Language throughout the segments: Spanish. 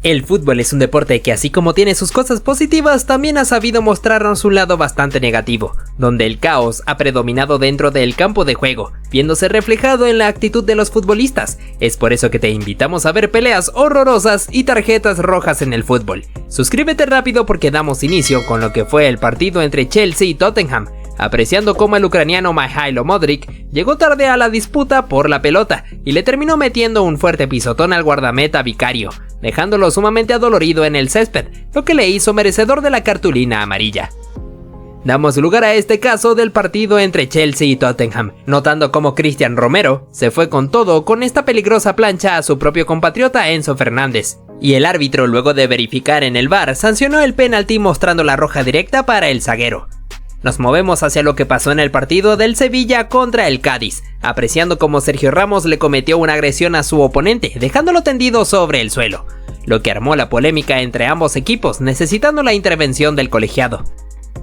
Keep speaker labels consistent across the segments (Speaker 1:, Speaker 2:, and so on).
Speaker 1: El fútbol es un deporte que, así como tiene sus cosas positivas, también ha sabido mostrarnos un lado bastante negativo, donde el caos ha predominado dentro del campo de juego, viéndose reflejado en la actitud de los futbolistas. Es por eso que te invitamos a ver peleas horrorosas y tarjetas rojas en el fútbol. Suscríbete rápido porque damos inicio con lo que fue el partido entre Chelsea y Tottenham, apreciando cómo el ucraniano Mihailo Mudryk llegó tarde a la disputa por la pelota y le terminó metiendo un fuerte pisotón al guardameta Vicario, dejándolo sumamente adolorido en el césped, lo que le hizo merecedor de la cartulina amarilla. Damos lugar a este caso del partido entre Chelsea y Tottenham, notando cómo Cristian Romero se fue con todo con esta peligrosa plancha a su propio compatriota Enzo Fernández, y el árbitro, luego de verificar en el VAR, sancionó el penalti mostrando la roja directa para el zaguero. Nos movemos hacia lo que pasó en el partido del Sevilla contra el Cádiz, apreciando cómo Sergio Ramos le cometió una agresión a su oponente, dejándolo tendido sobre el suelo, lo que armó la polémica entre ambos equipos, necesitando la intervención del colegiado.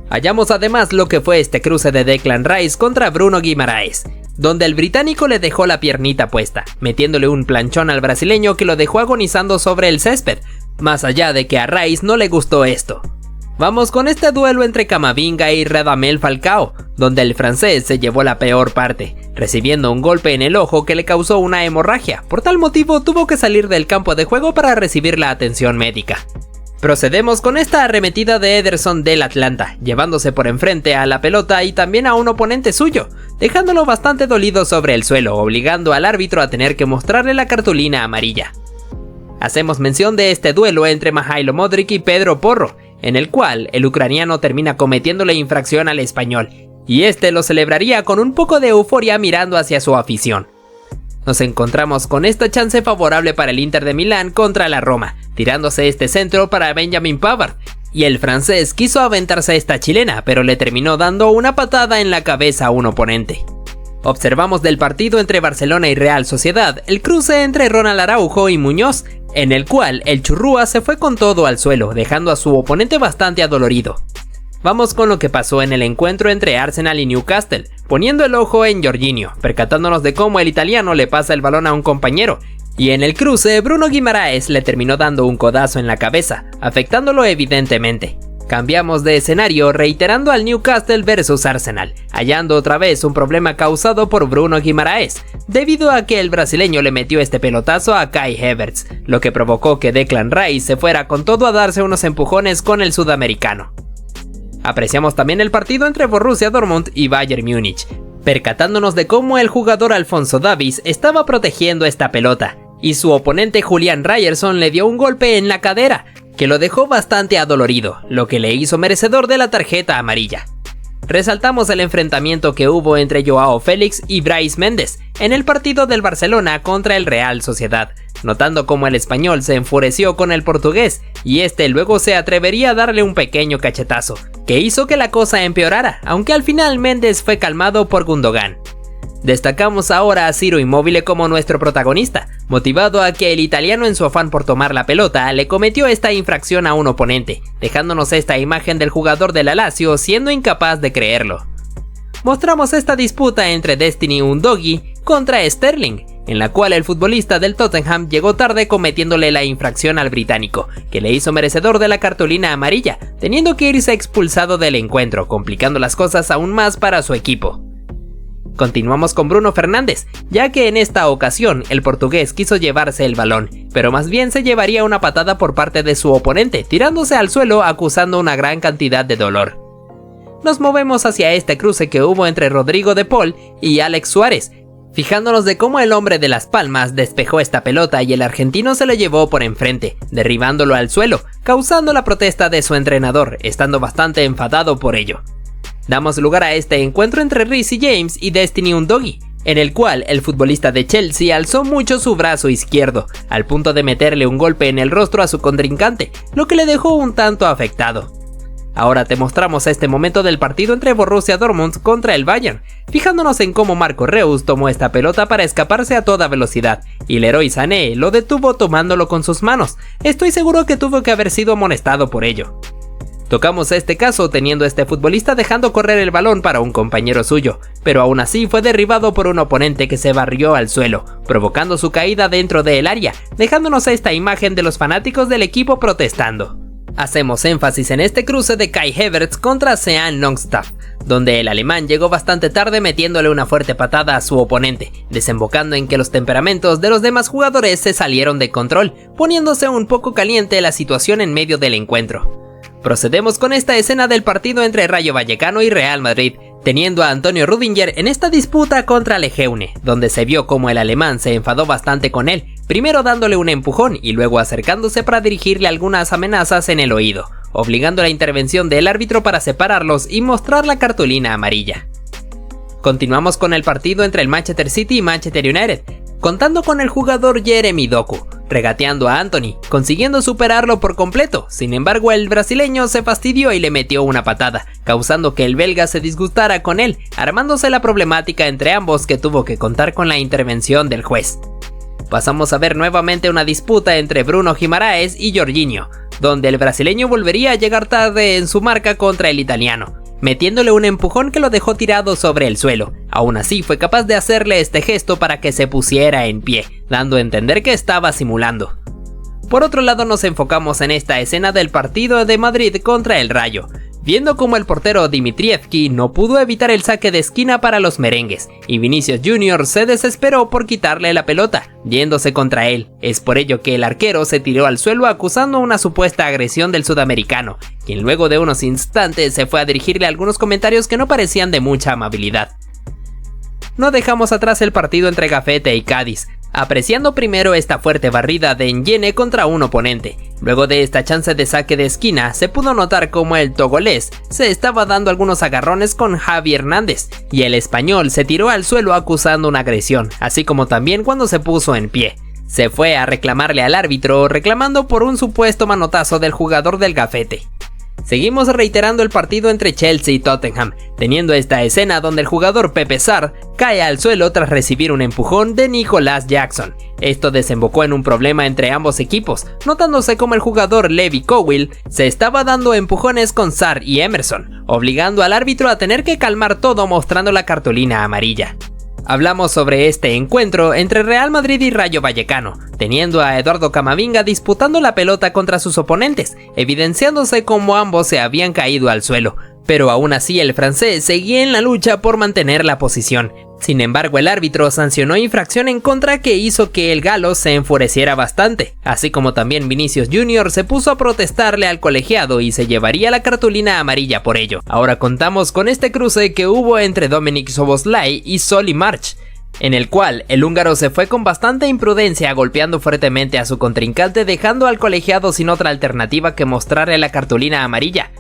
Speaker 1: Hallamos además lo que fue este cruce de Declan Rice contra Bruno Guimaraes, donde el británico le dejó la piernita puesta, metiéndole un planchón al brasileño que lo dejó agonizando sobre el césped, más allá de que a Rice no le gustó esto. Vamos con este duelo entre Camavinga y Radamel Falcao, donde el francés se llevó la peor parte, recibiendo un golpe en el ojo que le causó una hemorragia. Por tal motivo tuvo que salir del campo de juego para recibir la atención médica. Procedemos con esta arremetida de Ederson del Atlanta, llevándose por enfrente a la pelota y también a un oponente suyo, dejándolo bastante dolido sobre el suelo, obligando al árbitro a tener que mostrarle la cartulina amarilla. Hacemos mención de este duelo entre Mihailo Mudryk y Pedro Porro, en el cual el ucraniano termina cometiéndole infracción al español, y este lo celebraría con un poco de euforia mirando hacia su afición. Nos encontramos con esta chance favorable para el Inter de Milán contra la Roma, tirándose este centro para Benjamin Pavard, y el francés quiso aventarse esta chilena, pero le terminó dando una patada en la cabeza a un oponente. Observamos del partido entre Barcelona y Real Sociedad el cruce entre Ronald Araujo y Muñoz, en el cual el churrúa se fue con todo al suelo, dejando a su oponente bastante adolorido. Vamos con lo que pasó en el encuentro entre Arsenal y Newcastle, poniendo el ojo en Jorginho, percatándonos de cómo el italiano le pasa el balón a un compañero, y en el cruce Bruno Guimaraes le terminó dando un codazo en la cabeza, afectándolo evidentemente. Cambiamos de escenario reiterando al Newcastle vs Arsenal, hallando otra vez un problema causado por Bruno Guimaraes, debido a que el brasileño le metió este pelotazo a Kai Havertz, lo que provocó que Declan Rice se fuera con todo a darse unos empujones con el sudamericano. Apreciamos también el partido entre Borussia Dortmund y Bayern Múnich, percatándonos de cómo el jugador Alphonso Davies estaba protegiendo esta pelota, y su oponente Julian Ryerson le dio un golpe en la cadera, que lo dejó bastante adolorido, lo que le hizo merecedor de la tarjeta amarilla. Resaltamos el enfrentamiento que hubo entre Joao Félix y Brais Méndez en el partido del Barcelona contra el Real Sociedad, notando cómo el español se enfureció con el portugués y este luego se atrevería a darle un pequeño cachetazo, que hizo que la cosa empeorara, aunque al final Méndez fue calmado por Gundogan. Destacamos ahora a Ciro Immobile como nuestro protagonista, motivado a que el italiano en su afán por tomar la pelota le cometió esta infracción a un oponente, dejándonos esta imagen del jugador de la Lazio siendo incapaz de creerlo. Mostramos esta disputa entre Destiny Udogie contra Sterling, en la cual el futbolista del Tottenham llegó tarde cometiéndole la infracción al británico, que le hizo merecedor de la cartulina amarilla, teniendo que irse expulsado del encuentro, complicando las cosas aún más para su equipo. Continuamos con Bruno Fernández, ya que en esta ocasión el portugués quiso llevarse el balón, pero más bien se llevaría una patada por parte de su oponente, tirándose al suelo acusando una gran cantidad de dolor. Nos movemos hacia este cruce que hubo entre Rodrigo de Paul y Alex Suárez, fijándonos de cómo el hombre de Las Palmas despejó esta pelota y el argentino se lo llevó por enfrente, derribándolo al suelo, causando la protesta de su entrenador, estando bastante enfadado por ello. Damos lugar a este encuentro entre Reece James y Destiny Udogie, en el cual el futbolista de Chelsea alzó mucho su brazo izquierdo, al punto de meterle un golpe en el rostro a su contrincante, lo que le dejó un tanto afectado. Ahora te mostramos este momento del partido entre Borussia Dortmund contra el Bayern, fijándonos en cómo Marco Reus tomó esta pelota para escaparse a toda velocidad, y Leroy Sané lo detuvo tomándolo con sus manos. Estoy seguro que tuvo que haber sido amonestado por ello. Tocamos este caso teniendo este futbolista dejando correr el balón para un compañero suyo, pero aún así fue derribado por un oponente que se barrió al suelo, provocando su caída dentro del área, dejándonos esta imagen de los fanáticos del equipo protestando. Hacemos énfasis en este cruce de Kai Havertz contra Sean Longstaff, donde el alemán llegó bastante tarde metiéndole una fuerte patada a su oponente, desembocando en que los temperamentos de los demás jugadores se salieron de control, poniéndose un poco caliente la situación en medio del encuentro. Procedemos con esta escena del partido entre Rayo Vallecano y Real Madrid, teniendo a Antonio Rüdiger en esta disputa contra Lejeune, donde se vio como el alemán se enfadó bastante con él, primero dándole un empujón y luego acercándose para dirigirle algunas amenazas en el oído, obligando a la intervención del árbitro para separarlos y mostrar la cartulina amarilla. Continuamos con el partido entre el Manchester City y Manchester United, contando con el jugador Jeremy Doku, regateando a Antony, consiguiendo superarlo por completo. Sin embargo, el brasileño se fastidió y le metió una patada, causando que el belga se disgustara con él, armándose la problemática entre ambos que tuvo que contar con la intervención del juez. Pasamos a ver nuevamente una disputa entre Bruno Guimaraes y Jorginho, donde el brasileño volvería a llegar tarde en su marca contra el italiano, metiéndole un empujón que lo dejó tirado sobre el suelo. Aún así fue capaz de hacerle este gesto para que se pusiera en pie, dando a entender que estaba simulando. Por otro lado, nos enfocamos en esta escena del partido de Madrid contra el Rayo, viendo como el portero Dimitrievski no pudo evitar el saque de esquina para los merengues, y Vinicius Jr. se desesperó por quitarle la pelota, yéndose contra él. Es por ello que el arquero se tiró al suelo acusando una supuesta agresión del sudamericano, quien luego de unos instantes se fue a dirigirle algunos comentarios que no parecían de mucha amabilidad. No dejamos atrás el partido entre Gafete y Cádiz, apreciando primero esta fuerte barrida de N'Gene contra un oponente. Luego de esta chance de saque de esquina, se pudo notar como el togolés se estaba dando algunos agarrones con Javi Hernández, y el español se tiró al suelo acusando una agresión, así como también cuando se puso en pie. Se fue a reclamarle al árbitro, reclamando por un supuesto manotazo del jugador del Gafete. Seguimos reiterando el partido entre Chelsea y Tottenham, teniendo esta escena donde el jugador Pepe Sarr cae al suelo tras recibir un empujón de Nicolas Jackson. Esto desembocó en un problema entre ambos equipos, notándose como el jugador Levi Colwill se estaba dando empujones con Sarr y Emerson, obligando al árbitro a tener que calmar todo mostrando la cartulina amarilla. Hablamos sobre este encuentro entre Real Madrid y Rayo Vallecano, teniendo a Eduardo Camavinga disputando la pelota contra sus oponentes, evidenciándose como ambos se habían caído al suelo, pero aún así el francés seguía en la lucha por mantener la posición. Sin embargo, el árbitro sancionó infracción en contra que hizo que el galo se enfureciera bastante, así como también Vinicius Jr. se puso a protestarle al colegiado y se llevaría la cartulina amarilla por ello. Ahora contamos con este cruce que hubo entre Dominik Szoboszlai y Solly March, en el cual el húngaro se fue con bastante imprudencia golpeando fuertemente a su contrincante, dejando al colegiado sin otra alternativa que mostrarle la cartulina amarilla.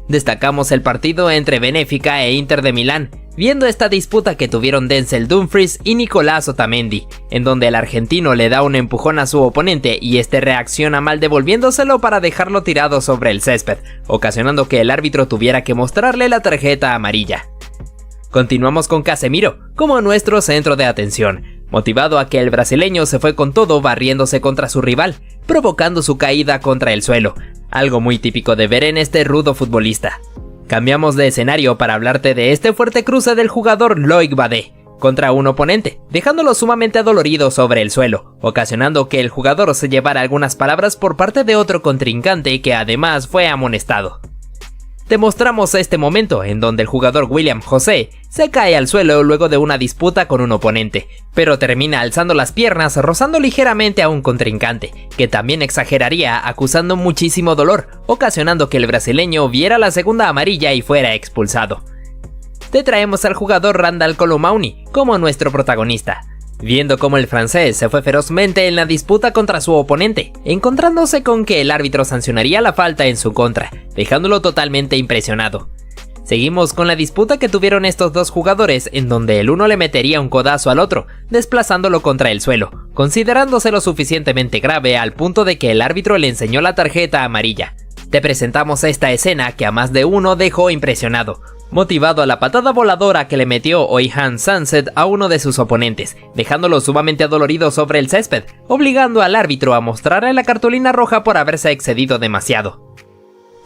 Speaker 1: Destacamos el partido entre Benfica e Inter de Milán, viendo esta disputa que tuvieron Denzel Dumfries y Nicolás Otamendi, en donde el argentino le da un empujón a su oponente y este reacciona mal devolviéndoselo para dejarlo tirado sobre el césped, ocasionando que el árbitro tuviera que mostrarle la tarjeta amarilla. Continuamos con Casemiro como nuestro centro de atención, motivado a que el brasileño se fue con todo barriéndose contra su rival, provocando su caída contra el suelo, algo muy típico de ver en este rudo futbolista. Cambiamos de escenario para hablarte de este fuerte cruce del jugador Loic Badé contra un oponente, dejándolo sumamente adolorido sobre el suelo, ocasionando que el jugador se llevara algunas palabras por parte de otro contrincante que además fue amonestado. Te mostramos este momento en donde el jugador William José se cae al suelo luego de una disputa con un oponente, pero termina alzando las piernas rozando ligeramente a un contrincante, que también exageraría acusando muchísimo dolor, ocasionando que el brasileño viera la segunda amarilla y fuera expulsado. Te traemos al jugador Randal Kolo Muani como nuestro protagonista, viendo cómo el francés se fue ferozmente en la disputa contra su oponente, encontrándose con que el árbitro sancionaría la falta en su contra, dejándolo totalmente impresionado. Seguimos con la disputa que tuvieron estos dos jugadores, en donde el uno le metería un codazo al otro, desplazándolo contra el suelo, considerándose lo suficientemente grave al punto de que el árbitro le enseñó la tarjeta amarilla. Te presentamos esta escena que a más de uno dejó impresionado, motivado a la patada voladora que le metió Oihan Sunset a uno de sus oponentes, dejándolo sumamente adolorido sobre el césped, obligando al árbitro a mostrarle la cartulina roja por haberse excedido demasiado.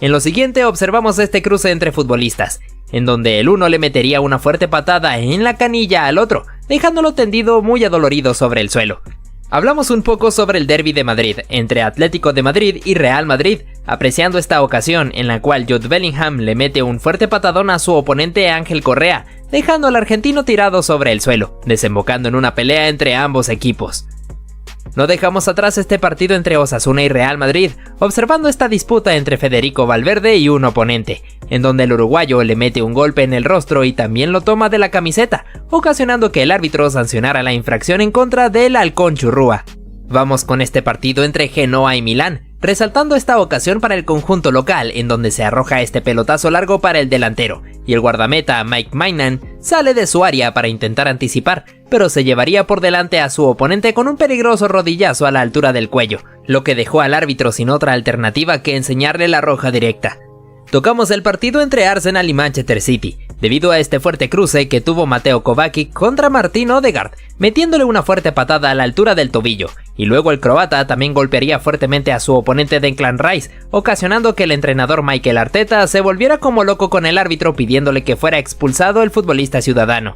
Speaker 1: En lo siguiente observamos este cruce entre futbolistas, en donde el uno le metería una fuerte patada en la canilla al otro, dejándolo tendido muy adolorido sobre el suelo. Hablamos un poco sobre el derbi de Madrid, entre Atlético de Madrid y Real Madrid, apreciando esta ocasión en la cual Jude Bellingham le mete un fuerte patadón a su oponente Ángel Correa, dejando al argentino tirado sobre el suelo, desembocando en una pelea entre ambos equipos. No dejamos atrás este partido entre Osasuna y Real Madrid, observando esta disputa entre Federico Valverde y un oponente, en donde el uruguayo le mete un golpe en el rostro y también lo toma de la camiseta, ocasionando que el árbitro sancionara la infracción en contra del Halcón Churrúa. Vamos con este partido entre Genoa y Milán, resaltando esta ocasión para el conjunto local, en donde se arroja este pelotazo largo para el delantero, y el guardameta Mike Maignan sale de su área para intentar anticipar, pero se llevaría por delante a su oponente con un peligroso rodillazo a la altura del cuello, lo que dejó al árbitro sin otra alternativa que enseñarle la roja directa. Tocamos el partido entre Arsenal y Manchester City, debido a este fuerte cruce que tuvo Mateo Kovacic contra Martin Odegaard, metiéndole una fuerte patada a la altura del tobillo, y luego el croata también golpearía fuertemente a su oponente Declan Rice, ocasionando que el entrenador Mikel Arteta se volviera como loco con el árbitro pidiéndole que fuera expulsado el futbolista ciudadano.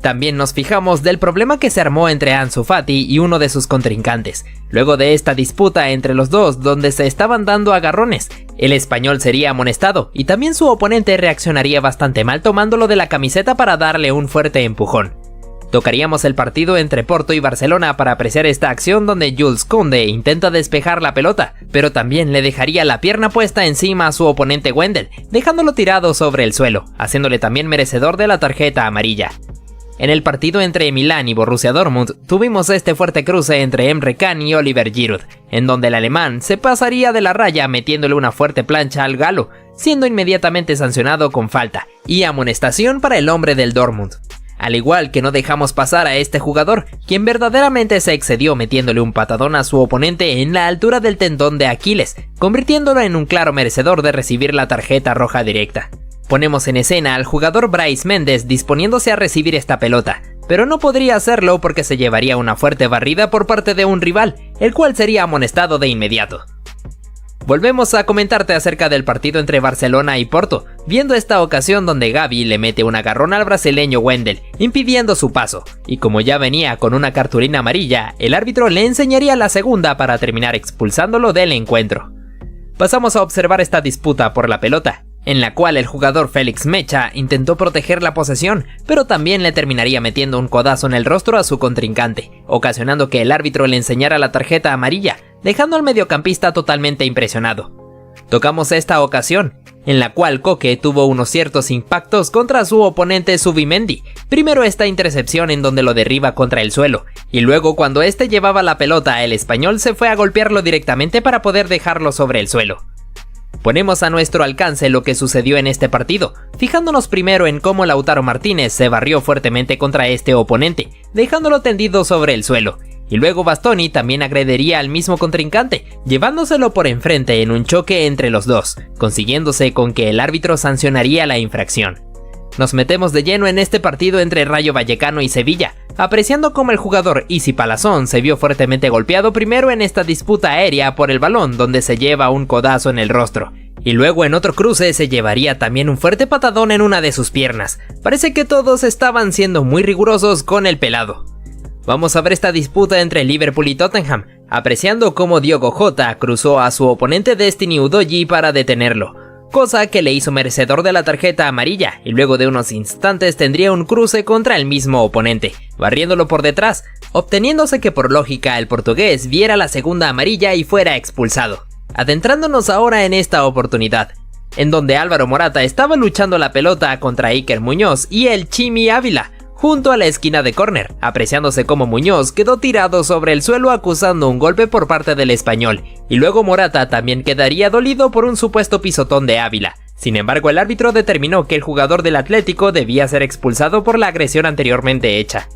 Speaker 1: También nos fijamos del problema que se armó entre Ansu Fati y uno de sus contrincantes. Luego de esta disputa entre los dos, donde se estaban dando agarrones, el español sería amonestado y también su oponente reaccionaría bastante mal tomándolo de la camiseta para darle un fuerte empujón. Tocaríamos el partido entre Porto y Barcelona para apreciar esta acción donde Jules Koundé intenta despejar la pelota, pero también le dejaría la pierna puesta encima a su oponente Wendel, dejándolo tirado sobre el suelo, haciéndole también merecedor de la tarjeta amarilla. En el partido entre Milán y Borussia Dortmund tuvimos este fuerte cruce entre Emre Can y Oliver Giroud, en donde el alemán se pasaría de la raya metiéndole una fuerte plancha al galo, siendo inmediatamente sancionado con falta y amonestación para el hombre del Dortmund. Al igual que no dejamos pasar a este jugador, quien verdaderamente se excedió metiéndole un patadón a su oponente en la altura del tendón de Aquiles, convirtiéndolo en un claro merecedor de recibir la tarjeta roja directa. Ponemos en escena al jugador Brais Méndez disponiéndose a recibir esta pelota, pero no podría hacerlo porque se llevaría una fuerte barrida por parte de un rival, el cual sería amonestado de inmediato. Volvemos a comentarte acerca del partido entre Barcelona y Porto, viendo esta ocasión donde Gavi le mete un agarrón al brasileño Wendel, impidiendo su paso, y como ya venía con una cartulina amarilla, el árbitro le enseñaría la segunda para terminar expulsándolo del encuentro. Pasamos a observar esta disputa por la pelota, en la cual el jugador Félix Mecha intentó proteger la posesión, pero también le terminaría metiendo un codazo en el rostro a su contrincante, ocasionando que el árbitro le enseñara la tarjeta amarilla, dejando al mediocampista totalmente impresionado. Tocamos esta ocasión, en la cual Koke tuvo unos ciertos impactos contra su oponente Zubimendi, primero esta intercepción en donde lo derriba contra el suelo, y luego cuando este llevaba la pelota el español se fue a golpearlo directamente para poder dejarlo sobre el suelo. Ponemos a nuestro alcance lo que sucedió en este partido, fijándonos primero en cómo Lautaro Martínez se barrió fuertemente contra este oponente, dejándolo tendido sobre el suelo, y luego Bastoni también agrediría al mismo contrincante, llevándoselo por enfrente en un choque entre los dos, consiguiéndose con que el árbitro sancionaría la infracción. Nos metemos de lleno en este partido entre Rayo Vallecano y Sevilla, apreciando cómo el jugador Isi Palazón se vio fuertemente golpeado primero en esta disputa aérea por el balón donde se lleva un codazo en el rostro, y luego en otro cruce se llevaría también un fuerte patadón en una de sus piernas. Parece que todos estaban siendo muy rigurosos con el pelado. Vamos a ver esta disputa entre Liverpool y Tottenham, apreciando cómo Diogo Jota cruzó a su oponente Destiny Udogie para detenerlo, cosa que le hizo merecedor de la tarjeta amarilla, y luego de unos instantes tendría un cruce contra el mismo oponente, barriéndolo por detrás, obteniéndose que por lógica el portugués viera la segunda amarilla y fuera expulsado. Adentrándonos ahora en esta oportunidad, en donde Álvaro Morata estaba luchando la pelota contra Iker Muñoz y el Chimi Ávila, junto a la esquina de córner, apreciándose como Muñoz quedó tirado sobre el suelo acusando un golpe por parte del español, y luego Morata también quedaría dolido por un supuesto pisotón de Ávila. Sin embargo, el árbitro determinó que el jugador del Atlético debía ser expulsado por la agresión anteriormente hecha.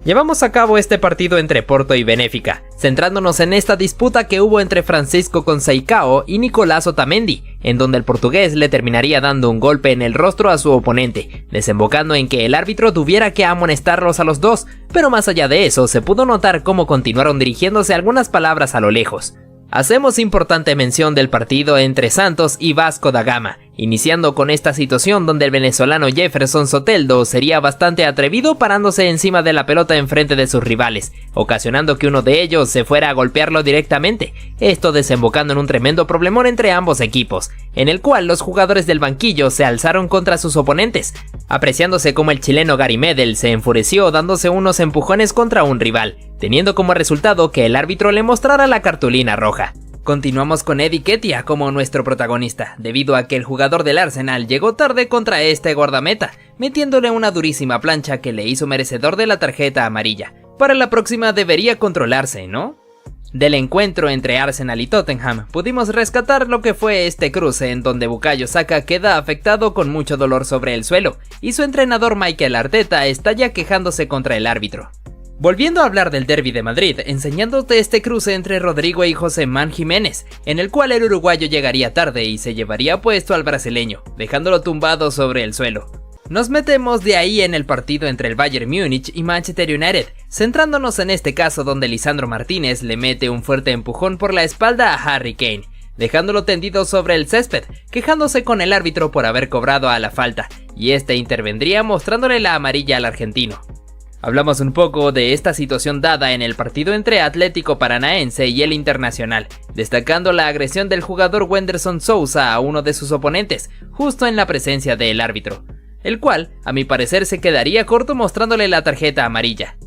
Speaker 1: Llevamos a cabo este partido entre Porto y Benfica, centrándonos en esta disputa que hubo entre Francisco Conceição y Nicolás Otamendi, en donde el portugués le terminaría dando un golpe en el rostro a su oponente, desembocando en que el árbitro tuviera que amonestarlos a los dos, pero más allá de eso se pudo notar cómo continuaron dirigiéndose algunas palabras a lo lejos. Hacemos importante mención del partido entre Santos y Vasco da Gama, iniciando con esta situación donde el venezolano Jefferson Soteldo sería bastante atrevido parándose encima de la pelota enfrente de sus rivales, ocasionando que uno de ellos se fuera a golpearlo directamente, esto desembocando en un tremendo problemón entre ambos equipos, en el cual los jugadores del banquillo se alzaron contra sus oponentes, apreciándose como el chileno Gary Medel se enfureció dándose unos empujones contra un rival, teniendo como resultado que el árbitro le mostrara la cartulina roja. Continuamos con Eddie Nketiah como nuestro protagonista, debido a que el jugador del Arsenal llegó tarde contra este guardameta, metiéndole una durísima plancha que le hizo merecedor de la tarjeta amarilla. Para la próxima debería controlarse, ¿no? Del encuentro entre Arsenal y Tottenham, pudimos rescatar lo que fue este cruce en donde Bukayo Saka queda afectado con mucho dolor sobre el suelo, y su entrenador Mikel Arteta está ya quejándose contra el árbitro. Volviendo a hablar del derbi de Madrid, enseñándote este cruce entre Rodrigo y Joséman Jiménez, en el cual el uruguayo llegaría tarde y se llevaría puesto al brasileño, dejándolo tumbado sobre el suelo. Nos metemos de ahí en el partido entre el Bayern Múnich y Manchester United, centrándonos en este caso donde Lisandro Martínez le mete un fuerte empujón por la espalda a Harry Kane, dejándolo tendido sobre el césped, quejándose con el árbitro por haber cobrado a la falta, y este intervendría mostrándole la amarilla al argentino. Hablamos un poco de esta situación dada en el partido entre Atlético Paranaense y el Internacional, destacando la agresión del jugador Wenderson Sousa a uno de sus oponentes, justo en la presencia del árbitro, el cual, a mi parecer, se quedaría corto mostrándole la tarjeta amarilla.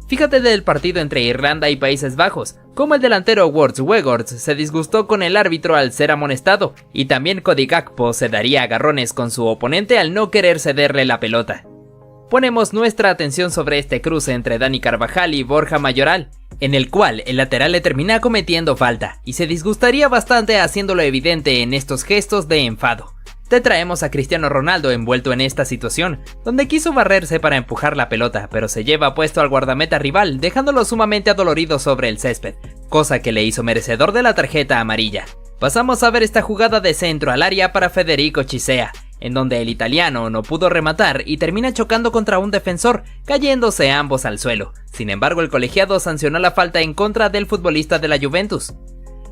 Speaker 1: Fíjate del partido entre Irlanda y Países Bajos, como el delantero Wout Weghorst se disgustó con el árbitro al ser amonestado, y también Cody Gakpo se daría agarrones con su oponente al no querer cederle la pelota. Ponemos nuestra atención sobre este cruce entre Dani Carvajal y Borja Mayoral, en el cual el lateral le termina cometiendo falta, y se disgustaría bastante haciéndolo evidente en estos gestos de enfado. Te traemos a Cristiano Ronaldo envuelto en esta situación, donde quiso barrerse para empujar la pelota, pero se lleva puesto al guardameta rival, dejándolo sumamente adolorido sobre el césped, cosa que le hizo merecedor de la tarjeta amarilla. Pasamos a ver esta jugada de centro al área para Federico Chiesa, en donde el italiano no pudo rematar y termina chocando contra un defensor, cayéndose ambos al suelo. Sin embargo, el colegiado sancionó la falta en contra del futbolista de la Juventus.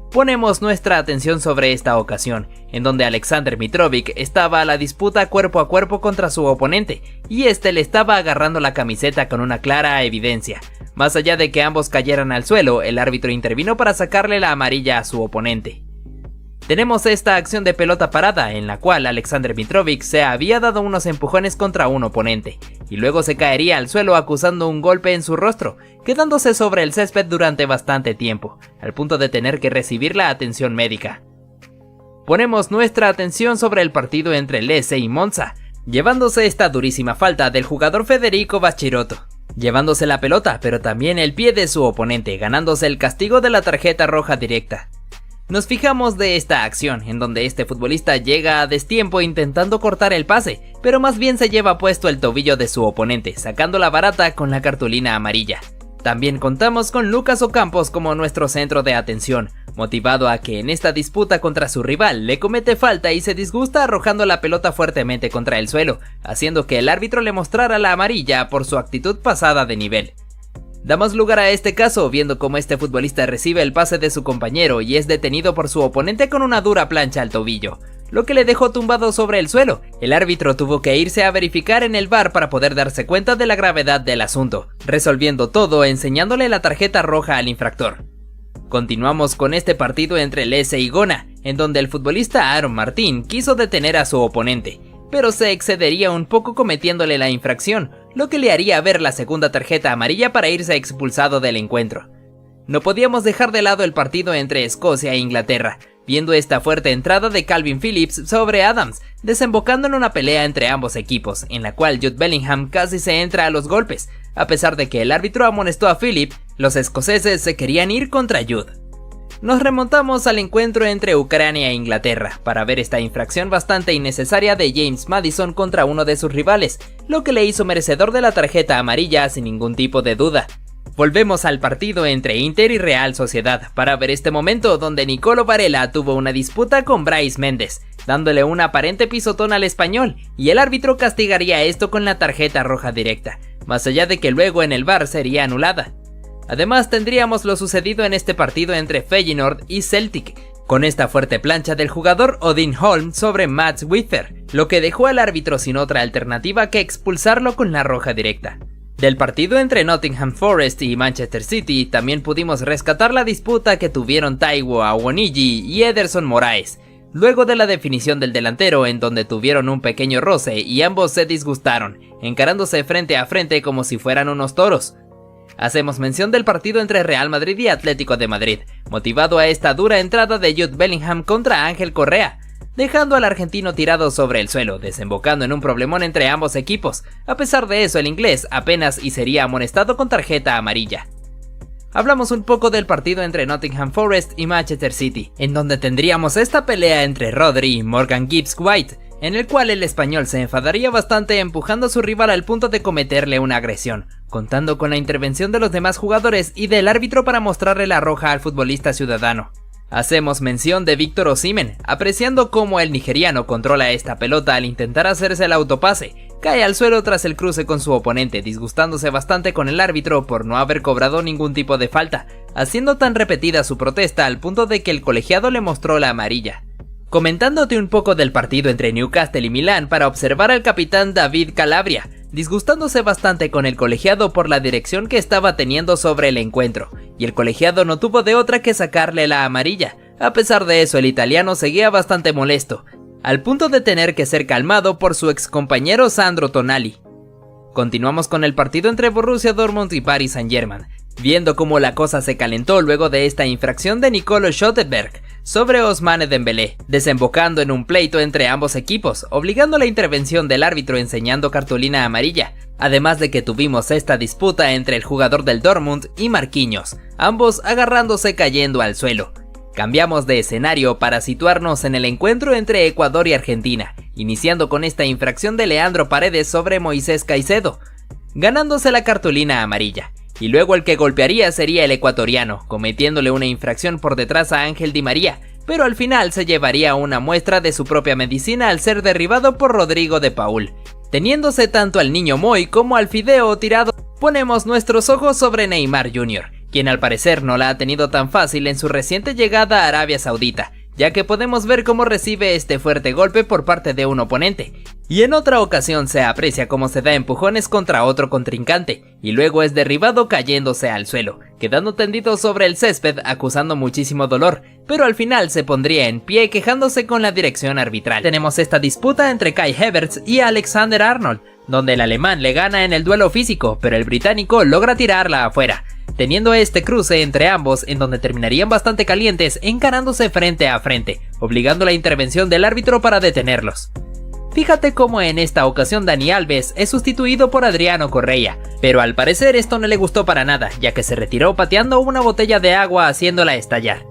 Speaker 1: Ponemos nuestra atención sobre esta ocasión, en donde Alexander Mitrovic estaba a la disputa cuerpo a cuerpo contra su oponente, y este le estaba agarrando la camiseta con una clara evidencia. Más allá de que ambos cayeran al suelo, el árbitro intervino para sacarle la amarilla a su oponente. Tenemos esta acción de pelota parada en la cual Alexander Mitrovic se había dado unos empujones contra un oponente, y luego se caería al suelo acusando un golpe en su rostro, quedándose sobre el césped durante bastante tiempo, al punto de tener que recibir la atención médica. Ponemos nuestra atención sobre el partido entre Lecce y Monza, llevándose esta durísima falta del jugador Federico Bachirotto, llevándose la pelota pero también el pie de su oponente, ganándose el castigo de la tarjeta roja directa. Nos fijamos de esta acción, en donde este futbolista llega a destiempo intentando cortar el pase, pero más bien se lleva puesto el tobillo de su oponente, sacándola barata con la cartulina amarilla. También contamos con Lucas Ocampos como nuestro centro de atención, motivado a que en esta disputa contra su rival le comete falta y se disgusta arrojando la pelota fuertemente contra el suelo, haciendo que el árbitro le mostrara la amarilla por su actitud pasada de nivel. Damos lugar a este caso viendo cómo este futbolista recibe el pase de su compañero y es detenido por su oponente con una dura plancha al tobillo, lo que le dejó tumbado sobre el suelo. El árbitro tuvo que irse a verificar en el VAR para poder darse cuenta de la gravedad del asunto, resolviendo todo enseñándole la tarjeta roja al infractor. Continuamos con este partido entre Lecce y Gona, en donde el futbolista Aaron Martín quiso detener a su oponente, pero se excedería un poco cometiéndole la infracción, lo que le haría ver la segunda tarjeta amarilla para irse expulsado del encuentro. No podíamos dejar de lado el partido entre Escocia e Inglaterra, viendo esta fuerte entrada de Calvin Phillips sobre Adams, desembocando en una pelea entre ambos equipos, en la cual Jude Bellingham casi se entra a los golpes. A pesar de que el árbitro amonestó a Phillips, los escoceses se querían ir contra Jude. Nos remontamos al encuentro entre Ucrania e Inglaterra para ver esta infracción bastante innecesaria de James Maddison contra uno de sus rivales, lo que le hizo merecedor de la tarjeta amarilla sin ningún tipo de duda. Volvemos al partido entre Inter y Real Sociedad para ver este momento donde Nicolo Varela tuvo una disputa con Brais Méndez, dándole un aparente pisotón al español, y el árbitro castigaría esto con la tarjeta roja directa, más allá de que luego en el VAR sería anulada. Además tendríamos lo sucedido en este partido entre Feyenoord y Celtic, con esta fuerte plancha del jugador Odin Holm sobre Mats Wither, lo que dejó al árbitro sin otra alternativa que expulsarlo con la roja directa. Del partido entre Nottingham Forest y Manchester City también pudimos rescatar la disputa que tuvieron Taiwo Awoniyi y Ederson Moraes, luego de la definición del delantero en donde tuvieron un pequeño roce y ambos se disgustaron, encarándose frente a frente como si fueran unos toros. Hacemos mención del partido entre Real Madrid y Atlético de Madrid, motivado a esta dura entrada de Jude Bellingham contra Ángel Correa, dejando al argentino tirado sobre el suelo, desembocando en un problemón entre ambos equipos. A pesar de eso, el inglés apenas y sería amonestado con tarjeta amarilla. Hablamos un poco del partido entre Nottingham Forest y Manchester City, en donde tendríamos esta pelea entre Rodri y Morgan Gibbs White, en el cual el español se enfadaría bastante empujando a su rival al punto de cometerle una agresión, contando con la intervención de los demás jugadores y del árbitro para mostrarle la roja al futbolista ciudadano. Hacemos mención de Víctor Osimhen, apreciando cómo el nigeriano controla esta pelota al intentar hacerse el autopase, cae al suelo tras el cruce con su oponente, disgustándose bastante con el árbitro por no haber cobrado ningún tipo de falta, haciendo tan repetida su protesta al punto de que el colegiado le mostró la amarilla. Comentándote un poco del partido entre Newcastle y Milán para observar al capitán David Calabria, disgustándose bastante con el colegiado por la dirección que estaba teniendo sobre el encuentro, y el colegiado no tuvo de otra que sacarle la amarilla. A pesar de eso, el italiano seguía bastante molesto, al punto de tener que ser calmado por su ex compañero Sandro Tonali. Continuamos con el partido entre Borussia Dortmund y Paris Saint-Germain, viendo cómo la cosa se calentó luego de esta infracción de Nicolo Schottenberg sobre Ousmane Dembélé, desembocando en un pleito entre ambos equipos, obligando la intervención del árbitro enseñando cartulina amarilla, además de que tuvimos esta disputa entre el jugador del Dortmund y Marquinhos, ambos agarrándose cayendo al suelo. Cambiamos de escenario para situarnos en el encuentro entre Ecuador y Argentina, iniciando con esta infracción de Leandro Paredes sobre Moisés Caicedo, ganándose la cartulina amarilla. Y luego el que golpearía sería el ecuatoriano, cometiéndole una infracción por detrás a Ángel Di María, pero al final se llevaría una muestra de su propia medicina al ser derribado por Rodrigo de Paul. Teniéndose tanto al niño Moy como al Fideo tirado, ponemos nuestros ojos sobre Neymar Jr., quien al parecer no la ha tenido tan fácil en su reciente llegada a Arabia Saudita, ya que podemos ver cómo recibe este fuerte golpe por parte de un oponente, y en otra ocasión se aprecia cómo se da empujones contra otro contrincante, y luego es derribado cayéndose al suelo, quedando tendido sobre el césped acusando muchísimo dolor, pero al final se pondría en pie quejándose con la dirección arbitral. Tenemos esta disputa entre Kai Havertz y Alexander Arnold, donde el alemán le gana en el duelo físico, pero el británico logra tirarla afuera, teniendo este cruce entre ambos en donde terminarían bastante calientes encarándose frente a frente, obligando la intervención del árbitro para detenerlos. Fíjate cómo en esta ocasión Dani Alves es sustituido por Adriano Correa, pero al parecer esto no le gustó para nada, ya que se retiró pateando una botella de agua haciéndola estallar.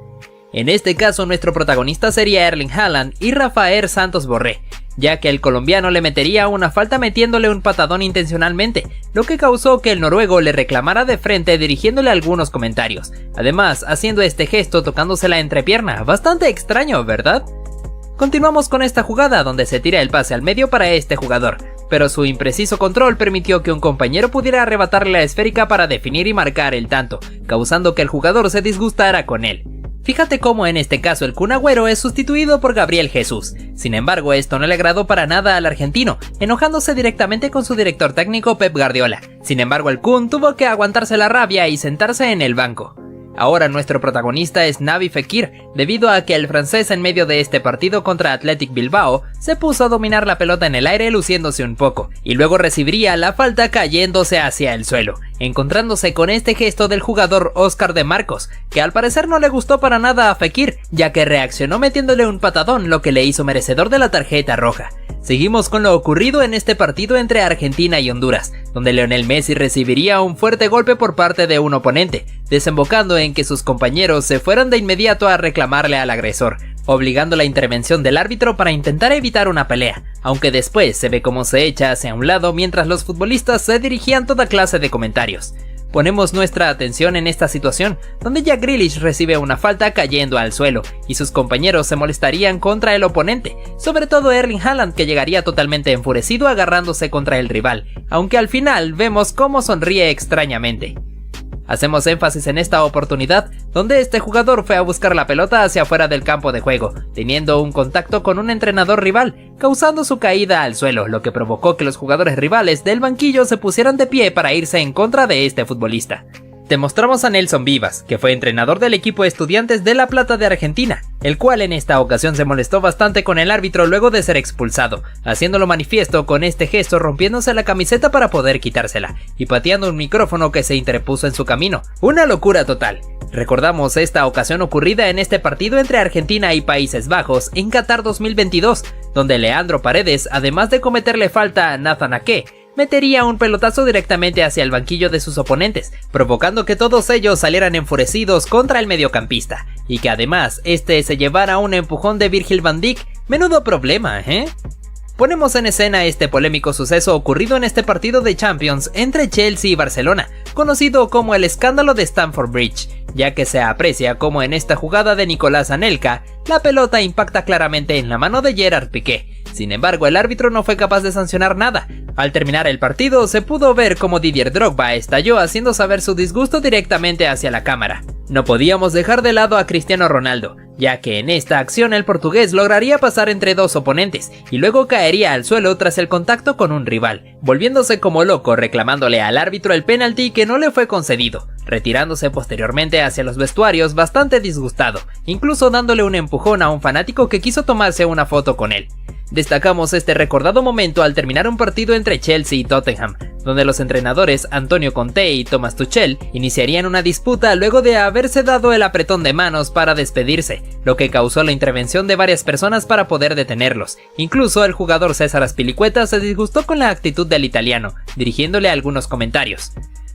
Speaker 1: En este caso nuestro protagonista sería Erling Haaland y Rafael Santos Borré, ya que el colombiano le metería una falta metiéndole un patadón intencionalmente, lo que causó que el noruego le reclamara de frente dirigiéndole algunos comentarios, además haciendo este gesto tocándose la entrepierna, bastante extraño, ¿verdad? Continuamos con esta jugada donde se tira el pase al medio para este jugador, pero su impreciso control permitió que un compañero pudiera arrebatarle la esférica para definir y marcar el tanto, causando que el jugador se disgustara con él. Fíjate cómo en este caso el Kun Agüero es sustituido por Gabriel Jesús. Sin embargo, esto no le agradó para nada al argentino, enojándose directamente con su director técnico Pep Guardiola. Sin embargo, el Kun tuvo que aguantarse la rabia y sentarse en el banco. Ahora nuestro protagonista es Naby Fekir, debido a que el francés en medio de este partido contra Athletic Bilbao se puso a dominar la pelota en el aire luciéndose un poco, y luego recibiría la falta cayéndose hacia el suelo, encontrándose con este gesto del jugador Oscar de Marcos, que al parecer no le gustó para nada a Fekir, ya que reaccionó metiéndole un patadón, lo que le hizo merecedor de la tarjeta roja. Seguimos con lo ocurrido en este partido entre Argentina y Honduras, donde Lionel Messi recibiría un fuerte golpe por parte de un oponente, desembocando en que sus compañeros se fueran de inmediato a reclamarle al agresor, obligando la intervención del árbitro para intentar evitar una pelea, aunque después se ve cómo se echa hacia un lado mientras los futbolistas se dirigían toda clase de comentarios. Ponemos nuestra atención en esta situación, donde Jack Grealish recibe una falta cayendo al suelo, y sus compañeros se molestarían contra el oponente, sobre todo Erling Haaland, que llegaría totalmente enfurecido agarrándose contra el rival, aunque al final vemos cómo sonríe extrañamente. Hacemos énfasis en esta oportunidad, donde este jugador fue a buscar la pelota hacia afuera del campo de juego, teniendo un contacto con un entrenador rival, causando su caída al suelo, lo que provocó que los jugadores rivales del banquillo se pusieran de pie para irse en contra de este futbolista. Demostramos a Nelson Vivas, que fue entrenador del equipo Estudiantes de La Plata de Argentina, el cual en esta ocasión se molestó bastante con el árbitro luego de ser expulsado, haciéndolo manifiesto con este gesto rompiéndose la camiseta para poder quitársela, y pateando un micrófono que se interpuso en su camino. Una locura total. Recordamos esta ocasión ocurrida en este partido entre Argentina y Países Bajos en Qatar 2022, donde Leandro Paredes, además de cometerle falta a Nathan Ake, metería un pelotazo directamente hacia el banquillo de sus oponentes, provocando que todos ellos salieran enfurecidos contra el mediocampista, y que además este se llevara un empujón de Virgil van Dijk. Menudo problema, ¿eh? Ponemos en escena este polémico suceso ocurrido en este partido de Champions entre Chelsea y Barcelona, conocido como el escándalo de Stamford Bridge, ya que se aprecia como en esta jugada de Nicolás Anelka, la pelota impacta claramente en la mano de Gerard Piqué. Sin embargo, el árbitro no fue capaz de sancionar nada. Al terminar el partido, se pudo ver como Didier Drogba estalló haciendo saber su disgusto directamente hacia la cámara. No podíamos dejar de lado a Cristiano Ronaldo, ya que en esta acción el portugués lograría pasar entre dos oponentes y luego caería al suelo tras el contacto con un rival, volviéndose como loco reclamándole al árbitro el penalti que no le fue concedido, retirándose posteriormente hacia los vestuarios bastante disgustado, incluso dándole un empujón a un fanático que quiso tomarse una foto con él. Destacamos este recordado momento al terminar un partido entre Chelsea y Tottenham, donde los entrenadores Antonio Conte y Thomas Tuchel iniciarían una disputa luego de haberse dado el apretón de manos para despedirse, lo que causó la intervención de varias personas para poder detenerlos. Incluso el jugador César Azpilicueta se disgustó con la actitud del italiano, dirigiéndole algunos comentarios.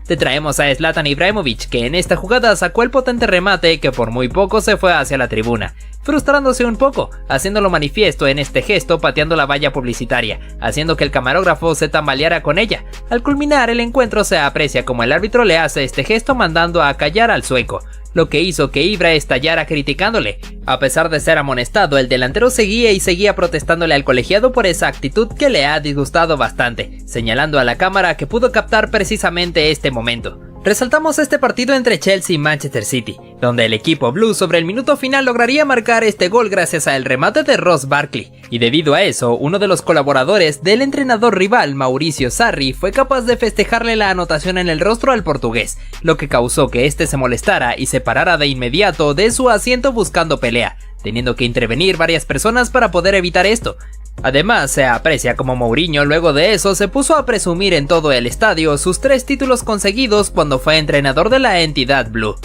Speaker 1: Te traemos a Zlatan Ibrahimovic, que en esta jugada sacó el potente remate que por muy poco se fue hacia la tribuna, frustrándose un poco, haciéndolo manifiesto en este gesto pateando la valla publicitaria, haciendo que el camarógrafo se tambaleara con ella. Al culminar el encuentro se aprecia como el árbitro le hace este gesto mandando a callar al sueco, lo que hizo que Ibra estallara criticándole. A pesar de ser amonestado, el delantero seguía protestándole al colegiado por esa actitud que le ha disgustado bastante, señalando a la cámara que pudo captar precisamente este momento. Resaltamos este partido entre Chelsea y Manchester City, donde el equipo blue sobre el minuto final lograría marcar este gol gracias al remate de Ross Barkley, y debido a eso, uno de los colaboradores del entrenador rival, Mauricio Sarri, fue capaz de festejarle la anotación en el rostro al portugués, lo que causó que este se molestara y se parara de inmediato de su asiento buscando pelea, teniendo que intervenir varias personas para poder evitar esto. Además, se aprecia como Mourinho luego de eso se puso a presumir en todo el estadio sus 3 títulos conseguidos cuando fue entrenador de la entidad blue.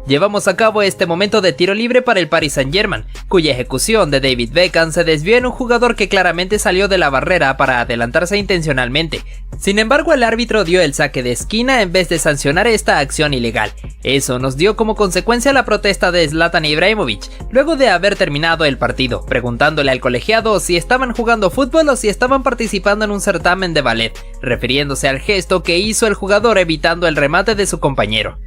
Speaker 1: Llevamos a cabo este momento de tiro libre para el Paris Saint-Germain, cuya ejecución de David Beckham se desvió en un jugador que claramente salió de la barrera para adelantarse intencionalmente. Sin embargo, el árbitro dio el saque de esquina en vez de sancionar esta acción ilegal. Eso nos dio como consecuencia la protesta de Zlatan Ibrahimovic, luego de haber terminado el partido, preguntándole al colegiado si estaban jugando fútbol o si estaban participando en un certamen de ballet, refiriéndose al gesto que hizo el jugador evitando el remate de su compañero.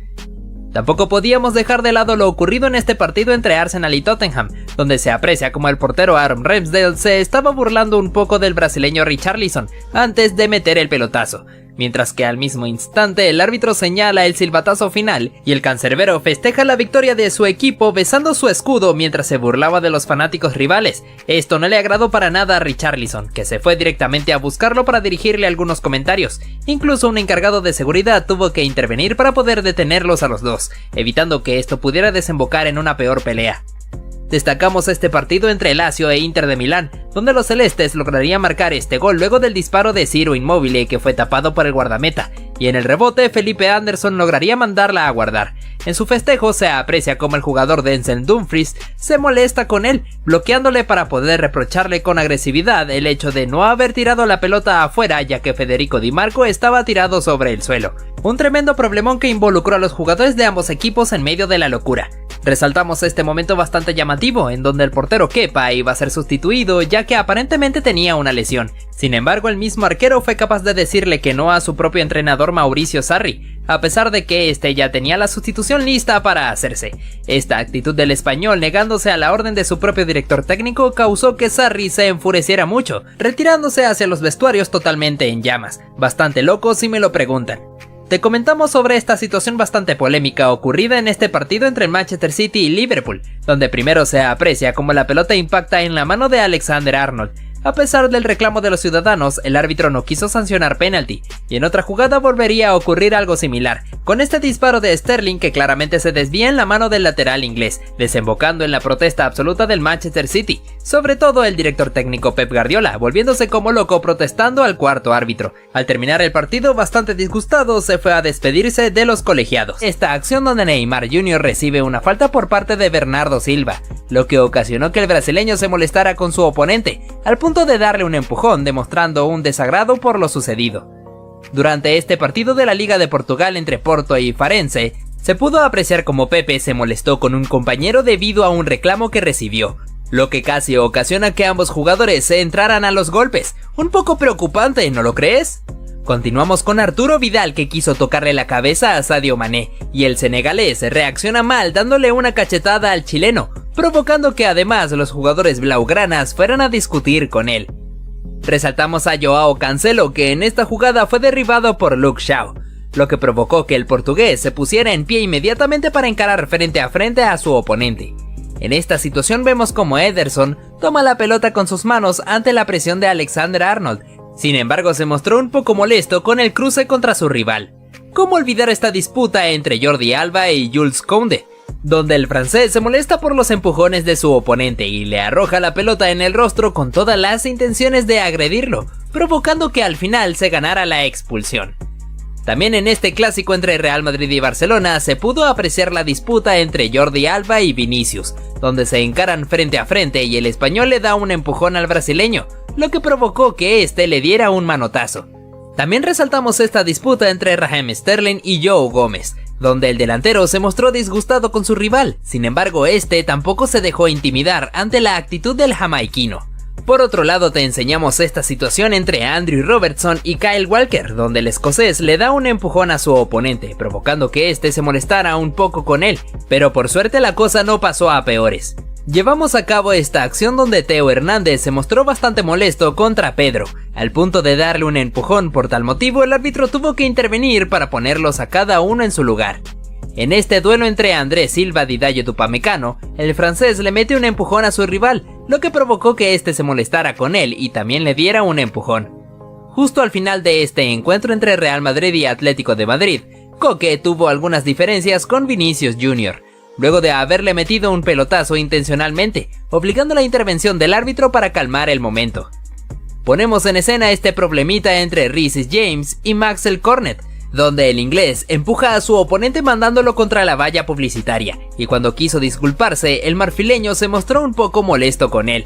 Speaker 1: Tampoco podíamos dejar de lado lo ocurrido en este partido entre Arsenal y Tottenham, donde se aprecia como el portero Aaron Ramsdale se estaba burlando un poco del brasileño Richarlison antes de meter el pelotazo, mientras que al mismo instante el árbitro señala el silbatazo final y el cancerbero festeja la victoria de su equipo besando su escudo mientras se burlaba de los fanáticos rivales. Esto no le agradó para nada a Richarlison, que se fue directamente a buscarlo para dirigirle algunos comentarios. Incluso un encargado de seguridad tuvo que intervenir para poder detenerlos a los dos, evitando que esto pudiera desembocar en una peor pelea. Destacamos este partido entre Lazio e Inter de Milán, donde los celestes lograrían marcar este gol luego del disparo de Ciro Immobile que fue tapado por el guardameta, y en el rebote Felipe Anderson lograría mandarla a guardar. En su festejo se aprecia como el jugador Denzel Dumfries se molesta con él, bloqueándole para poder reprocharle con agresividad el hecho de no haber tirado la pelota afuera ya que Federico Di Marco estaba tirado sobre el suelo. Un tremendo problemón que involucró a los jugadores de ambos equipos en medio de la locura. Resaltamos este momento bastante llamativo, en donde el portero Kepa iba a ser sustituido ya que aparentemente tenía una lesión. Sin embargo, el mismo arquero fue capaz de decirle que no a su propio entrenador Mauricio Sarri, a pesar de que este ya tenía la sustitución lista para hacerse. Esta actitud del español negándose a la orden de su propio director técnico causó que Sarri se enfureciera mucho, retirándose hacia los vestuarios totalmente en llamas. Bastante loco si me lo preguntan. te comentamos sobre esta situación bastante polémica ocurrida en este partido entre Manchester City y Liverpool, donde primero se aprecia cómo la pelota impacta en la mano de Alexander-Arnold. A pesar del reclamo de los ciudadanos, el árbitro no quiso sancionar penalti, y en otra jugada volvería a ocurrir algo similar, con este disparo de Sterling que claramente se desvía en la mano del lateral inglés, desembocando en la protesta absoluta del Manchester City, sobre todo el director técnico Pep Guardiola, volviéndose como loco protestando al cuarto árbitro. Al terminar el partido, bastante disgustado, se fue a despedirse de los colegiados. Esta acción donde Neymar Jr. recibe una falta por parte de Bernardo Silva, lo que ocasionó que el brasileño se molestara con su oponente, al punto de darle un empujón, demostrando un desagrado por lo sucedido. Durante este partido de la Liga de Portugal entre Porto y Farense, se pudo apreciar como Pepe se molestó con un compañero debido a un reclamo que recibió, lo que casi ocasiona que ambos jugadores se entraran a los golpes. Un poco preocupante, ¿no lo crees? Continuamos con Arturo Vidal, que quiso tocarle la cabeza a Sadio Mané, y el senegalés reacciona mal dándole una cachetada al chileno, provocando que además los jugadores blaugranas fueran a discutir con él. Resaltamos a Joao Cancelo, que en esta jugada fue derribado por Luke Shaw, lo que provocó que el portugués se pusiera en pie inmediatamente para encarar frente a su oponente. En esta situación vemos como Ederson toma la pelota con sus manos ante la presión de Alexander-Arnold. Sin embargo, se mostró un poco molesto con el cruce contra su rival. ¿Cómo olvidar esta disputa entre Jordi Alba y Jules Koundé, donde el francés se molesta por los empujones de su oponente y le arroja la pelota en el rostro con todas las intenciones de agredirlo, provocando que al final se ganara la expulsión? También en este clásico entre Real Madrid y Barcelona se pudo apreciar la disputa entre Jordi Alba y Vinicius, donde se encaran frente a frente y el español le da un empujón al brasileño, lo que provocó que este le diera un manotazo. También resaltamos esta disputa entre Raheem Sterling y Joe Gómez, donde el delantero se mostró disgustado con su rival. Sin embargo, este tampoco se dejó intimidar ante la actitud del jamaiquino. Por otro lado, te enseñamos esta situación entre Andrew Robertson y Kyle Walker, donde el escocés le da un empujón a su oponente, provocando que este se molestara un poco con él, pero por suerte la cosa no pasó a peores. Llevamos a cabo esta acción donde Theo Hernández se mostró bastante molesto contra Pedro, al punto de darle un empujón. Por tal motivo, el árbitro tuvo que intervenir para ponerlos a cada uno en su lugar. En este duelo entre Andrés Silva y Dayo Upamecano, el francés le mete un empujón a su rival, lo que provocó que este se molestara con él y también le diera un empujón. Justo al final de este encuentro entre Real Madrid y Atlético de Madrid, Koke tuvo algunas diferencias con Vinicius Jr., luego de haberle metido un pelotazo intencionalmente, obligando la intervención del árbitro para calmar el momento. Ponemos en escena este problemita entre Reece James y Maxwell Cornet, donde el inglés empuja a su oponente mandándolo contra la valla publicitaria, y cuando quiso disculparse, el marfileño se mostró un poco molesto con él.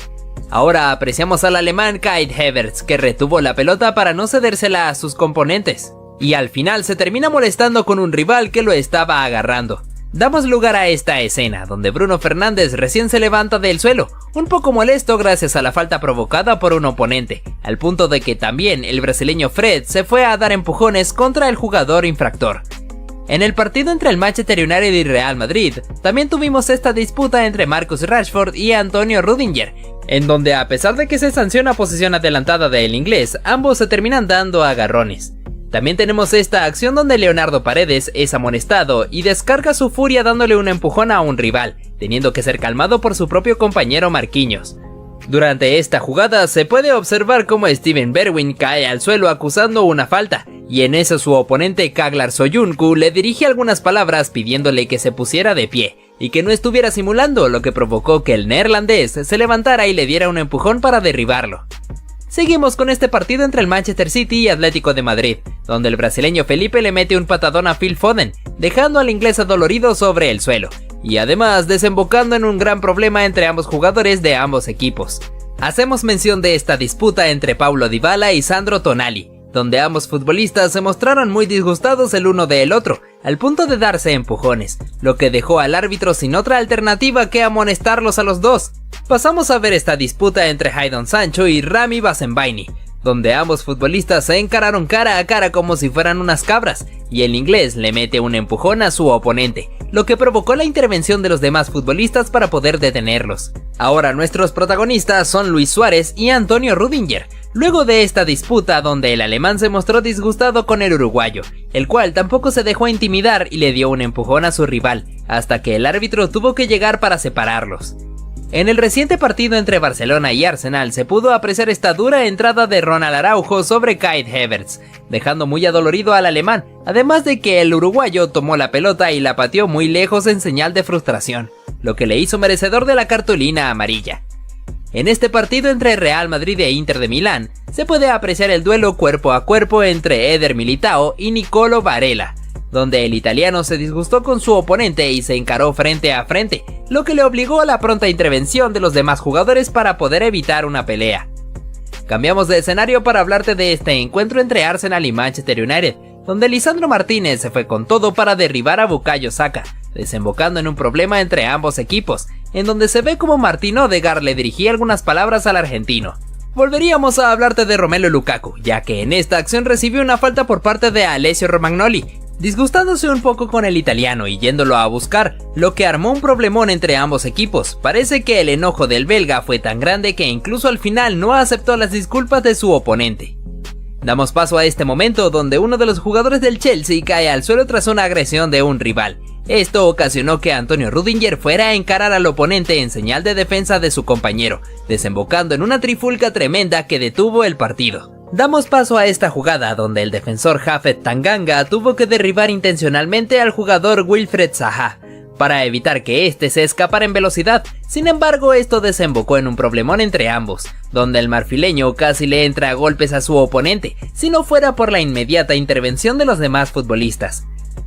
Speaker 1: Ahora apreciamos al alemán Kai Havertz, que retuvo la pelota para no cedérsela a sus componentes, y al final se termina molestando con un rival que lo estaba agarrando. Damos lugar a esta escena, donde Bruno Fernández recién se levanta del suelo, un poco molesto gracias a la falta provocada por un oponente, al punto de que también el brasileño Fred se fue a dar empujones contra el jugador infractor. En el partido entre el Manchester United y Real Madrid, también tuvimos esta disputa entre Marcus Rashford y Antonio Rudiger, en donde a pesar de que se sanciona posición adelantada del inglés, ambos se terminan dando agarrones. También tenemos esta acción donde Leonardo Paredes es amonestado y descarga su furia dándole un empujón a un rival, teniendo que ser calmado por su propio compañero Marquinhos. Durante esta jugada se puede observar cómo Steven Bergwijn cae al suelo acusando una falta, y en eso su oponente Kaglar Soyuncu le dirige algunas palabras pidiéndole que se pusiera de pie y que no estuviera simulando, lo que provocó que el neerlandés se levantara y le diera un empujón para derribarlo. Seguimos con este partido entre el Manchester City y Atlético de Madrid, donde el brasileño Felipe le mete un patadón a Phil Foden, dejando al inglés adolorido sobre el suelo, y además desembocando en un gran problema entre ambos jugadores de ambos equipos. Hacemos mención de esta disputa entre Paulo Dybala y Sandro Tonali, donde ambos futbolistas se mostraron muy disgustados el uno del otro, al punto de darse empujones, lo que dejó al árbitro sin otra alternativa que amonestarlos a los dos. Pasamos a ver esta disputa entre Jadon Sancho y Rami Bensebaini, donde ambos futbolistas se encararon cara a cara como si fueran unas cabras, y el inglés le mete un empujón a su oponente, lo que provocó la intervención de los demás futbolistas para poder detenerlos. Ahora nuestros protagonistas son Luis Suárez y Antonio Rudiger, Luego de esta disputa, donde el alemán se mostró disgustado con el uruguayo, el cual tampoco se dejó intimidar y le dio un empujón a su rival, hasta que el árbitro tuvo que llegar para separarlos. En el reciente partido entre Barcelona y Arsenal se pudo apreciar esta dura entrada de Ronald Araujo sobre Kai Havertz, dejando muy adolorido al alemán, además de que el uruguayo tomó la pelota y la pateó muy lejos en señal de frustración, lo que le hizo merecedor de la cartulina amarilla. En este partido entre Real Madrid e Inter de Milán, se puede apreciar el duelo cuerpo a cuerpo entre Eder Militao y Nicolo Varela, donde el italiano se disgustó con su oponente y se encaró frente a frente, lo que le obligó a la pronta intervención de los demás jugadores para poder evitar una pelea. Cambiamos de escenario para hablarte de este encuentro entre Arsenal y Manchester United, donde Lisandro Martínez se fue con todo para derribar a Bukayo Saka, desembocando en un problema entre ambos equipos, en donde se ve como Martín Odegaard le dirigía algunas palabras al argentino. Volveríamos a hablarte de Romelu Lukaku, ya que en esta acción recibió una falta por parte de Alessio Romagnoli, disgustándose un poco con el italiano y yéndolo a buscar, lo que armó un problemón entre ambos equipos. Parece que el enojo del belga fue tan grande que incluso al final no aceptó las disculpas de su oponente. Damos paso a este momento donde uno de los jugadores del Chelsea cae al suelo tras una agresión de un rival. Esto ocasionó que Antonio Rudiger fuera a encarar al oponente en señal de defensa de su compañero, desembocando en una trifulca tremenda que detuvo el partido. Damos paso a esta jugada donde el defensor Japhet Tanganga tuvo que derribar intencionalmente al jugador Wilfried Zaha, para evitar que éste se escapara en velocidad. Sin embargo, esto desembocó en un problemón entre ambos, donde el marfileño casi le entra a golpes a su oponente, si no fuera por la inmediata intervención de los demás futbolistas.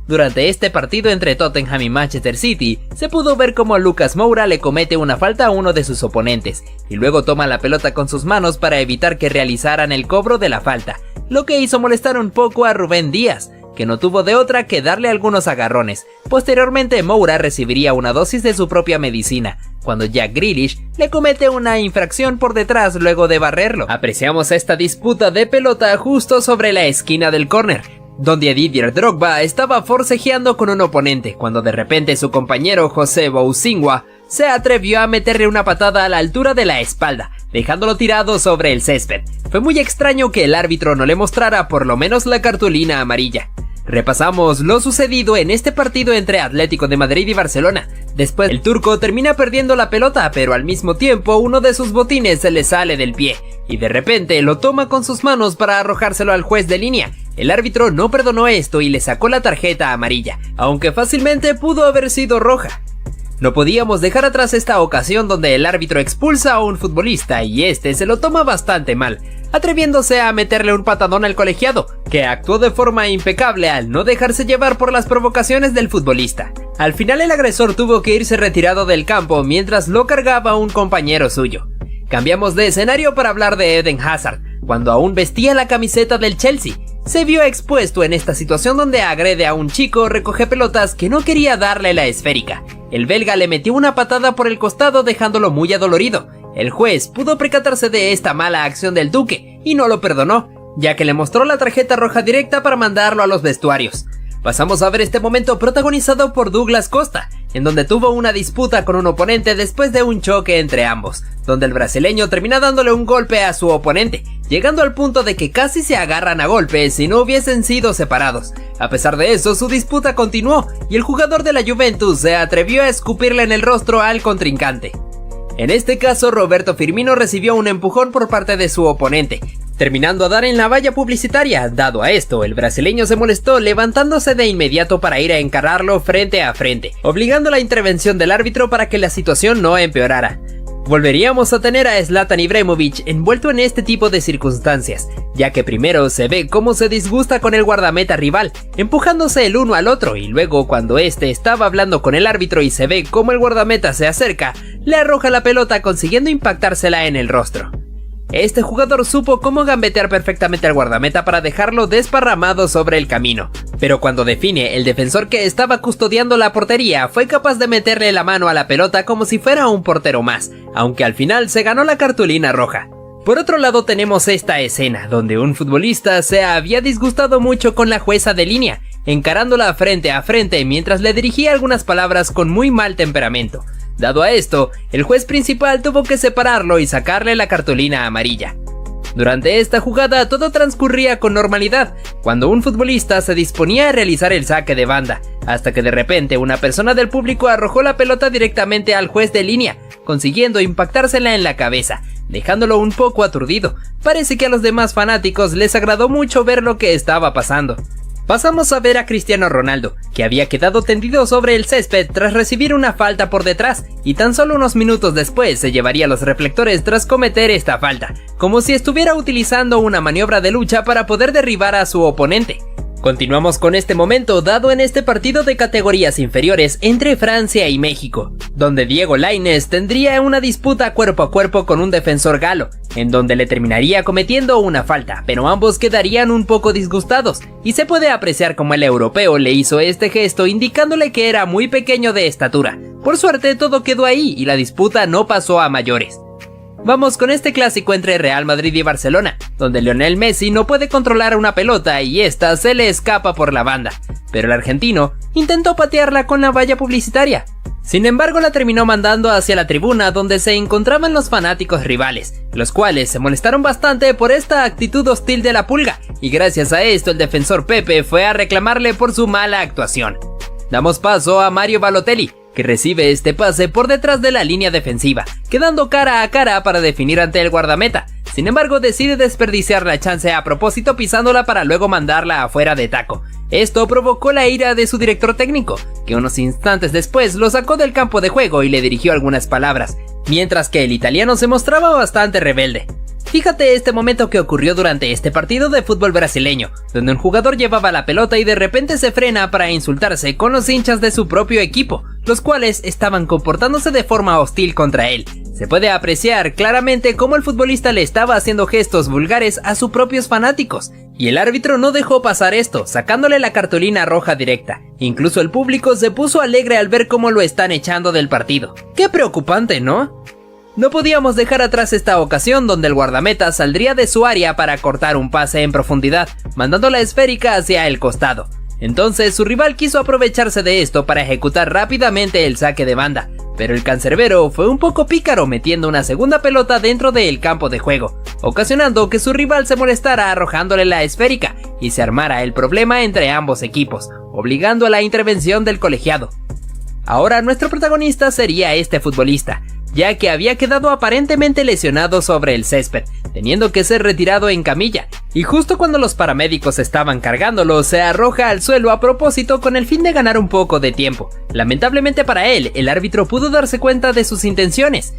Speaker 1: Durante este partido entre Tottenham y Manchester City, se pudo ver cómo Lucas Moura le comete una falta a uno de sus oponentes, y luego toma la pelota con sus manos para evitar que realizaran el cobro de la falta, lo que hizo molestar un poco a Rubén Díaz, que no tuvo de otra que darle algunos agarrones. Posteriormente Moura recibiría una dosis de su propia medicina, cuando Jack Grealish le comete una infracción por detrás luego de barrerlo. Apreciamos esta disputa de pelota justo sobre la esquina del córner, donde Didier Drogba estaba forcejeando con un oponente, cuando de repente su compañero José Bousingua se atrevió a meterle una patada a la altura de la espalda, dejándolo tirado sobre el césped. Fue muy extraño que el árbitro no le mostrara por lo menos la cartulina amarilla. Repasamos lo sucedido en este partido entre Atlético de Madrid y Barcelona. Después el turco termina perdiendo la pelota, pero al mismo tiempo uno de sus botines se le sale del pie, y de repente lo toma con sus manos para arrojárselo al juez de línea. El árbitro no perdonó esto y le sacó la tarjeta amarilla, aunque fácilmente pudo haber sido roja. No podíamos dejar atrás esta ocasión donde el árbitro expulsa a un futbolista y este se lo toma bastante mal, atreviéndose a meterle un patadón al colegiado, que actuó de forma impecable al no dejarse llevar por las provocaciones del futbolista. Al final el agresor tuvo que irse retirado del campo mientras lo cargaba un compañero suyo. Cambiamos de escenario para hablar de Eden Hazard, cuando aún vestía la camiseta del Chelsea. Se vio expuesto en esta situación donde agrede a un chico recoge pelotas que no quería darle la esférica. El belga le metió una patada por el costado dejándolo muy adolorido. El juez pudo percatarse de esta mala acción del duque y no lo perdonó, ya que le mostró la tarjeta roja directa para mandarlo a los vestuarios. Pasamos a ver este momento protagonizado por Douglas Costa, en donde tuvo una disputa con un oponente después de un choque entre ambos, donde el brasileño termina dándole un golpe a su oponente, llegando al punto de que casi se agarran a golpes si no hubiesen sido separados. A pesar de eso, su disputa continuó y el jugador de la Juventus se atrevió a escupirle en el rostro al contrincante. En este caso, Roberto Firmino recibió un empujón por parte de su oponente, terminando a dar en la valla publicitaria. Dado a esto, el brasileño se molestó, levantándose de inmediato para ir a encararlo frente a frente, obligando la intervención del árbitro para que la situación no empeorara. Volveríamos a tener a Zlatan Ibrahimovic envuelto en este tipo de circunstancias, ya que primero se ve cómo se disgusta con el guardameta rival, empujándose el uno al otro, y luego cuando este estaba hablando con el árbitro y se ve cómo el guardameta se acerca, le arroja la pelota consiguiendo impactársela en el rostro. Este jugador supo cómo gambetear perfectamente al guardameta para dejarlo desparramado sobre el camino, pero cuando define, el defensor que estaba custodiando la portería fue capaz de meterle la mano a la pelota como si fuera un portero más, aunque al final se ganó la cartulina roja. Por otro lado tenemos esta escena, donde un futbolista se había disgustado mucho con la jueza de línea, encarándola frente a frente mientras le dirigía algunas palabras con muy mal temperamento. Dado a esto, el juez principal tuvo que separarlo y sacarle la cartulina amarilla. Durante esta jugada todo transcurría con normalidad, cuando un futbolista se disponía a realizar el saque de banda, hasta que de repente una persona del público arrojó la pelota directamente al juez de línea, consiguiendo impactársela en la cabeza, dejándolo un poco aturdido. Parece que a los demás fanáticos les agradó mucho ver lo que estaba pasando. Pasamos a ver a Cristiano Ronaldo, que había quedado tendido sobre el césped tras recibir una falta por detrás, y tan solo unos minutos después se llevaría los reflectores tras cometer esta falta, como si estuviera utilizando una maniobra de lucha para poder derribar a su oponente. Continuamos con este momento dado en este partido de categorías inferiores entre Francia y México, donde Diego Lainez tendría una disputa cuerpo a cuerpo con un defensor galo, en donde le terminaría cometiendo una falta, pero ambos quedarían un poco disgustados, y se puede apreciar como el europeo le hizo este gesto indicándole que era muy pequeño de estatura. Por suerte todo quedó ahí y la disputa no pasó a mayores. Vamos con este clásico entre Real Madrid y Barcelona, donde Lionel Messi no puede controlar una pelota y esta se le escapa por la banda, pero el argentino intentó patearla con la valla publicitaria. Sin embargo, la terminó mandando hacia la tribuna donde se encontraban los fanáticos rivales, los cuales se molestaron bastante por esta actitud hostil de la Pulga, y gracias a esto el defensor Pepe fue a reclamarle por su mala actuación. Damos paso a Mario Balotelli, que recibe este pase por detrás de la línea defensiva, quedando cara a cara para definir ante el guardameta. Sin embargo, decide desperdiciar la chance a propósito pisándola para luego mandarla afuera de taco. Esto provocó la ira de su director técnico, que unos instantes después lo sacó del campo de juego y le dirigió algunas palabras, mientras que el italiano se mostraba bastante rebelde. Fíjate este momento que ocurrió durante este partido de fútbol brasileño, donde un jugador llevaba la pelota y de repente se frena para insultarse con los hinchas de su propio equipo, los cuales estaban comportándose de forma hostil contra él. Se puede apreciar claramente cómo el futbolista le estaba haciendo gestos vulgares a sus propios fanáticos, y el árbitro no dejó pasar esto, sacándole la cartulina roja directa. Incluso el público se puso alegre al ver cómo lo están echando del partido. ¡Qué preocupante!, ¿no? No podíamos dejar atrás esta ocasión donde el guardameta saldría de su área para cortar un pase en profundidad, mandando la esférica hacia el costado. Entonces su rival quiso aprovecharse de esto para ejecutar rápidamente el saque de banda, pero el cancerbero fue un poco pícaro metiendo una segunda pelota dentro del campo de juego, ocasionando que su rival se molestara arrojándole la esférica y se armara el problema entre ambos equipos, obligando a la intervención del colegiado. Ahora nuestro protagonista sería este futbolista, ya que había quedado aparentemente lesionado sobre el césped, teniendo que ser retirado en camilla, y justo cuando los paramédicos estaban cargándolo, se arroja al suelo a propósito con el fin de ganar un poco de tiempo. Lamentablemente para él, el árbitro pudo darse cuenta de sus intenciones,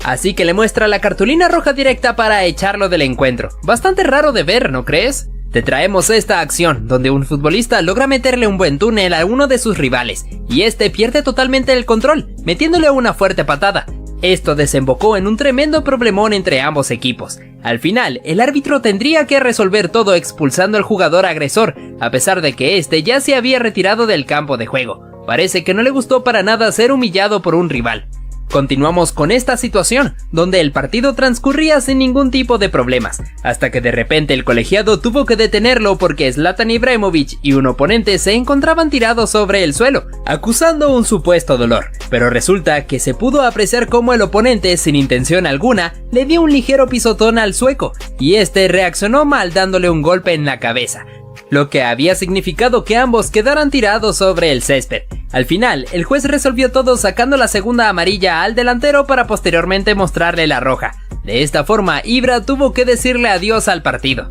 Speaker 1: así que le muestra la cartulina roja directa para echarlo del encuentro. Bastante raro de ver, ¿no crees? Te traemos esta acción, donde un futbolista logra meterle un buen túnel a uno de sus rivales, y este pierde totalmente el control, metiéndole una fuerte patada. Esto desembocó en un tremendo problemón entre ambos equipos. Al final, el árbitro tendría que resolver todo expulsando al jugador agresor, a pesar de que este ya se había retirado del campo de juego. Parece que no le gustó para nada ser humillado por un rival. Continuamos con esta situación, donde el partido transcurría sin ningún tipo de problemas, hasta que de repente el colegiado tuvo que detenerlo porque Zlatan Ibrahimović y un oponente se encontraban tirados sobre el suelo, acusando un supuesto dolor, pero resulta que se pudo apreciar cómo el oponente, sin intención alguna, le dio un ligero pisotón al sueco, y este reaccionó mal dándole un golpe en la cabeza, lo que había significado que ambos quedaran tirados sobre el césped. Al final, el juez resolvió todo sacando la segunda amarilla al delantero para posteriormente mostrarle la roja. De esta forma, Ibra tuvo que decirle adiós al partido.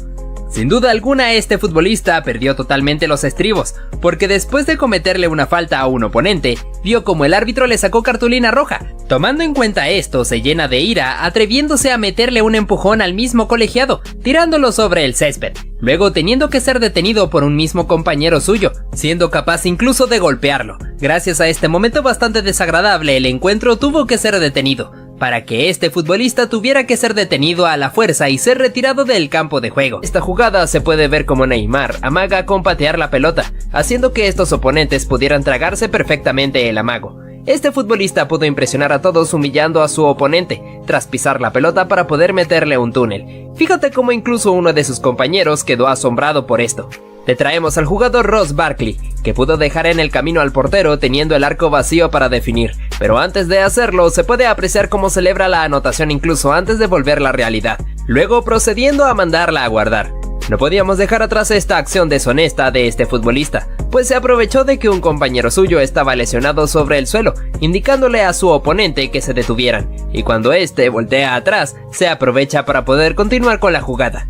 Speaker 1: Sin duda alguna, este futbolista perdió totalmente los estribos, porque después de cometerle una falta a un oponente, vio como el árbitro le sacó cartulina roja. Tomando en cuenta esto, se llena de ira, atreviéndose a meterle un empujón al mismo colegiado, tirándolo sobre el césped, luego teniendo que ser detenido por un mismo compañero suyo, siendo capaz incluso de golpearlo. Gracias a este momento bastante desagradable, el encuentro tuvo que ser detenido, para que este futbolista tuviera que ser detenido a la fuerza y ser retirado del campo de juego. Esta jugada se puede ver como Neymar amaga con patear la pelota, haciendo que estos oponentes pudieran tragarse perfectamente el amago. Este futbolista pudo impresionar a todos humillando a su oponente, tras pisar la pelota para poder meterle un túnel. Fíjate cómo incluso uno de sus compañeros quedó asombrado por esto. Te traemos al jugador Ross Barkley, que pudo dejar en el camino al portero teniendo el arco vacío para definir, pero antes de hacerlo se puede apreciar cómo celebra la anotación incluso antes de volver la realidad, luego procediendo a mandarla a guardar. No podíamos dejar atrás esta acción deshonesta de este futbolista, pues se aprovechó de que un compañero suyo estaba lesionado sobre el suelo, indicándole a su oponente que se detuvieran, y cuando este voltea atrás, se aprovecha para poder continuar con la jugada.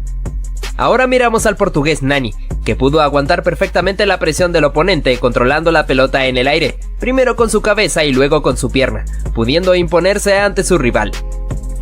Speaker 1: Ahora miramos al portugués Nani, que pudo aguantar perfectamente la presión del oponente controlando la pelota en el aire, primero con su cabeza y luego con su pierna, pudiendo imponerse ante su rival.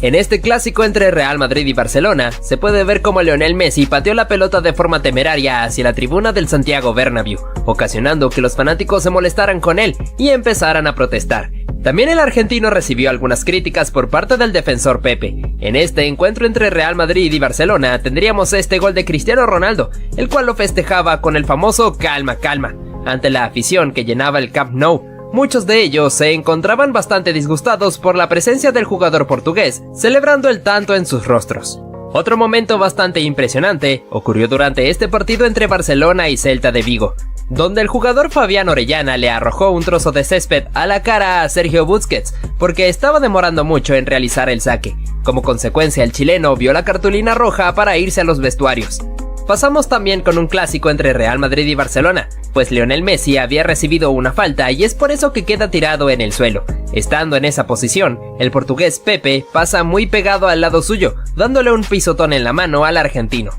Speaker 1: En este clásico entre Real Madrid y Barcelona, se puede ver cómo Lionel Messi pateó la pelota de forma temeraria hacia la tribuna del Santiago Bernabéu, ocasionando que los fanáticos se molestaran con él y empezaran a protestar. También el argentino recibió algunas críticas por parte del defensor Pepe. En este encuentro entre Real Madrid y Barcelona tendríamos este gol de Cristiano Ronaldo, el cual lo festejaba con el famoso calma, calma, ante la afición que llenaba el Camp Nou. Muchos de ellos se encontraban bastante disgustados por la presencia del jugador portugués, celebrando el tanto en sus rostros. Otro momento bastante impresionante ocurrió durante este partido entre Barcelona y Celta de Vigo, donde el jugador Fabián Orellana le arrojó un trozo de césped a la cara a Sergio Busquets porque estaba demorando mucho en realizar el saque. Como consecuencia, el chileno vio la cartulina roja para irse a los vestuarios. Pasamos también con un clásico entre Real Madrid y Barcelona, pues Lionel Messi había recibido una falta y es por eso que queda tirado en el suelo. Estando en esa posición, el portugués Pepe pasa muy pegado al lado suyo, dándole un pisotón en la mano al argentino.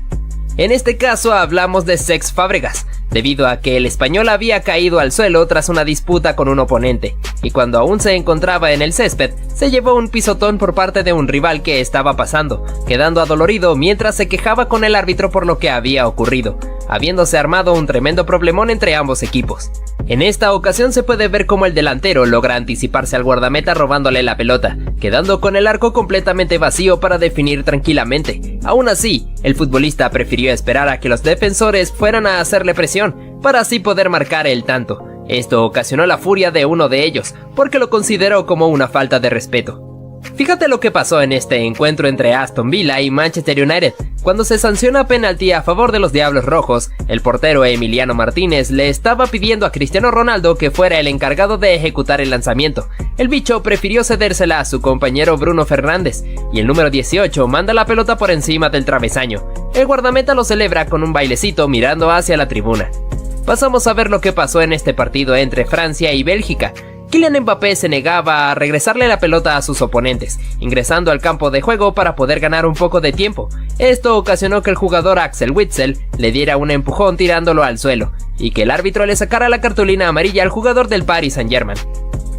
Speaker 1: En este caso hablamos de Cesc Fábregas, debido a que el español había caído al suelo tras una disputa con un oponente, y cuando aún se encontraba en el césped, se llevó un pisotón por parte de un rival que estaba pasando, quedando adolorido mientras se quejaba con el árbitro por lo que había ocurrido, habiéndose armado un tremendo problemón entre ambos equipos. En esta ocasión se puede ver cómo el delantero logra anticiparse al guardameta robándole la pelota, quedando con el arco completamente vacío para definir tranquilamente. Aún así, el futbolista prefirió esperar a que los defensores fueran a hacerle presión, para así poder marcar el tanto. Esto ocasionó la furia de uno de ellos, porque lo consideró como una falta de respeto. Fíjate lo que pasó en este encuentro entre Aston Villa y Manchester United. Cuando se sanciona penalti a favor de los Diablos Rojos, el portero Emiliano Martínez le estaba pidiendo a Cristiano Ronaldo que fuera el encargado de ejecutar el lanzamiento. El bicho prefirió cedérsela a su compañero Bruno Fernández, y el número 18 manda la pelota por encima del travesaño. El guardameta lo celebra con un bailecito mirando hacia la tribuna. Pasamos a ver lo que pasó en este partido entre Francia y Bélgica. Kylian Mbappé se negaba a regresarle la pelota a sus oponentes, ingresando al campo de juego para poder ganar un poco de tiempo. Esto ocasionó que el jugador Axel Witsel le diera un empujón tirándolo al suelo, y que el árbitro le sacara la cartulina amarilla al jugador del Paris Saint-Germain.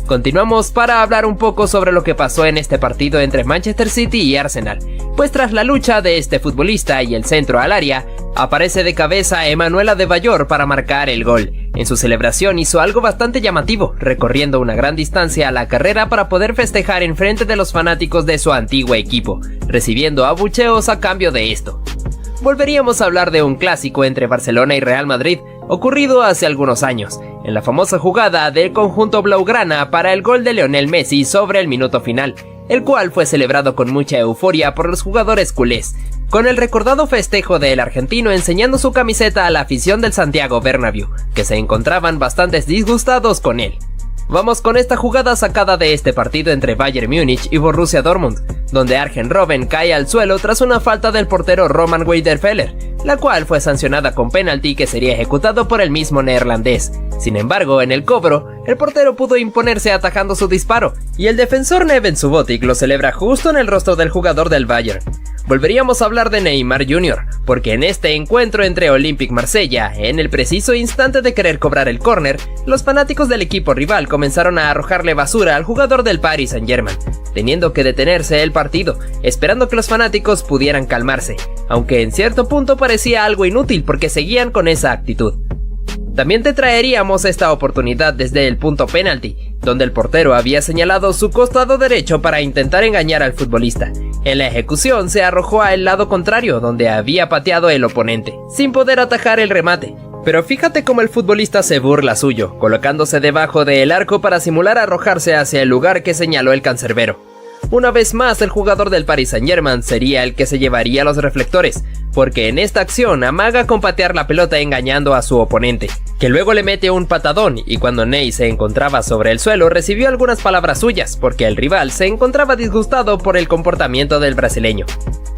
Speaker 1: Continuamos para hablar un poco sobre lo que pasó en este partido entre Manchester City y Arsenal, pues tras la lucha de este futbolista y el centro al área, aparece de cabeza Emmanuel Adebayor para marcar el gol. En su celebración hizo algo bastante llamativo, recorriendo una gran distancia a la carrera para poder festejar en frente de los fanáticos de su antiguo equipo, recibiendo abucheos a cambio de esto. Volveríamos a hablar de un clásico entre Barcelona y Real Madrid, ocurrido hace algunos años, en la famosa jugada del conjunto blaugrana para el gol de Lionel Messi sobre el minuto final, el cual fue celebrado con mucha euforia por los jugadores culés, con el recordado festejo del argentino enseñando su camiseta a la afición del Santiago Bernabéu, que se encontraban bastante disgustados con él. Vamos con esta jugada sacada de este partido entre Bayern Múnich y Borussia Dortmund, donde Arjen Robben cae al suelo tras una falta del portero Roman Weidenfeller, la cual fue sancionada con penalti que sería ejecutado por el mismo neerlandés. Sin embargo, en el cobro, el portero pudo imponerse atajando su disparo, y el defensor Neven Subotic lo celebra justo en el rostro del jugador del Bayern. Volveríamos a hablar de Neymar Jr., porque en este encuentro entre Olympique Marsella, en el preciso instante de querer cobrar el córner, los fanáticos del equipo rival comenzaron a arrojarle basura al jugador del Paris Saint-Germain, teniendo que detenerse el partido, esperando que los fanáticos pudieran calmarse, aunque en cierto punto parecía algo inútil porque seguían con esa actitud. También te traeríamos esta oportunidad desde el punto penalti, donde el portero había señalado su costado derecho para intentar engañar al futbolista. En la ejecución se arrojó al lado contrario, donde había pateado el oponente, sin poder atajar el remate. Pero fíjate cómo el futbolista se burla suyo, colocándose debajo del arco para simular arrojarse hacia el lugar que señaló el cancerbero. Una vez más, el jugador del Paris Saint-Germain sería el que se llevaría los reflectores, porque en esta acción amaga con patear la pelota engañando a su oponente, que luego le mete un patadón, y cuando Ney se encontraba sobre el suelo recibió algunas palabras suyas, porque el rival se encontraba disgustado por el comportamiento del brasileño.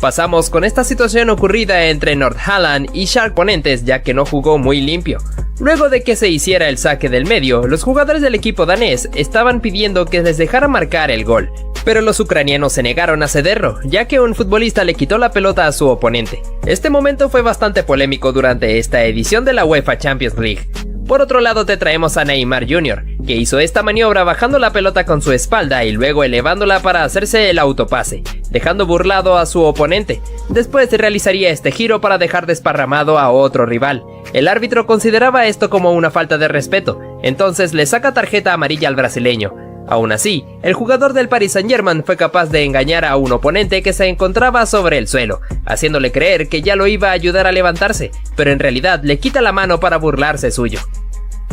Speaker 1: Pasamos con esta situación ocurrida entre Nordsjælland y Schalke oponentes, ya que no jugó muy limpio. Luego de que se hiciera el saque del medio, los jugadores del equipo danés estaban pidiendo que les dejara marcar el gol, pero los ucranianos se negaron a cederlo, ya que un futbolista le quitó la pelota a su oponente. Este momento fue bastante polémico durante esta edición de la UEFA Champions League. Por otro lado te traemos a Neymar Jr., que hizo esta maniobra bajando la pelota con su espalda y luego elevándola para hacerse el autopase, dejando burlado a su oponente. Después realizaría este giro para dejar desparramado a otro rival. El árbitro consideraba esto como una falta de respeto, entonces le saca tarjeta amarilla al brasileño. Aún así, el jugador del Paris Saint-Germain fue capaz de engañar a un oponente que se encontraba sobre el suelo, haciéndole creer que ya lo iba a ayudar a levantarse, pero en realidad le quita la mano para burlarse suyo.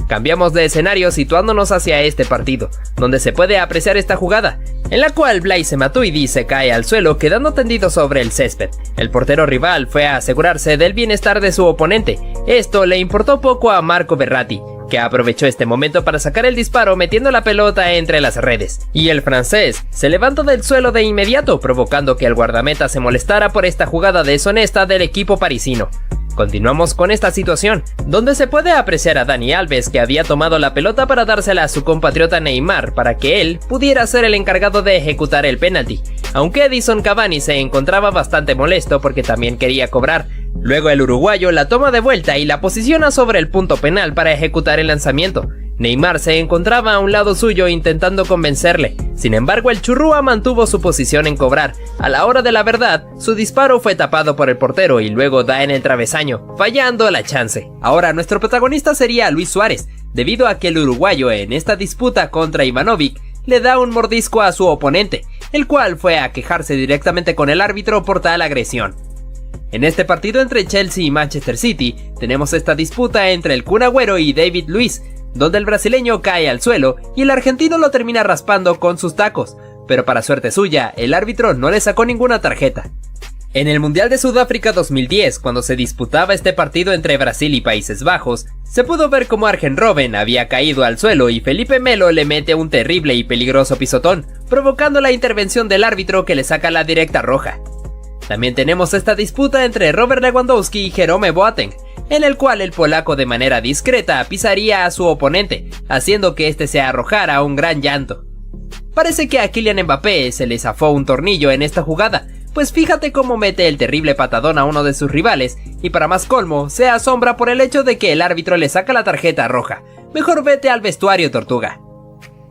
Speaker 1: Cambiamos de escenario situándonos hacia este partido, donde se puede apreciar esta jugada, en la cual Blaise Matuidi se cae al suelo quedando tendido sobre el césped. El portero rival fue a asegurarse del bienestar de su oponente. Esto le importó poco a Marco Verratti, que aprovechó este momento para sacar el disparo metiendo la pelota entre las redes. Y el francés se levantó del suelo de inmediato, provocando que el guardameta se molestara por esta jugada deshonesta del equipo parisino. Continuamos con esta situación, donde se puede apreciar a Dani Alves, que había tomado la pelota para dársela a su compatriota Neymar para que él pudiera ser el encargado de ejecutar el penalti, aunque Edinson Cavani se encontraba bastante molesto porque también quería cobrar. Luego el uruguayo la toma de vuelta y la posiciona sobre el punto penal para ejecutar el lanzamiento. Neymar se encontraba a un lado suyo intentando convencerle, sin embargo el churrúa mantuvo su posición en cobrar. A la hora de la verdad, su disparo fue tapado por el portero y luego da en el travesaño, fallando la chance. Ahora nuestro protagonista sería Luis Suárez, debido a que el uruguayo en esta disputa contra Ivanovic le da un mordisco a su oponente, el cual fue a quejarse directamente con el árbitro por tal agresión. En este partido entre Chelsea y Manchester City, tenemos esta disputa entre el Kun Agüero y David Luiz, donde el brasileño cae al suelo y el argentino lo termina raspando con sus tacos, pero para suerte suya, el árbitro no le sacó ninguna tarjeta. En el Mundial de Sudáfrica 2010, cuando se disputaba este partido entre Brasil y Países Bajos, se pudo ver cómo Arjen Robben había caído al suelo y Felipe Melo le mete un terrible y peligroso pisotón, provocando la intervención del árbitro que le saca la directa roja. También tenemos esta disputa entre Robert Lewandowski y Jerome Boateng, en el cual el polaco de manera discreta pisaría a su oponente, haciendo que este se arrojara a un gran llanto. Parece que a Kylian Mbappé se le zafó un tornillo en esta jugada, pues fíjate cómo mete el terrible patadón a uno de sus rivales, y para más colmo, se asombra por el hecho de que el árbitro le saca la tarjeta roja. Mejor vete al vestuario, tortuga.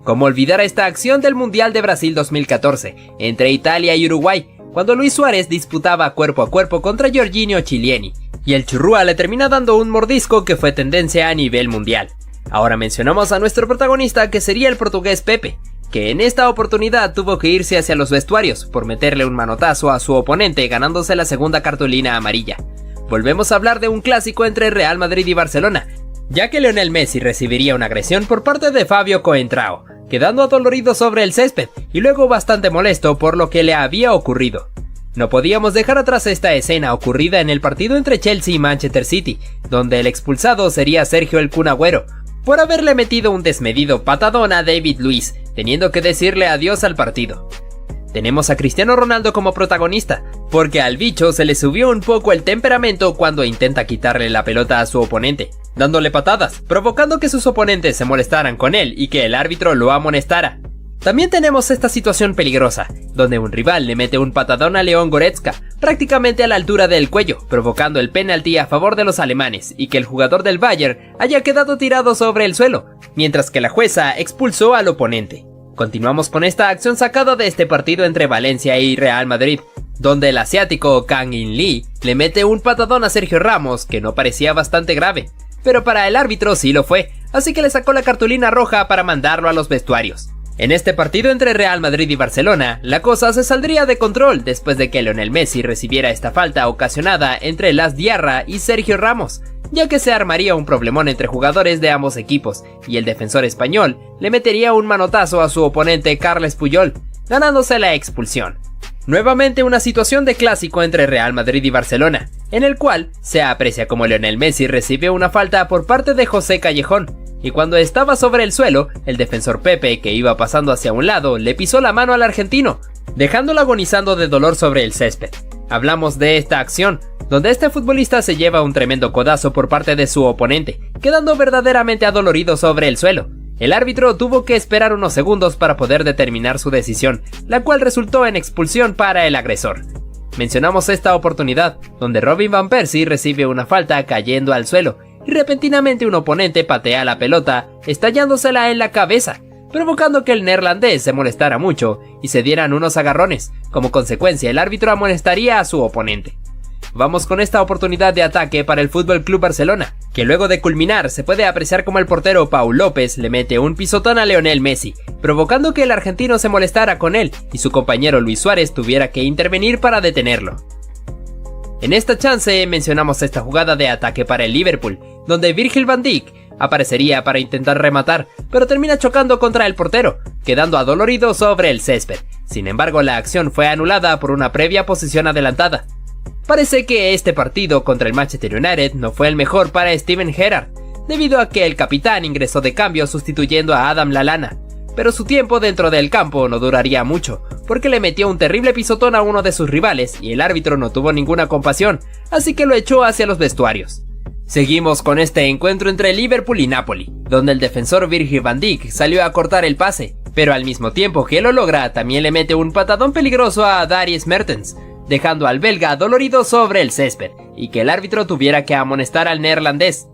Speaker 1: ¿Cómo olvidar esta acción del Mundial de Brasil 2014, entre Italia y Uruguay, cuando Luis Suárez disputaba cuerpo a cuerpo contra Giorginio Chiellini, y el churrúa le termina dando un mordisco que fue tendencia a nivel mundial? Ahora mencionamos a nuestro protagonista, que sería el portugués Pepe, que en esta oportunidad tuvo que irse hacia los vestuarios por meterle un manotazo a su oponente, ganándose la segunda cartulina amarilla. Volvemos a hablar de un clásico entre Real Madrid y Barcelona, ya que Lionel Messi recibiría una agresión por parte de Fabio Coentrao, quedando adolorido sobre el césped y luego bastante molesto por lo que le había ocurrido. No podíamos dejar atrás esta escena ocurrida en el partido entre Chelsea y Manchester City, donde el expulsado sería Sergio el Kun Agüero, por haberle metido un desmedido patadón a David Luiz, teniendo que decirle adiós al partido. Tenemos a Cristiano Ronaldo como protagonista, porque al bicho se le subió un poco el temperamento cuando intenta quitarle la pelota a su oponente, dándole patadas, provocando que sus oponentes se molestaran con él y que el árbitro lo amonestara. También tenemos esta situación peligrosa, donde un rival le mete un patadón a León Goretzka, prácticamente a la altura del cuello, provocando el penalti a favor de los alemanes y que el jugador del Bayern haya quedado tirado sobre el suelo, mientras que la jueza expulsó al oponente. Continuamos con esta acción sacada de este partido entre Valencia y Real Madrid, donde el asiático Kang In Lee le mete un patadón a Sergio Ramos que no parecía bastante grave, pero para el árbitro sí lo fue, así que le sacó la cartulina roja para mandarlo a los vestuarios. En este partido entre Real Madrid y Barcelona, la cosa se saldría de control después de que Lionel Messi recibiera esta falta ocasionada entre Las Diarra y Sergio Ramos, ya que se armaría un problemón entre jugadores de ambos equipos, y el defensor español le metería un manotazo a su oponente Carles Puyol, ganándose la expulsión. Nuevamente una situación de clásico entre Real Madrid y Barcelona, en el cual se aprecia como Lionel Messi recibe una falta por parte de José Callejón, y cuando estaba sobre el suelo, el defensor Pepe, que iba pasando hacia un lado, le pisó la mano al argentino, dejándolo agonizando de dolor sobre el césped. Hablamos de esta acción, donde este futbolista se lleva un tremendo codazo por parte de su oponente, quedando verdaderamente adolorido sobre el suelo. El árbitro tuvo que esperar unos segundos para poder determinar su decisión, la cual resultó en expulsión para el agresor. Mencionamos esta oportunidad, donde Robin van Persie recibe una falta cayendo al suelo, y repentinamente un oponente patea la pelota, estallándosela en la cabeza, provocando que el neerlandés se molestara mucho y se dieran unos agarrones. Como consecuencia, el árbitro amonestaría a su oponente. Vamos con esta oportunidad de ataque para el FC Barcelona, que luego de culminar se puede apreciar como el portero Pau López le mete un pisotón a Lionel Messi, provocando que el argentino se molestara con él y su compañero Luis Suárez tuviera que intervenir para detenerlo. En esta chance mencionamos esta jugada de ataque para el Liverpool, donde Virgil van Dijk aparecería para intentar rematar, pero termina chocando contra el portero, quedando adolorido sobre el césped. Sin embargo, la acción fue anulada por una previa posición adelantada. Parece que este partido contra el Manchester United no fue el mejor para Steven Gerrard, debido a que el capitán ingresó de cambio sustituyendo a Adam Lallana, pero su tiempo dentro del campo no duraría mucho, porque le metió un terrible pisotón a uno de sus rivales y el árbitro no tuvo ninguna compasión, así que lo echó hacia los vestuarios. Seguimos con este encuentro entre Liverpool y Napoli, donde el defensor Virgil van Dijk salió a cortar el pase, pero al mismo tiempo que lo logra también le mete un patadón peligroso a Dries Mertens, dejando al belga dolorido sobre el césped, y que el árbitro tuviera que amonestar al neerlandés.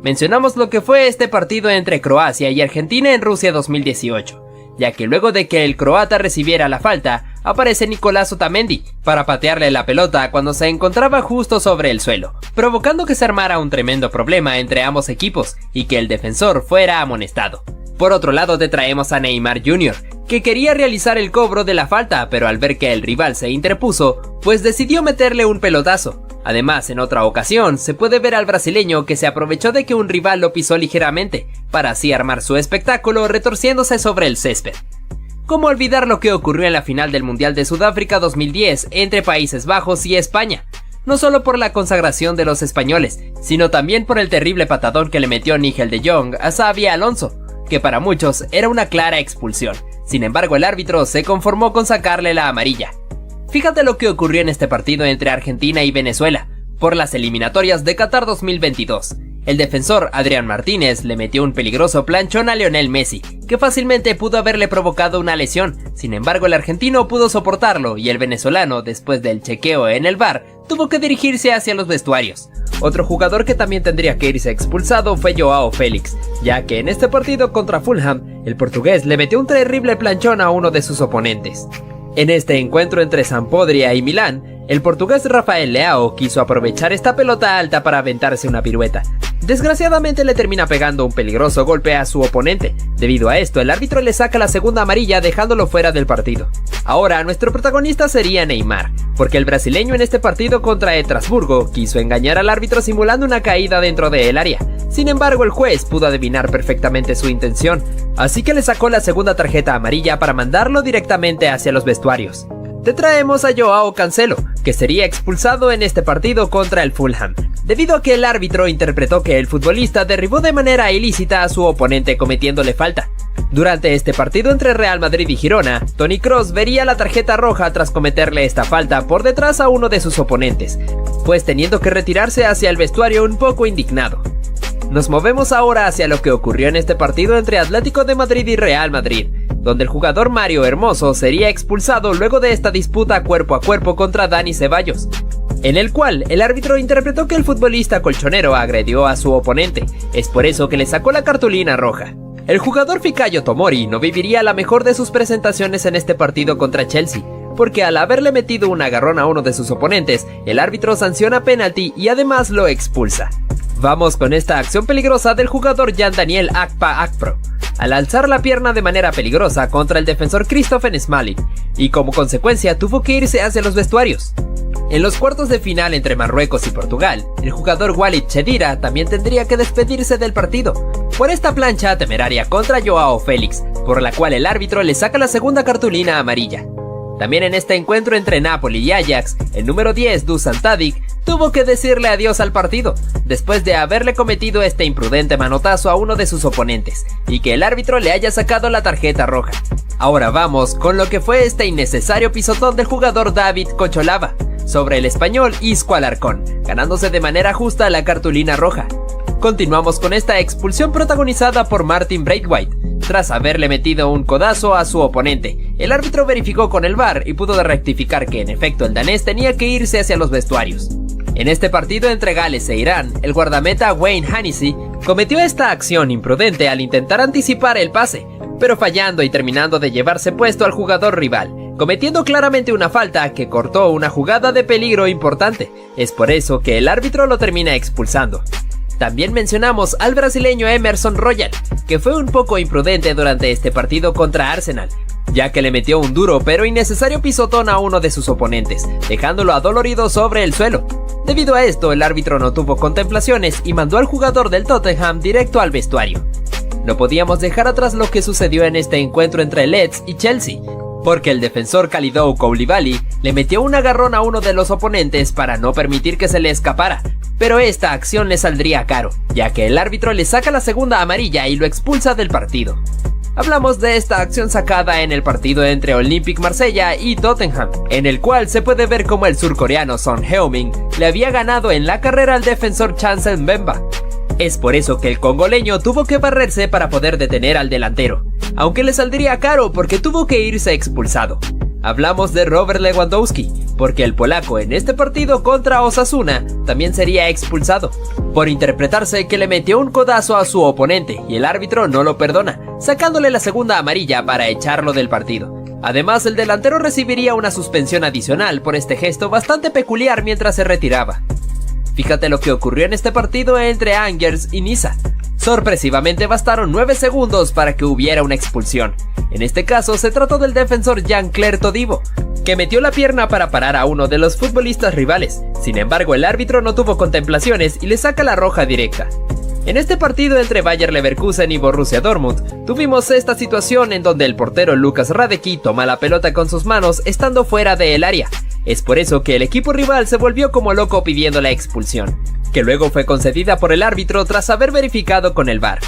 Speaker 1: Mencionamos lo que fue este partido entre Croacia y Argentina en Rusia 2018, ya que luego de que el croata recibiera la falta, aparece Nicolás Otamendi para patearle la pelota cuando se encontraba justo sobre el suelo, provocando que se armara un tremendo problema entre ambos equipos y que el defensor fuera amonestado. Por otro lado te traemos a Neymar Jr., que quería realizar el cobro de la falta, pero al ver que el rival se interpuso, pues decidió meterle un pelotazo. Además, en otra ocasión, se puede ver al brasileño que se aprovechó de que un rival lo pisó ligeramente, para así armar su espectáculo retorciéndose sobre el césped. ¿Cómo olvidar lo que ocurrió en la final del Mundial de Sudáfrica 2010 entre Países Bajos y España? No solo por la consagración de los españoles, sino también por el terrible patadón que le metió Nigel de Jong a Xabi Alonso, que para muchos era una clara expulsión. Sin embargo, el árbitro se conformó con sacarle la amarilla. Fíjate lo que ocurrió en este partido entre Argentina y Venezuela, por las eliminatorias de Qatar 2022. El defensor Adrián Martínez le metió un peligroso planchón a Lionel Messi, que fácilmente pudo haberle provocado una lesión. Sin embargo, el argentino pudo soportarlo y el venezolano, después del chequeo en el VAR, tuvo que dirigirse hacia los vestuarios. Otro jugador que también tendría que irse expulsado fue Joao Félix, ya que en este partido contra Fulham, el portugués le metió un terrible planchón a uno de sus oponentes. En este encuentro entre Sampdoria y Milán, el portugués Rafael Leao quiso aprovechar esta pelota alta para aventarse una pirueta. Desgraciadamente le termina pegando un peligroso golpe a su oponente. Debido a esto, el árbitro le saca la segunda amarilla dejándolo fuera del partido. Ahora, nuestro protagonista sería Neymar, porque el brasileño en este partido contra Estrasburgo quiso engañar al árbitro simulando una caída dentro del área. Sin embargo, el juez pudo adivinar perfectamente su intención, así que le sacó la segunda tarjeta amarilla para mandarlo directamente hacia los vestuarios. Te traemos a Joao Cancelo, que sería expulsado en este partido contra el Fulham, debido a que el árbitro interpretó que el futbolista derribó de manera ilícita a su oponente cometiéndole falta. Durante este partido entre Real Madrid y Girona, Toni Kroos vería la tarjeta roja tras cometerle esta falta por detrás a uno de sus oponentes, pues teniendo que retirarse hacia el vestuario un poco indignado. Nos movemos ahora hacia lo que ocurrió en este partido entre Atlético de Madrid y Real Madrid, donde el jugador Mario Hermoso sería expulsado luego de esta disputa cuerpo a cuerpo contra Dani Ceballos, en el cual el árbitro interpretó que el futbolista colchonero agredió a su oponente. Es por eso que le sacó la cartulina roja. El jugador Fikayo Tomori no viviría la mejor de sus presentaciones en este partido contra Chelsea, porque al haberle metido un agarrón a uno de sus oponentes, el árbitro sanciona penalti y además lo expulsa. Vamos con esta acción peligrosa del jugador Jan Daniel Akpa Akpro, al alzar la pierna de manera peligrosa contra el defensor Christopher Smalling, y como consecuencia tuvo que irse hacia los vestuarios. En los cuartos de final entre Marruecos y Portugal, el jugador Walid Chedira también tendría que despedirse del partido, por esta plancha temeraria contra Joao Félix, por la cual el árbitro le saca la segunda cartulina amarilla. También en este encuentro entre Napoli y Ajax, el número 10 Dusan Tadic tuvo que decirle adiós al partido, después de haberle cometido este imprudente manotazo a uno de sus oponentes, y que el árbitro le haya sacado la tarjeta roja. Ahora vamos con lo que fue este innecesario pisotón del jugador David Cocholava, sobre el español Isco Alarcón, ganándose de manera justa la cartulina roja. Continuamos con esta expulsión protagonizada por Martin Braithwaite. Tras haberle metido un codazo a su oponente, el árbitro verificó con el VAR y pudo rectificar que en efecto el danés tenía que irse hacia los vestuarios. En este partido entre Gales e Irán, el guardameta Wayne Hennessy cometió esta acción imprudente al intentar anticipar el pase, pero fallando y terminando de llevarse puesto al jugador rival, cometiendo claramente una falta que cortó una jugada de peligro importante. Es por eso que el árbitro lo termina expulsando. También mencionamos al brasileño Emerson Royal, que fue un poco imprudente durante este partido contra Arsenal, ya que le metió un duro pero innecesario pisotón a uno de sus oponentes, dejándolo adolorido sobre el suelo. Debido a esto, el árbitro no tuvo contemplaciones y mandó al jugador del Tottenham directo al vestuario. No podíamos dejar atrás lo que sucedió en este encuentro entre Leeds y Chelsea, porque el defensor Kalidou Koulibaly le metió un agarrón a uno de los oponentes para no permitir que se le escapara, pero esta acción le saldría caro, ya que el árbitro le saca la segunda amarilla y lo expulsa del partido. Hablamos de esta acción sacada en el partido entre Olympique Marsella y Tottenham, en el cual se puede ver cómo el surcoreano Son Heung-min le había ganado en la carrera al defensor Chancel Mbemba. Es por eso que el congoleño tuvo que barrerse para poder detener al delantero, aunque le saldría caro porque tuvo que irse expulsado. Hablamos de Robert Lewandowski, porque el polaco en este partido contra Osasuna también sería expulsado, por interpretarse que le metió un codazo a su oponente y el árbitro no lo perdona, sacándole la segunda amarilla para echarlo del partido. Además, el delantero recibiría una suspensión adicional por este gesto bastante peculiar mientras se retiraba. Fíjate lo que ocurrió en este partido entre Angers y Niza. Sorpresivamente bastaron 9 segundos para que hubiera una expulsión. En este caso se trató del defensor Jean-Claire Todibo, que metió la pierna para parar a uno de los futbolistas rivales. Sin embargo, el árbitro no tuvo contemplaciones y le saca la roja directa. En este partido entre Bayer Leverkusen y Borussia Dortmund, tuvimos esta situación en donde el portero Lukas Hradecky toma la pelota con sus manos estando fuera del área. Es por eso que el equipo rival se volvió como loco pidiendo la expulsión, que luego fue concedida por el árbitro tras haber verificado con el VAR.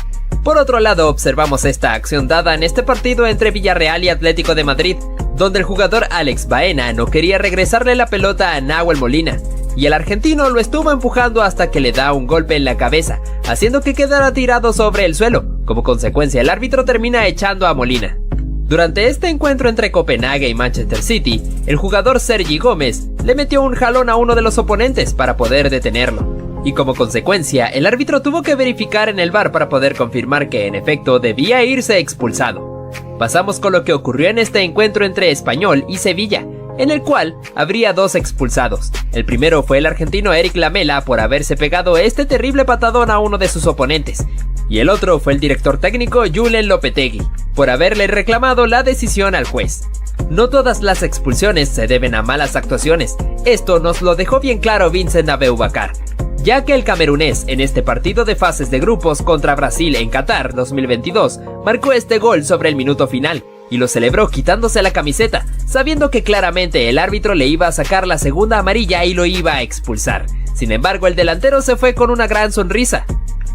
Speaker 1: Por otro lado, observamos esta acción dada en este partido entre Villarreal y Atlético de Madrid, donde el jugador Alex Baena no quería regresarle la pelota a Nahuel Molina, y el argentino lo estuvo empujando hasta que le da un golpe en la cabeza, haciendo que quedara tirado sobre el suelo. Como consecuencia, el árbitro termina echando a Molina. Durante este encuentro entre Copenhague y Manchester City, el jugador Sergi Gómez le metió un jalón a uno de los oponentes para poder detenerlo, y como consecuencia, el árbitro tuvo que verificar en el VAR para poder confirmar que en efecto debía irse expulsado. Pasamos con lo que ocurrió en este encuentro entre Español y Sevilla, en el cual habría 2 expulsados. El primero fue el argentino Eric Lamela por haberse pegado este terrible patadón a uno de sus oponentes, y el otro fue el director técnico Julen Lopetegui, por haberle reclamado la decisión al juez. No todas las expulsiones se deben a malas actuaciones, esto nos lo dejó bien claro Vincent Aboubakar, ya que el camerunés en este partido de fases de grupos contra Brasil en Qatar 2022 marcó este gol sobre el minuto final, y lo celebró quitándose la camiseta, sabiendo que claramente el árbitro le iba a sacar la segunda amarilla y lo iba a expulsar. Sin embargo, el delantero se fue con una gran sonrisa.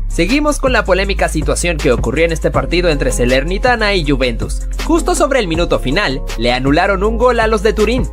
Speaker 1: Seguimos con la polémica situación que ocurrió en este partido entre Salernitana y Juventus. Justo sobre el minuto final, le anularon un gol a los de Turín,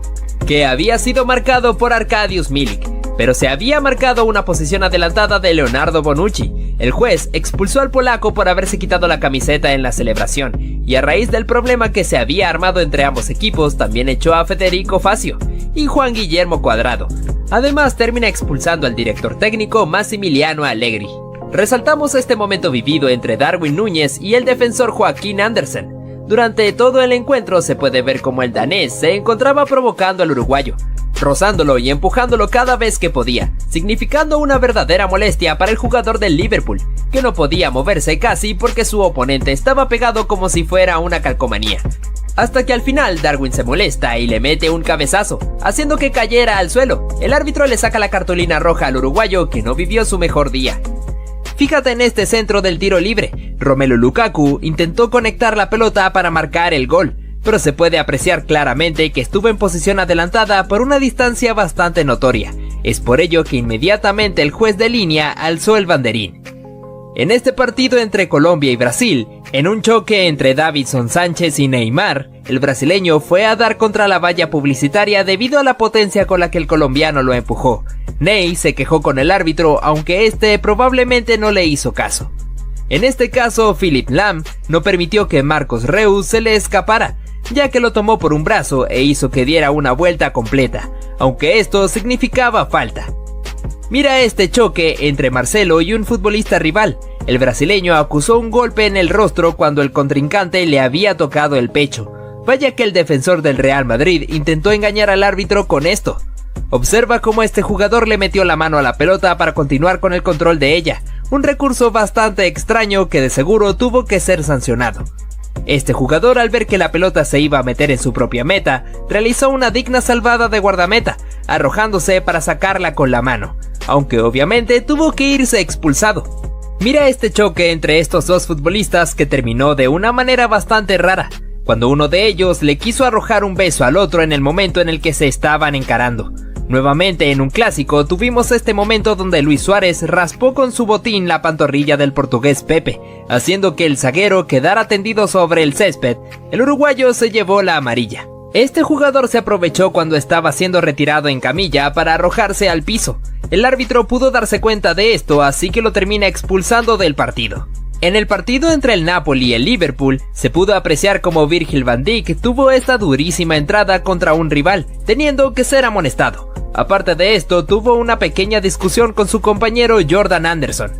Speaker 1: que había sido marcado por Arkadiusz Milik, pero se había marcado una posición adelantada de Leonardo Bonucci. El juez expulsó al polaco por haberse quitado la camiseta en la celebración, y a raíz del problema que se había armado entre ambos equipos, también echó a Federico Facio y Juan Guillermo Cuadrado. Además, termina expulsando al director técnico Massimiliano Allegri. Resaltamos este momento vivido entre Darwin Núñez y el defensor Joaquín Andersen. Durante todo el encuentro se puede ver cómo el danés se encontraba provocando al uruguayo, rozándolo y empujándolo cada vez que podía, significando una verdadera molestia para el jugador del Liverpool, que no podía moverse casi porque su oponente estaba pegado como si fuera una calcomanía. Hasta que al final Darwin se molesta y le mete un cabezazo, haciendo que cayera al suelo. El árbitro le saca la cartulina roja al uruguayo, que no vivió su mejor día. Fíjate en este centro del tiro libre. Romelu Lukaku intentó conectar la pelota para marcar el gol, pero se puede apreciar claramente que estuvo en posición adelantada por una distancia bastante notoria. Es por ello que inmediatamente el juez de línea alzó el banderín. En este partido entre Colombia y Brasil, En un choque entre Davinson Sánchez y Neymar, el brasileño fue a dar contra la valla publicitaria debido a la potencia con la que el colombiano lo empujó. Ney se quejó con el árbitro, aunque este probablemente no le hizo caso. En este caso, Philipp Lahm no permitió que Marcos Reus se le escapara, ya que lo tomó por un brazo e hizo que diera una vuelta completa, aunque esto significaba falta. Mira este choque entre Marcelo y un futbolista rival. El brasileño acusó un golpe en el rostro cuando el contrincante le había tocado el pecho. Vaya que el defensor del Real Madrid intentó engañar al árbitro con esto. Observa cómo este jugador le metió la mano a la pelota para continuar con el control de ella, un recurso bastante extraño que de seguro tuvo que ser sancionado. Este jugador, al ver que la pelota se iba a meter en su propia meta, realizó una digna salvada de guardameta, arrojándose para sacarla con la mano, aunque obviamente tuvo que irse expulsado. Mira este choque entre estos dos futbolistas que terminó de una manera bastante rara, cuando uno de ellos le quiso arrojar un beso al otro en el momento en el que se estaban encarando. Nuevamente en un clásico tuvimos este momento donde Luis Suárez raspó con su botín la pantorrilla del portugués Pepe, haciendo que el zaguero quedara tendido sobre el césped. El uruguayo se llevó la amarilla. Este jugador se aprovechó cuando estaba siendo retirado en camilla para arrojarse al piso. El árbitro pudo darse cuenta de esto, así que lo termina expulsando del partido. En el partido entre el Napoli y el Liverpool, se pudo apreciar como Virgil van Dijk tuvo esta durísima entrada contra un rival, teniendo que ser amonestado. Aparte de esto, tuvo una pequeña discusión con su compañero Jordan Anderson.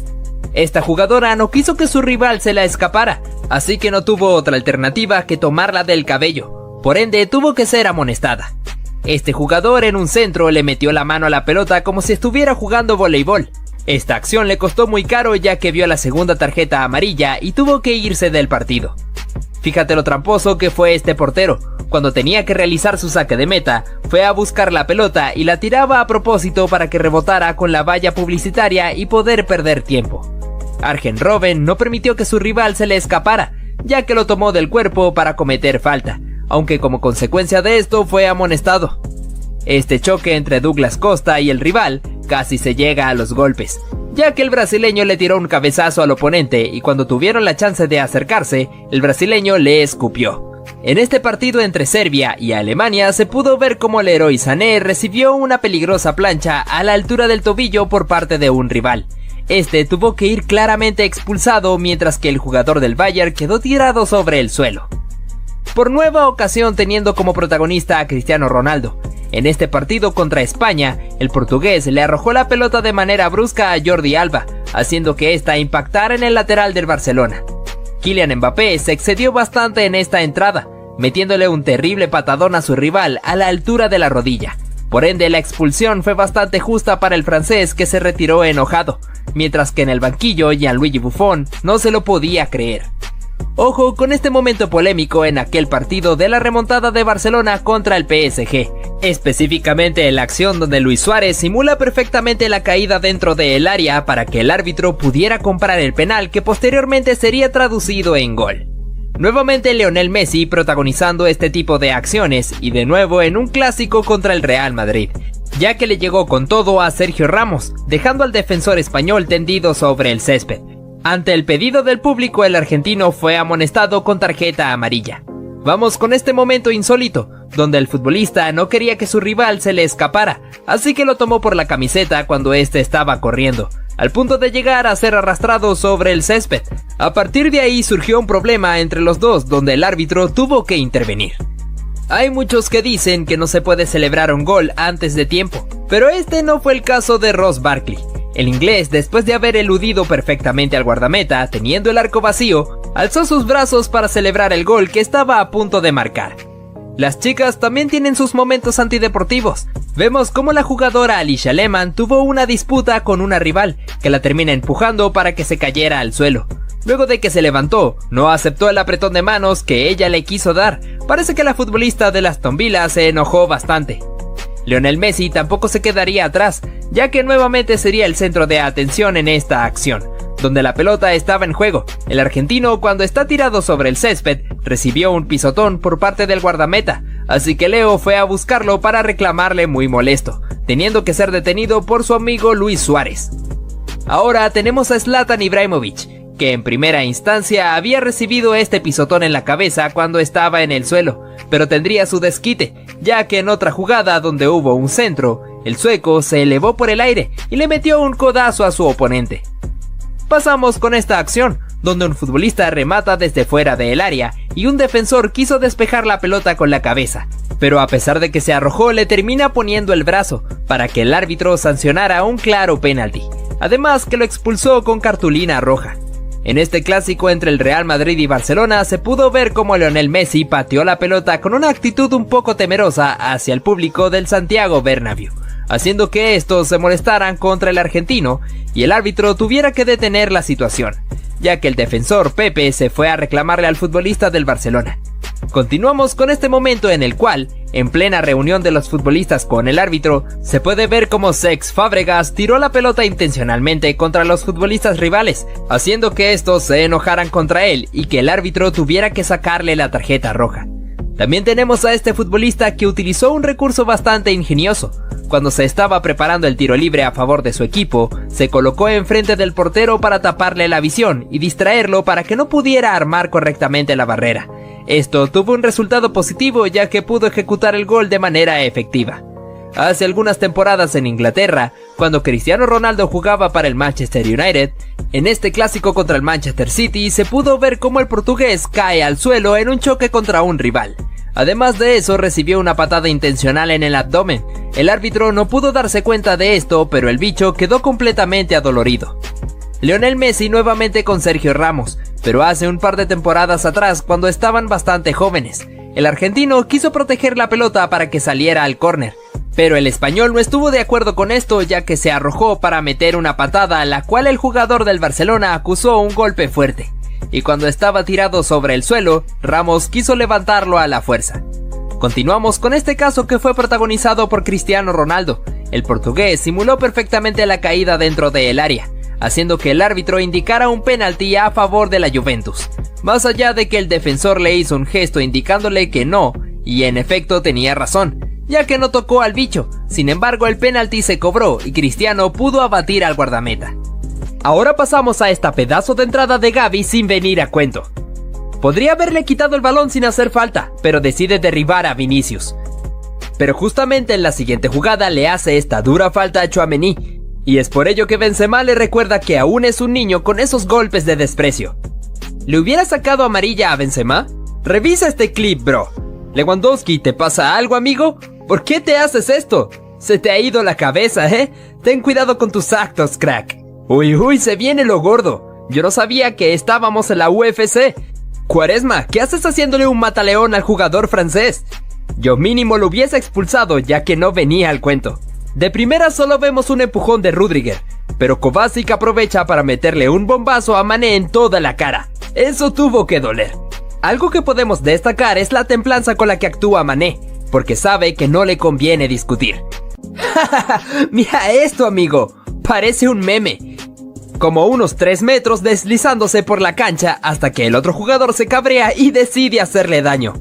Speaker 1: Esta jugadora no quiso que su rival se la escapara, así que no tuvo otra alternativa que tomarla del cabello, por ende tuvo que ser amonestada. Este jugador en un centro le metió la mano a la pelota como si estuviera jugando voleibol. Esta acción le costó muy caro ya que vio la segunda tarjeta amarilla y tuvo que irse del partido. Fíjate lo tramposo que fue este portero. Cuando tenía que realizar su saque de meta, fue a buscar la pelota y la tiraba a propósito para que rebotara con la valla publicitaria y poder perder tiempo. Arjen Robben no permitió que su rival se le escapara, ya que lo tomó del cuerpo para cometer falta, aunque como consecuencia de esto fue amonestado. Este choque entre Douglas Costa y el rival casi se llega a los golpes, ya que el brasileño le tiró un cabezazo al oponente y cuando tuvieron la chance de acercarse, el brasileño le escupió. En este partido entre Serbia y Alemania se pudo ver cómo el Leroy Sané recibió una peligrosa plancha a la altura del tobillo por parte de un rival. Este tuvo que ir claramente expulsado mientras que el jugador del Bayern quedó tirado sobre el suelo. Por nueva ocasión teniendo como protagonista a Cristiano Ronaldo. En este partido contra España, el portugués le arrojó la pelota de manera brusca a Jordi Alba, haciendo que ésta impactara en el lateral del Barcelona. Kylian Mbappé se excedió bastante en esta entrada, metiéndole un terrible patadón a su rival a la altura de la rodilla. Por ende, la expulsión fue bastante justa para el francés, que se retiró enojado, mientras que en el banquillo Gianluigi Buffon no se lo podía creer. Ojo con este momento polémico en aquel partido de la remontada de Barcelona contra el PSG, específicamente en la acción donde Luis Suárez simula perfectamente la caída dentro del área para que el árbitro pudiera comprar el penal que posteriormente sería traducido en gol. Nuevamente Lionel Messi protagonizando este tipo de acciones y de nuevo en un clásico contra el Real Madrid, ya que le llegó con todo a Sergio Ramos, dejando al defensor español tendido sobre el césped. Ante el pedido del público, el argentino fue amonestado con tarjeta amarilla. Vamos con este momento insólito, donde el futbolista no quería que su rival se le escapara, así que lo tomó por la camiseta cuando este estaba corriendo, al punto de llegar a ser arrastrado sobre el césped. A partir de ahí surgió un problema entre los dos, donde el árbitro tuvo que intervenir. Hay muchos que dicen que no se puede celebrar un gol antes de tiempo, pero este no fue el caso de Ross Barkley. El inglés, después de haber eludido perfectamente al guardameta, teniendo el arco vacío, alzó sus brazos para celebrar el gol que estaba a punto de marcar. Las chicas también tienen sus momentos antideportivos. Vemos cómo la jugadora Alicia Lehmann tuvo una disputa con una rival, que la termina empujando para que se cayera al suelo. Luego de que se levantó, no aceptó el apretón de manos que ella le quiso dar. Parece que la futbolista de Aston Villa se enojó bastante. Lionel Messi tampoco se quedaría atrás, ya que nuevamente sería el centro de atención en esta acción, donde la pelota estaba en juego. El argentino, cuando está tirado sobre el césped, recibió un pisotón por parte del guardameta, así que Leo fue a buscarlo para reclamarle muy molesto, teniendo que ser detenido por su amigo Luis Suárez. Ahora tenemos a Zlatan Ibrahimović, que en primera instancia había recibido este pisotón en la cabeza cuando estaba en el suelo, pero tendría su desquite, ya que en otra jugada donde hubo un centro, el sueco se elevó por el aire y le metió un codazo a su oponente. Pasamos con esta acción, donde un futbolista remata desde fuera del área y un defensor quiso despejar la pelota con la cabeza, pero a pesar de que se arrojó le termina poniendo el brazo para que el árbitro sancionara un claro penalti, además que lo expulsó con cartulina roja. En este clásico entre el Real Madrid y Barcelona se pudo ver cómo Lionel Messi pateó la pelota con una actitud un poco temerosa hacia el público del Santiago Bernabéu, haciendo que estos se molestaran contra el argentino y el árbitro tuviera que detener la situación, ya que el defensor Pepe se fue a reclamarle al futbolista del Barcelona. Continuamos con este momento en el cual, en plena reunión de los futbolistas con el árbitro, se puede ver cómo Cesc Fábregas tiró la pelota intencionalmente contra los futbolistas rivales, haciendo que estos se enojaran contra él y que el árbitro tuviera que sacarle la tarjeta roja. También tenemos a este futbolista que utilizó un recurso bastante ingenioso. Cuando se estaba preparando el tiro libre a favor de su equipo, se colocó enfrente del portero para taparle la visión y distraerlo para que no pudiera armar correctamente la barrera. Esto tuvo un resultado positivo ya que pudo ejecutar el gol de manera efectiva. Hace algunas temporadas en Inglaterra, cuando Cristiano Ronaldo jugaba para el Manchester United, en este clásico contra el Manchester City se pudo ver cómo el portugués cae al suelo en un choque contra un rival. Además de eso, recibió una patada intencional en el abdomen. El árbitro no pudo darse cuenta de esto, pero el bicho quedó completamente adolorido. Lionel Messi nuevamente con Sergio Ramos, pero hace un par de temporadas atrás cuando estaban bastante jóvenes. El argentino quiso proteger la pelota para que saliera al córner, pero el español no estuvo de acuerdo con esto ya que se arrojó para meter una patada a la cual el jugador del Barcelona acusó un golpe fuerte. Y cuando estaba tirado sobre el suelo, Ramos quiso levantarlo a la fuerza. Continuamos con este caso que fue protagonizado por Cristiano Ronaldo. El portugués simuló perfectamente la caída dentro del área, haciendo que el árbitro indicara un penalti a favor de la Juventus. Más allá de que el defensor le hizo un gesto indicándole que no, y en efecto tenía razón, ya que no tocó al bicho. Sin embargo, el penalti se cobró y Cristiano pudo abatir al guardameta. Ahora pasamos a esta pedazo de entrada de Gavi sin venir a cuento. Podría haberle quitado el balón sin hacer falta, pero decide derribar a Vinicius. Pero justamente en la siguiente jugada le hace esta dura falta a Tchouaméni, y es por ello que Benzema le recuerda que aún es un niño con esos golpes de desprecio. ¿Le hubiera sacado amarilla a Benzema? Revisa este clip, bro. Lewandowski, ¿te pasa algo, amigo? ¿Por qué te haces esto? Se te ha ido la cabeza, ¿eh? Ten cuidado con tus actos, crack. Uy, se viene lo gordo. Yo no sabía que estábamos en la UFC. Quaresma, ¿qué haces haciéndole un mataleón al jugador francés? Yo mínimo lo hubiese expulsado ya que no venía al cuento. De primera solo vemos un empujón de Rüdiger, pero Kovacic aprovecha para meterle un bombazo a Mané en toda la cara. Eso tuvo que doler. Algo que podemos destacar es la templanza con la que actúa Mané, porque sabe que no le conviene discutir. Mira esto, amigo, parece un meme. Como unos 3 metros deslizándose por la cancha hasta que el otro jugador se cabrea y decide hacerle daño.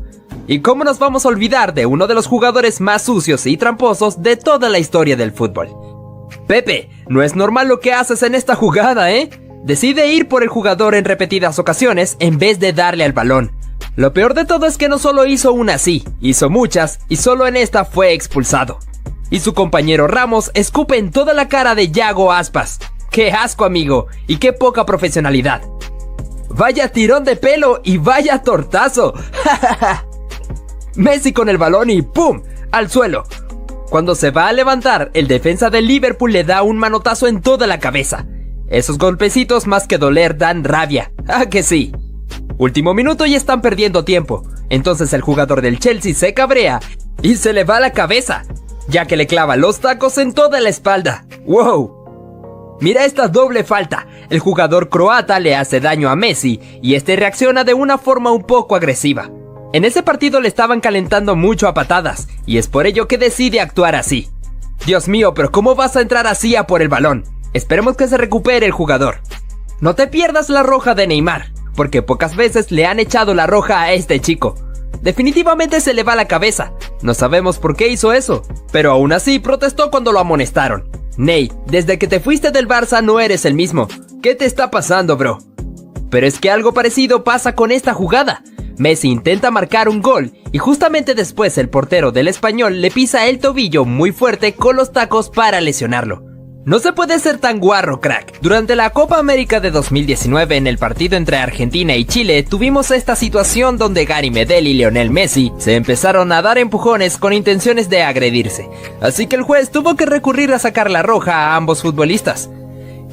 Speaker 1: ¿Y cómo nos vamos a olvidar de uno de los jugadores más sucios y tramposos de toda la historia del fútbol? Pepe, no es normal lo que haces en esta jugada, ¿eh? Decide ir por el jugador en repetidas ocasiones en vez de darle al balón. Lo peor de todo es que no solo hizo una así, hizo muchas y solo en esta fue expulsado. Y su compañero Ramos escupe en toda la cara de Yago Aspas. ¡Qué asco, amigo! ¡Y qué poca profesionalidad! ¡Vaya tirón de pelo y vaya tortazo! Messi con el balón y ¡pum! Al suelo. Cuando se va a levantar, el defensa del Liverpool le da un manotazo en toda la cabeza. Esos golpecitos más que doler dan rabia. ¡Ah, que sí! Último minuto y están perdiendo tiempo. Entonces el jugador del Chelsea se cabrea y se le va la cabeza, ya que le clava los tacos en toda la espalda. ¡Wow! Mira esta doble falta. El jugador croata le hace daño a Messi y este reacciona de una forma un poco agresiva. En ese partido le estaban calentando mucho a patadas y es por ello que decide actuar así. Dios mío, pero ¿cómo vas a entrar así a por el balón? Esperemos que se recupere el jugador. No te pierdas la roja de Neymar, porque pocas veces le han echado la roja a este chico. Definitivamente se le va la cabeza. No sabemos por qué hizo eso, pero aún así protestó cuando lo amonestaron. Ney, desde que te fuiste del Barça no eres el mismo. ¿Qué te está pasando, bro? Pero es que algo parecido pasa con esta jugada. Messi intenta marcar un gol y justamente después el portero del Español le pisa el tobillo muy fuerte con los tacos para lesionarlo. No se puede ser tan guarro, crack. Durante la Copa América de 2019 en el partido entre Argentina y Chile tuvimos esta situación donde Gary Medel y Lionel Messi se empezaron a dar empujones con intenciones de agredirse. Así que el juez tuvo que recurrir a sacar la roja a ambos futbolistas.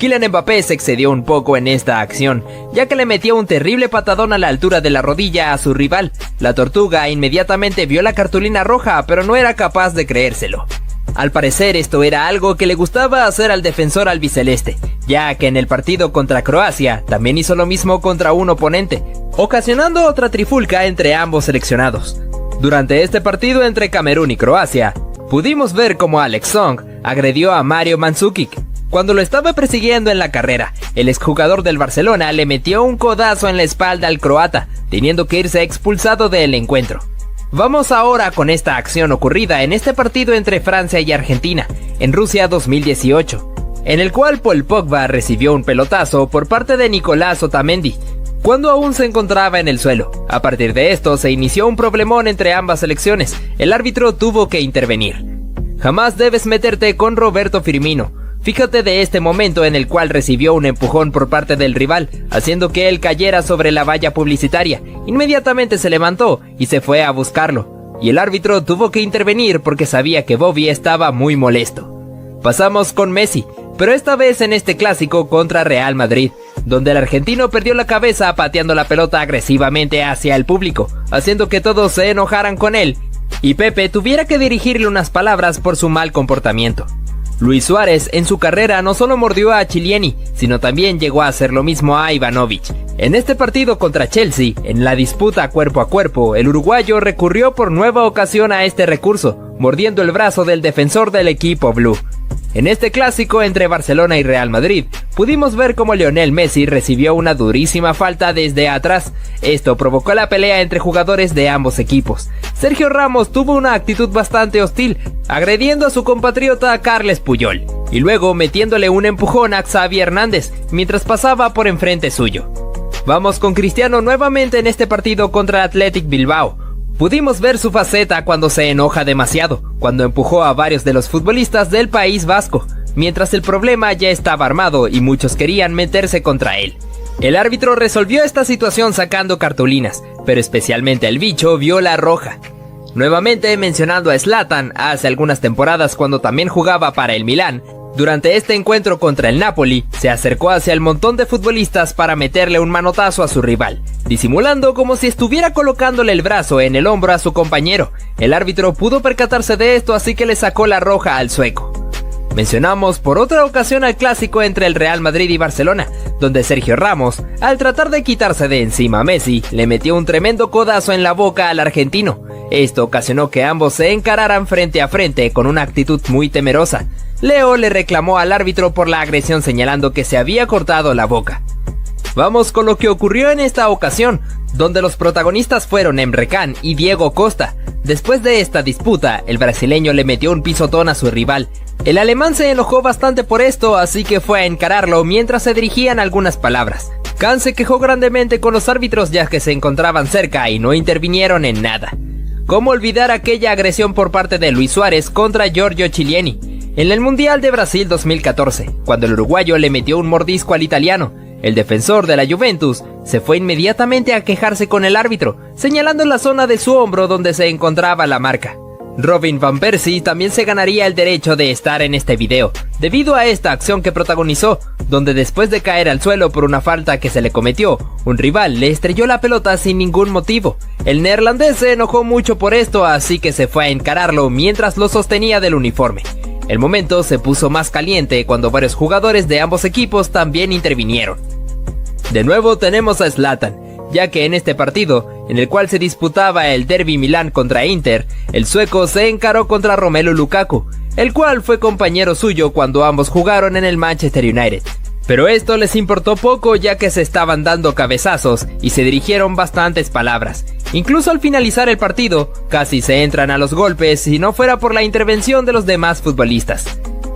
Speaker 1: Kylian Mbappé se excedió un poco en esta acción, ya que le metió un terrible patadón a la altura de la rodilla a su rival. La Tortuga inmediatamente vio la cartulina roja, pero no era capaz de creérselo. Al parecer esto era algo que le gustaba hacer al defensor albiceleste, ya que en el partido contra Croacia también hizo lo mismo contra un oponente, ocasionando otra trifulca entre ambos seleccionados. Durante este partido entre Camerún y Croacia, pudimos ver cómo Alex Song agredió a Mario Mandzukic. Cuando lo estaba persiguiendo en la carrera, el exjugador del Barcelona le metió un codazo en la espalda al croata, teniendo que irse expulsado del encuentro. Vamos ahora con esta acción ocurrida en este partido entre Francia y Argentina, en Rusia 2018, en el cual Paul Pogba recibió un pelotazo por parte de Nicolás Otamendi, cuando aún se encontraba en el suelo. A partir de esto se inició un problemón entre ambas selecciones, el árbitro tuvo que intervenir. Jamás debes meterte con Roberto Firmino. Fíjate de este momento en el cual recibió un empujón por parte del rival, haciendo que él cayera sobre la valla publicitaria. Inmediatamente se levantó y se fue a buscarlo, y el árbitro tuvo que intervenir porque sabía que Bobby estaba muy molesto. Pasamos con Messi, pero esta vez en este clásico contra Real Madrid, donde el argentino perdió la cabeza pateando la pelota agresivamente hacia el público, haciendo que todos se enojaran con él, y Pepe tuviera que dirigirle unas palabras por su mal comportamiento. Luis Suárez en su carrera no solo mordió a Chiellini, sino también llegó a hacer lo mismo a Ivanovic. En este partido contra Chelsea, en la disputa cuerpo a cuerpo, el uruguayo recurrió por nueva ocasión a este recurso, mordiendo el brazo del defensor del equipo blue. En este clásico entre Barcelona y Real Madrid, pudimos ver cómo Lionel Messi recibió una durísima falta desde atrás. Esto provocó la pelea entre jugadores de ambos equipos. Sergio Ramos tuvo una actitud bastante hostil, agrediendo a su compatriota Carles Puyol, y luego metiéndole un empujón a Xavi Hernández, mientras pasaba por enfrente suyo. Vamos con Cristiano nuevamente en este partido contra Athletic Bilbao. Pudimos ver su faceta cuando se enoja demasiado, cuando empujó a varios de los futbolistas del País Vasco, mientras el problema ya estaba armado y muchos querían meterse contra él. El árbitro resolvió esta situación sacando cartulinas, pero especialmente el bicho vio la roja. Nuevamente mencionando a Zlatan hace algunas temporadas cuando también jugaba para el Milán, durante este encuentro contra el Napoli, se acercó hacia el montón de futbolistas para meterle un manotazo a su rival, disimulando como si estuviera colocándole el brazo en el hombro a su compañero. El árbitro pudo percatarse de esto, así que le sacó la roja al sueco. Mencionamos por otra ocasión al clásico entre el Real Madrid y Barcelona, donde Sergio Ramos, al tratar de quitarse de encima a Messi, le metió un tremendo codazo en la boca al argentino. Esto ocasionó que ambos se encararan frente a frente con una actitud muy temerosa. Leo le reclamó al árbitro por la agresión señalando que se había cortado la boca. Vamos con lo que ocurrió en esta ocasión, donde los protagonistas fueron Emre Can y Diego Costa. Después de esta disputa, el brasileño le metió un pisotón a su rival. El alemán se enojó bastante por esto, así que fue a encararlo mientras se dirigían algunas palabras. Can se quejó grandemente con los árbitros ya que se encontraban cerca y no intervinieron en nada. ¿Cómo olvidar aquella agresión por parte de Luis Suárez contra Giorgio Chiellini en el Mundial de Brasil 2014, cuando el uruguayo le metió un mordisco al italiano? El defensor de la Juventus se fue inmediatamente a quejarse con el árbitro, señalando la zona de su hombro donde se encontraba la marca. Robin van Persie también se ganaría el derecho de estar en este video, debido a esta acción que protagonizó, donde después de caer al suelo por una falta que se le cometió, un rival le estrelló la pelota sin ningún motivo. El neerlandés se enojó mucho por esto, así que se fue a encararlo mientras lo sostenía del uniforme. El momento se puso más caliente cuando varios jugadores de ambos equipos también intervinieron. De nuevo tenemos a Zlatan, ya que en este partido, en el cual se disputaba el Derby Milán contra Inter, el sueco se encaró contra Romelu Lukaku, el cual fue compañero suyo cuando ambos jugaron en el Manchester United. Pero esto les importó poco ya que se estaban dando cabezazos y se dirigieron bastantes palabras. Incluso al finalizar el partido, casi se entran a los golpes si no fuera por la intervención de los demás futbolistas.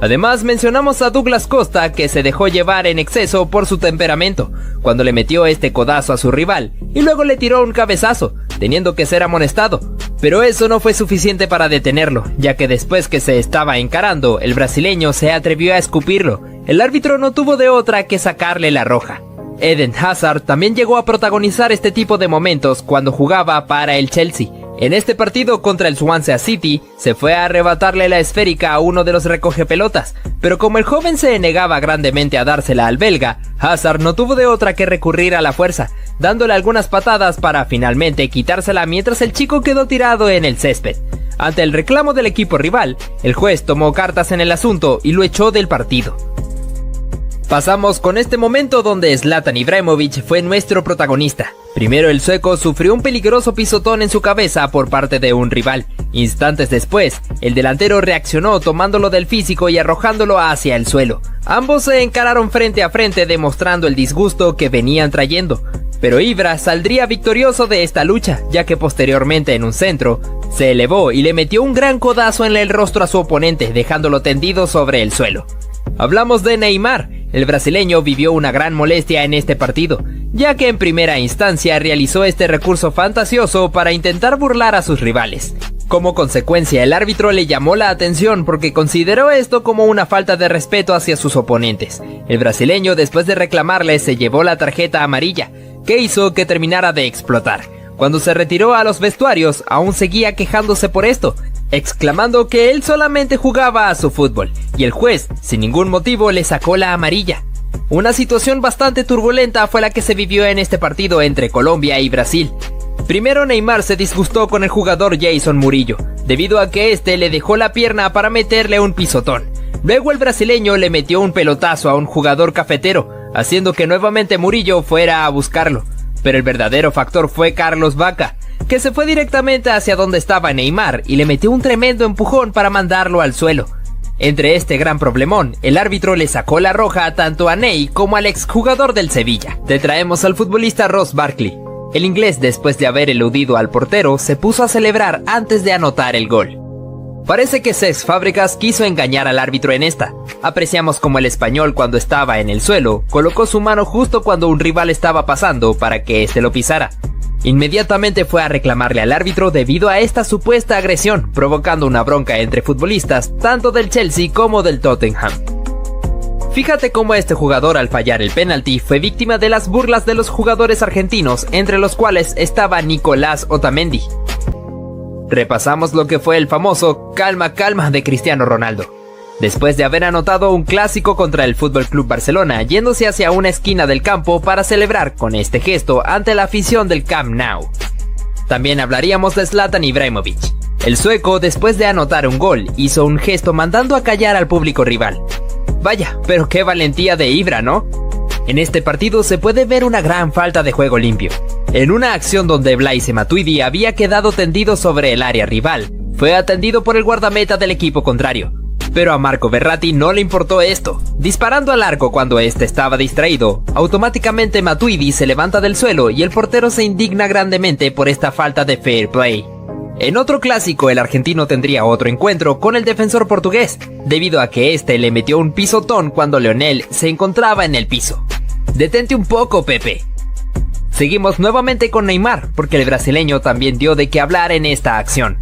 Speaker 1: Además mencionamos a Douglas Costa, que se dejó llevar en exceso por su temperamento, cuando le metió este codazo a su rival y luego le tiró un cabezazo, teniendo que ser amonestado. Pero eso no fue suficiente para detenerlo, ya que después que se estaba encarando, el brasileño se atrevió a escupirlo. El árbitro no tuvo de otra que sacarle la roja. Eden Hazard también llegó a protagonizar este tipo de momentos cuando jugaba para el Chelsea. En este partido contra el Swansea City, se fue a arrebatarle la esférica a uno de los recogepelotas, pero como el joven se negaba grandemente a dársela al belga, Hazard no tuvo de otra que recurrir a la fuerza, dándole algunas patadas para finalmente quitársela mientras el chico quedó tirado en el césped. Ante el reclamo del equipo rival, el juez tomó cartas en el asunto y lo echó del partido. Pasamos con este momento donde Zlatan Ibrahimovic fue nuestro protagonista. Primero el sueco sufrió un peligroso pisotón en su cabeza por parte de un rival. Instantes después, el delantero reaccionó tomándolo del físico y arrojándolo hacia el suelo. Ambos se encararon frente a frente demostrando el disgusto que venían trayendo. Pero Ibra saldría victorioso de esta lucha, ya que posteriormente en un centro, se elevó y le metió un gran codazo en el rostro a su oponente, dejándolo tendido sobre el suelo. Hablamos de Neymar. El brasileño vivió una gran molestia en este partido, ya que en primera instancia realizó este recurso fantasioso para intentar burlar a sus rivales. Como consecuencia, el árbitro le llamó la atención porque consideró esto como una falta de respeto hacia sus oponentes. El brasileño, después de reclamarle, se llevó la tarjeta amarilla, que hizo que terminara de explotar. Cuando se retiró a los vestuarios, aún seguía quejándose por esto, exclamando que él solamente jugaba a su fútbol, y el juez, sin ningún motivo, le sacó la amarilla. Una situación bastante turbulenta fue la que se vivió en este partido entre Colombia y Brasil. Primero Neymar se disgustó con el jugador Jason Murillo, debido a que este le dejó la pierna para meterle un pisotón. Luego el brasileño le metió un pelotazo a un jugador cafetero, haciendo que nuevamente Murillo fuera a buscarlo. Pero el verdadero factor fue Carlos Vaca, que se fue directamente hacia donde estaba Neymar y le metió un tremendo empujón para mandarlo al suelo. Entre este gran problemón, el árbitro le sacó la roja tanto a Ney como al exjugador del Sevilla. Te traemos al futbolista Ross Barkley. El inglés, después de haber eludido al portero, se puso a celebrar antes de anotar el gol. Parece que Cesc Fábregas quiso engañar al árbitro en esta. Apreciamos como el español, cuando estaba en el suelo, colocó su mano justo cuando un rival estaba pasando para que éste lo pisara. Inmediatamente fue a reclamarle al árbitro debido a esta supuesta agresión, provocando una bronca entre futbolistas tanto del Chelsea como del Tottenham. Fíjate cómo este jugador, al fallar el penalti, fue víctima de las burlas de los jugadores argentinos, entre los cuales estaba Nicolás Otamendi. Repasamos lo que fue el famoso calma calma de Cristiano Ronaldo. Después de haber anotado un clásico contra el FC Barcelona, yéndose hacia una esquina del campo para celebrar con este gesto ante la afición del Camp Nou. También hablaríamos de Zlatan Ibrahimovic. El sueco, después de anotar un gol, hizo un gesto mandando a callar al público rival. Vaya, pero qué valentía de Ibra, ¿no? En este partido se puede ver una gran falta de juego limpio. En una acción donde Blaise Matuidi había quedado tendido sobre el área rival, fue atendido por el guardameta del equipo contrario. Pero a Marco Verratti no le importó esto. Disparando al arco cuando este estaba distraído, automáticamente Matuidi se levanta del suelo y el portero se indigna grandemente por esta falta de fair play. En otro clásico, el argentino tendría otro encuentro con el defensor portugués, debido a que este le metió un pisotón cuando Lionel se encontraba en el piso. Detente un poco, Pepe. Seguimos nuevamente con Neymar, porque el brasileño también dio de qué hablar en esta acción.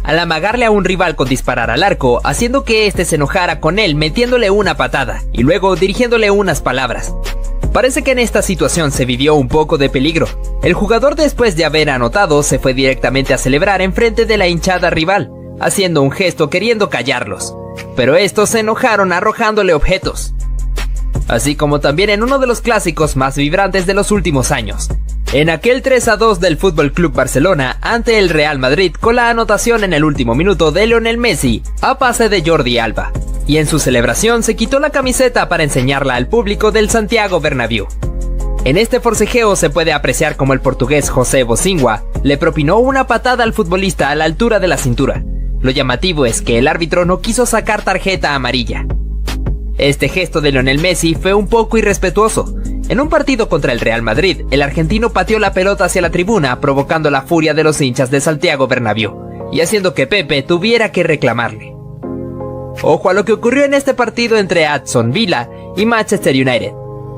Speaker 1: Al amagarle a un rival con disparar al arco, haciendo que éste se enojara con él metiéndole una patada, y luego dirigiéndole unas palabras. Parece que en esta situación se vivió un poco de peligro. El jugador, después de haber anotado, se fue directamente a celebrar enfrente de la hinchada rival, haciendo un gesto queriendo callarlos. Pero estos se enojaron arrojándole objetos. Así como también en uno de los clásicos más vibrantes de los últimos años. En aquel 3-2 del FC Barcelona ante el Real Madrid, con la anotación en el último minuto de Lionel Messi a pase de Jordi Alba. Y en su celebración se quitó la camiseta para enseñarla al público del Santiago Bernabéu. En este forcejeo se puede apreciar como el portugués José Bocingua le propinó una patada al futbolista a la altura de la cintura. Lo llamativo es que el árbitro no quiso sacar tarjeta amarilla. Este gesto de Lionel Messi fue un poco irrespetuoso. En un partido contra el Real Madrid, el argentino pateó la pelota hacia la tribuna, provocando la furia de los hinchas de Santiago Bernabéu, y haciendo que Pepe tuviera que reclamarle. Ojo a lo que ocurrió en este partido entre Aston Villa y Manchester United.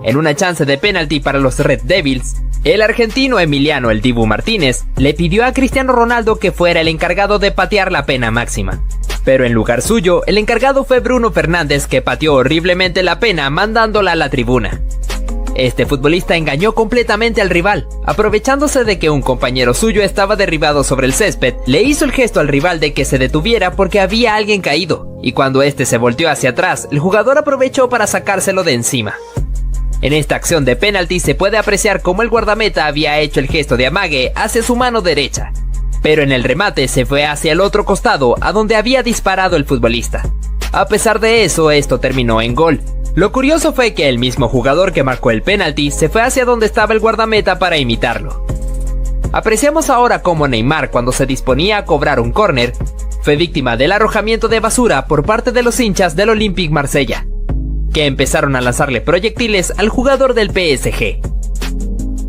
Speaker 1: En una chance de penalti para los Red Devils, el argentino Emiliano "El Dibu" Martínez le pidió a Cristiano Ronaldo que fuera el encargado de patear la pena máxima. Pero en lugar suyo, el encargado fue Bruno Fernández, que pateó horriblemente la pena mandándola a la tribuna. Este futbolista engañó completamente al rival. Aprovechándose de que un compañero suyo estaba derribado sobre el césped, le hizo el gesto al rival de que se detuviera porque había alguien caído, y cuando este se volteó hacia atrás, el jugador aprovechó para sacárselo de encima. En esta acción de penalti se puede apreciar cómo el guardameta había hecho el gesto de amague hacia su mano derecha, pero en el remate se fue hacia el otro costado, a donde había disparado el futbolista. A pesar de eso, esto terminó en gol. Lo curioso fue que el mismo jugador que marcó el penalti se fue hacia donde estaba el guardameta para imitarlo. Apreciamos ahora cómo Neymar, cuando se disponía a cobrar un córner, fue víctima del arrojamiento de basura por parte de los hinchas del Olympique Marsella, que empezaron a lanzarle proyectiles al jugador del PSG.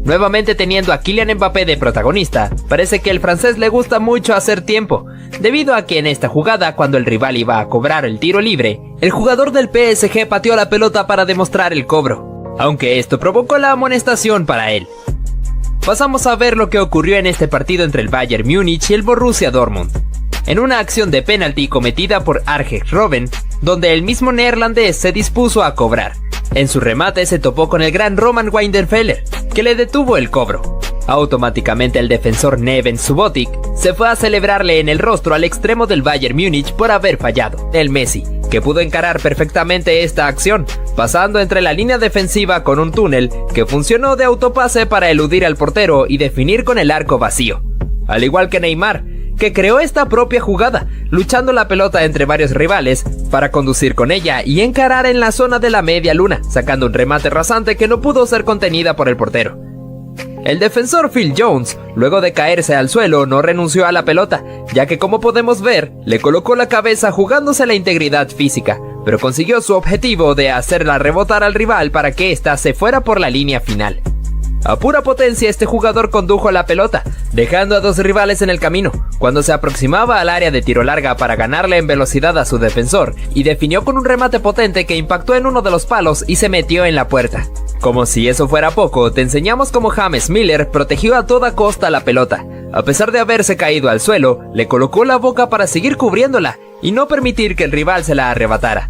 Speaker 1: Nuevamente teniendo a Kylian Mbappé de protagonista, parece que el francés le gusta mucho hacer tiempo, debido a que en esta jugada, cuando el rival iba a cobrar el tiro libre, el jugador del PSG pateó la pelota para demostrar el cobro, aunque esto provocó la amonestación para él. Pasamos a ver lo que ocurrió en este partido entre el Bayern Múnich y el Borussia Dortmund, en una acción de penalti cometida por Arjen Robben, donde el mismo neerlandés se dispuso a cobrar. En su remate se topó con el gran Roman Weidenfeller, que le detuvo el cobro. Automáticamente el defensor Neven Subotic se fue a celebrarle en el rostro al extremo del Bayern Múnich por haber fallado. El Messi, que pudo encarar perfectamente esta acción, pasando entre la línea defensiva con un túnel que funcionó de autopase para eludir al portero y definir con el arco vacío. Al igual que Neymar, que creó esta propia jugada, luchando la pelota entre varios rivales para conducir con ella y encarar en la zona de la media luna, sacando un remate rasante que no pudo ser contenida por el portero. El defensor Phil Jones, luego de caerse al suelo, no renunció a la pelota, ya que, como podemos ver, le colocó la cabeza jugándose la integridad física, pero consiguió su objetivo de hacerla rebotar al rival para que ésta se fuera por la línea final. A pura potencia, este jugador condujo la pelota, dejando a dos rivales en el camino, cuando se aproximaba al área de tiro larga para ganarle en velocidad a su defensor, y definió con un remate potente que impactó en uno de los palos y se metió en la puerta. Como si eso fuera poco, te enseñamos cómo James Miller protegió a toda costa la pelota. A pesar de haberse caído al suelo, le colocó la boca para seguir cubriéndola y no permitir que el rival se la arrebatara.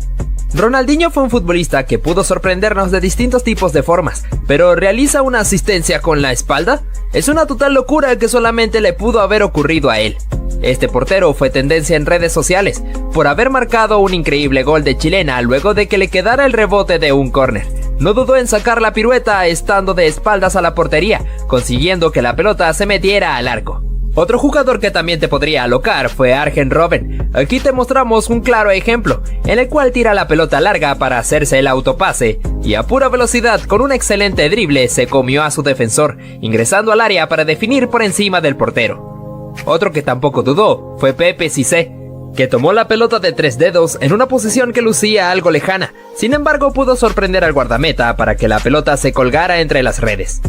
Speaker 1: Ronaldinho fue un futbolista que pudo sorprendernos de distintos tipos de formas, pero ¿realiza una asistencia con la espalda? Es una total locura que solamente le pudo haber ocurrido a él. Este portero fue tendencia en redes sociales por haber marcado un increíble gol de chilena luego de que le quedara el rebote de un córner. No dudó en sacar la pirueta estando de espaldas a la portería, consiguiendo que la pelota se metiera al arco. Otro jugador que también te podría alocar fue Arjen Robben. Aquí te mostramos un claro ejemplo, en el cual tira la pelota larga para hacerse el autopase, y a pura velocidad con un excelente drible se comió a su defensor, ingresando al área para definir por encima del portero. Otro que tampoco dudó fue Pepe Cissé, que tomó la pelota de 3 dedos en una posición que lucía algo lejana, sin embargo pudo sorprender al guardameta para que la pelota se colgara entre las redes.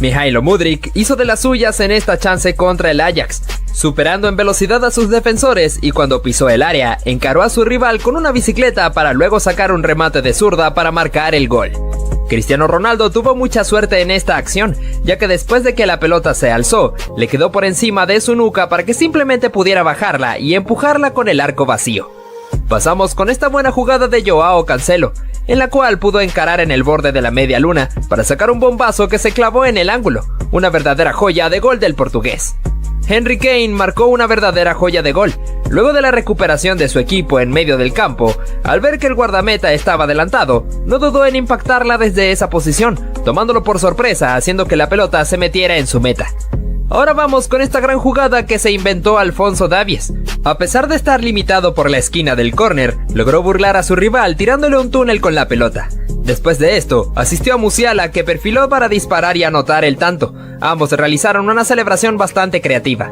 Speaker 1: Mihailo Mudryk hizo de las suyas en esta chance contra el Ajax, superando en velocidad a sus defensores, y cuando pisó el área, encaró a su rival con una bicicleta para luego sacar un remate de zurda para marcar el gol. Cristiano Ronaldo tuvo mucha suerte en esta acción, ya que después de que la pelota se alzó, le quedó por encima de su nuca para que simplemente pudiera bajarla y empujarla con el arco vacío. Pasamos con esta buena jugada de Joao Cancelo, en la cual pudo encarar en el borde de la media luna para sacar un bombazo que se clavó en el ángulo, una verdadera joya de gol del portugués. Henry Kane marcó una verdadera joya de gol, luego de la recuperación de su equipo en medio del campo. Al ver que el guardameta estaba adelantado, no dudó en impactarla desde esa posición, tomándolo por sorpresa, haciendo que la pelota se metiera en su meta. Ahora vamos con esta gran jugada que se inventó Alphonso Davies. A pesar de estar limitado por la esquina del córner, logró burlar a su rival tirándole un túnel con la pelota. Después de esto, asistió a Musiala, que perfiló para disparar y anotar el tanto. Ambos realizaron una celebración bastante creativa.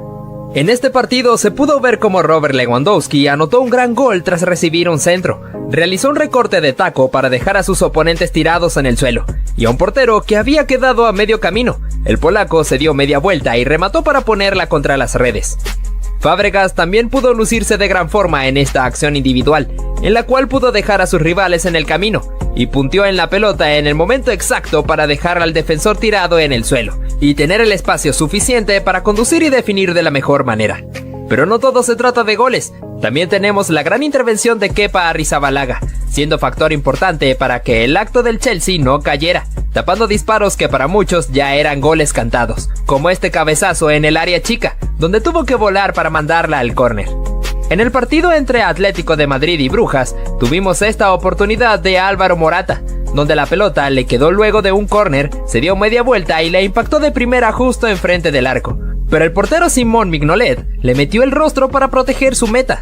Speaker 1: En este partido se pudo ver cómo Robert Lewandowski anotó un gran gol tras recibir un centro. Realizó un recorte de taco para dejar a sus oponentes tirados en el suelo, y a un portero que había quedado a medio camino. El polaco se dio media vuelta y remató para ponerla contra las redes. Fábregas también pudo lucirse de gran forma en esta acción individual, en la cual pudo dejar a sus rivales en el camino, y punteó en la pelota en el momento exacto para dejar al defensor tirado en el suelo, y tener el espacio suficiente para conducir y definir de la mejor manera. Pero no todo se trata de goles, también tenemos la gran intervención de Kepa Arrizabalaga, siendo factor importante para que el acto del Chelsea no cayera, tapando disparos que para muchos ya eran goles cantados, como este cabezazo en el área chica, donde tuvo que volar para mandarla al córner. En el partido entre Atlético de Madrid y Brujas, tuvimos esta oportunidad de Álvaro Morata, donde la pelota le quedó luego de un córner, se dio media vuelta y le impactó de primera justo enfrente del arco. Pero el portero Simón Mignolet le metió el rostro para proteger su meta.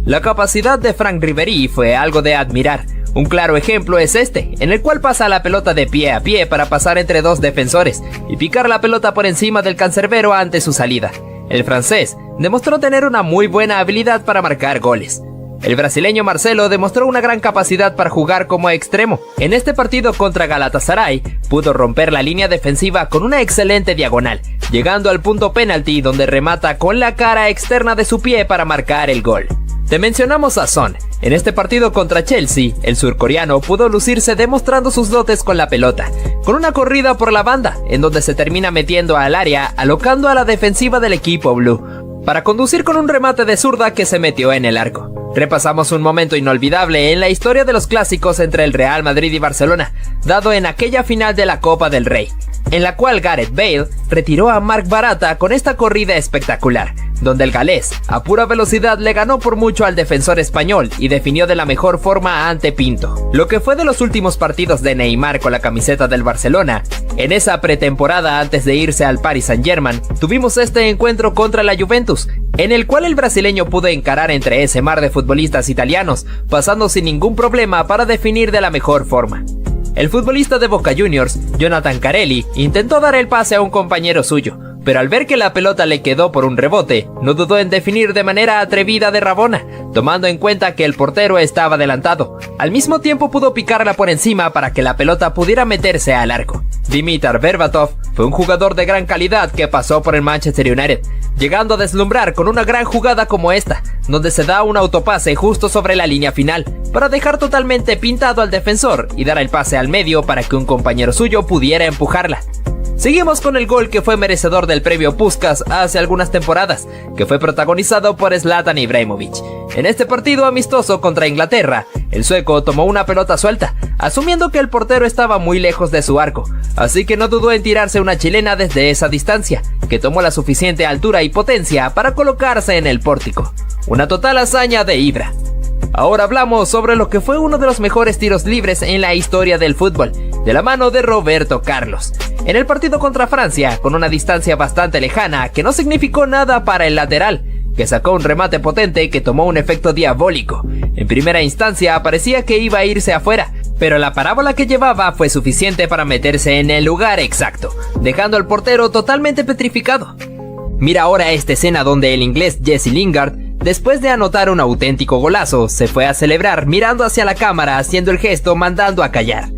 Speaker 1: La capacidad de Franck Ribéry fue algo de admirar. Un claro ejemplo es este, en el cual pasa la pelota de pie a pie para pasar entre dos defensores y picar la pelota por encima del cancerbero ante su salida. El francés demostró tener una muy buena habilidad para marcar goles. El brasileño Marcelo demostró una gran capacidad para jugar como extremo. En este partido contra Galatasaray, pudo romper la línea defensiva con una excelente diagonal, llegando al punto penalti donde remata con la cara externa de su pie para marcar el gol. Te mencionamos a Son. En este partido contra Chelsea, el surcoreano pudo lucirse demostrando sus dotes con la pelota, con una corrida por la banda, en donde se termina metiendo al área, alocando a la defensiva del equipo blue, para conducir con un remate de zurda que se metió en el arco. Repasamos un momento inolvidable en la historia de los clásicos entre el Real Madrid y Barcelona, dado en aquella final de la Copa del Rey, en la cual Gareth Bale retiró a Marc Baratra con esta corrida espectacular, donde el galés a pura velocidad le ganó por mucho al defensor español y definió de la mejor forma ante Pinto. Lo que fue de los últimos partidos de Neymar con la camiseta del Barcelona, en esa pretemporada antes de irse al Paris Saint-Germain, tuvimos este encuentro contra la Juventus, en el cual el brasileño pudo encarar entre ese mar de futbolistas italianos, pasando sin ningún problema para definir de la mejor forma. El futbolista de Boca Juniors, Jonathan Carelli, intentó dar el pase a un compañero suyo, pero al ver que la pelota le quedó por un rebote, no dudó en definir de manera atrevida de Rabona, tomando en cuenta que el portero estaba adelantado. Al mismo tiempo pudo picarla por encima para que la pelota pudiera meterse al arco. Dimitar Berbatov fue un jugador de gran calidad que pasó por el Manchester United, llegando a deslumbrar con una gran jugada como esta, donde se da un autopase justo sobre la línea final, para dejar totalmente pintado al defensor y dar el pase al medio para que un compañero suyo pudiera empujarla. Seguimos con el gol que fue merecedor del premio Puskás hace algunas temporadas, que fue protagonizado por Zlatan Ibrahimovic. En este partido amistoso contra Inglaterra, el sueco tomó una pelota suelta, asumiendo que el portero estaba muy lejos de su arco, así que no dudó en tirarse una chilena desde esa distancia, que tomó la suficiente altura y potencia para colocarse en el pórtico. Una total hazaña de Ibra. Ahora hablamos sobre lo que fue uno de los mejores tiros libres en la historia del fútbol, de la mano de Roberto Carlos. En el partido contra Francia, con una distancia bastante lejana que no significó nada para el lateral, que sacó un remate potente que tomó un efecto diabólico. En primera instancia parecía que iba a irse afuera, pero la parábola que llevaba fue suficiente para meterse en el lugar exacto, dejando al portero totalmente petrificado. Mira ahora esta escena donde el inglés Jesse Lingard, después de anotar un auténtico golazo, se fue a celebrar mirando hacia la cámara haciendo el gesto mandando a callar.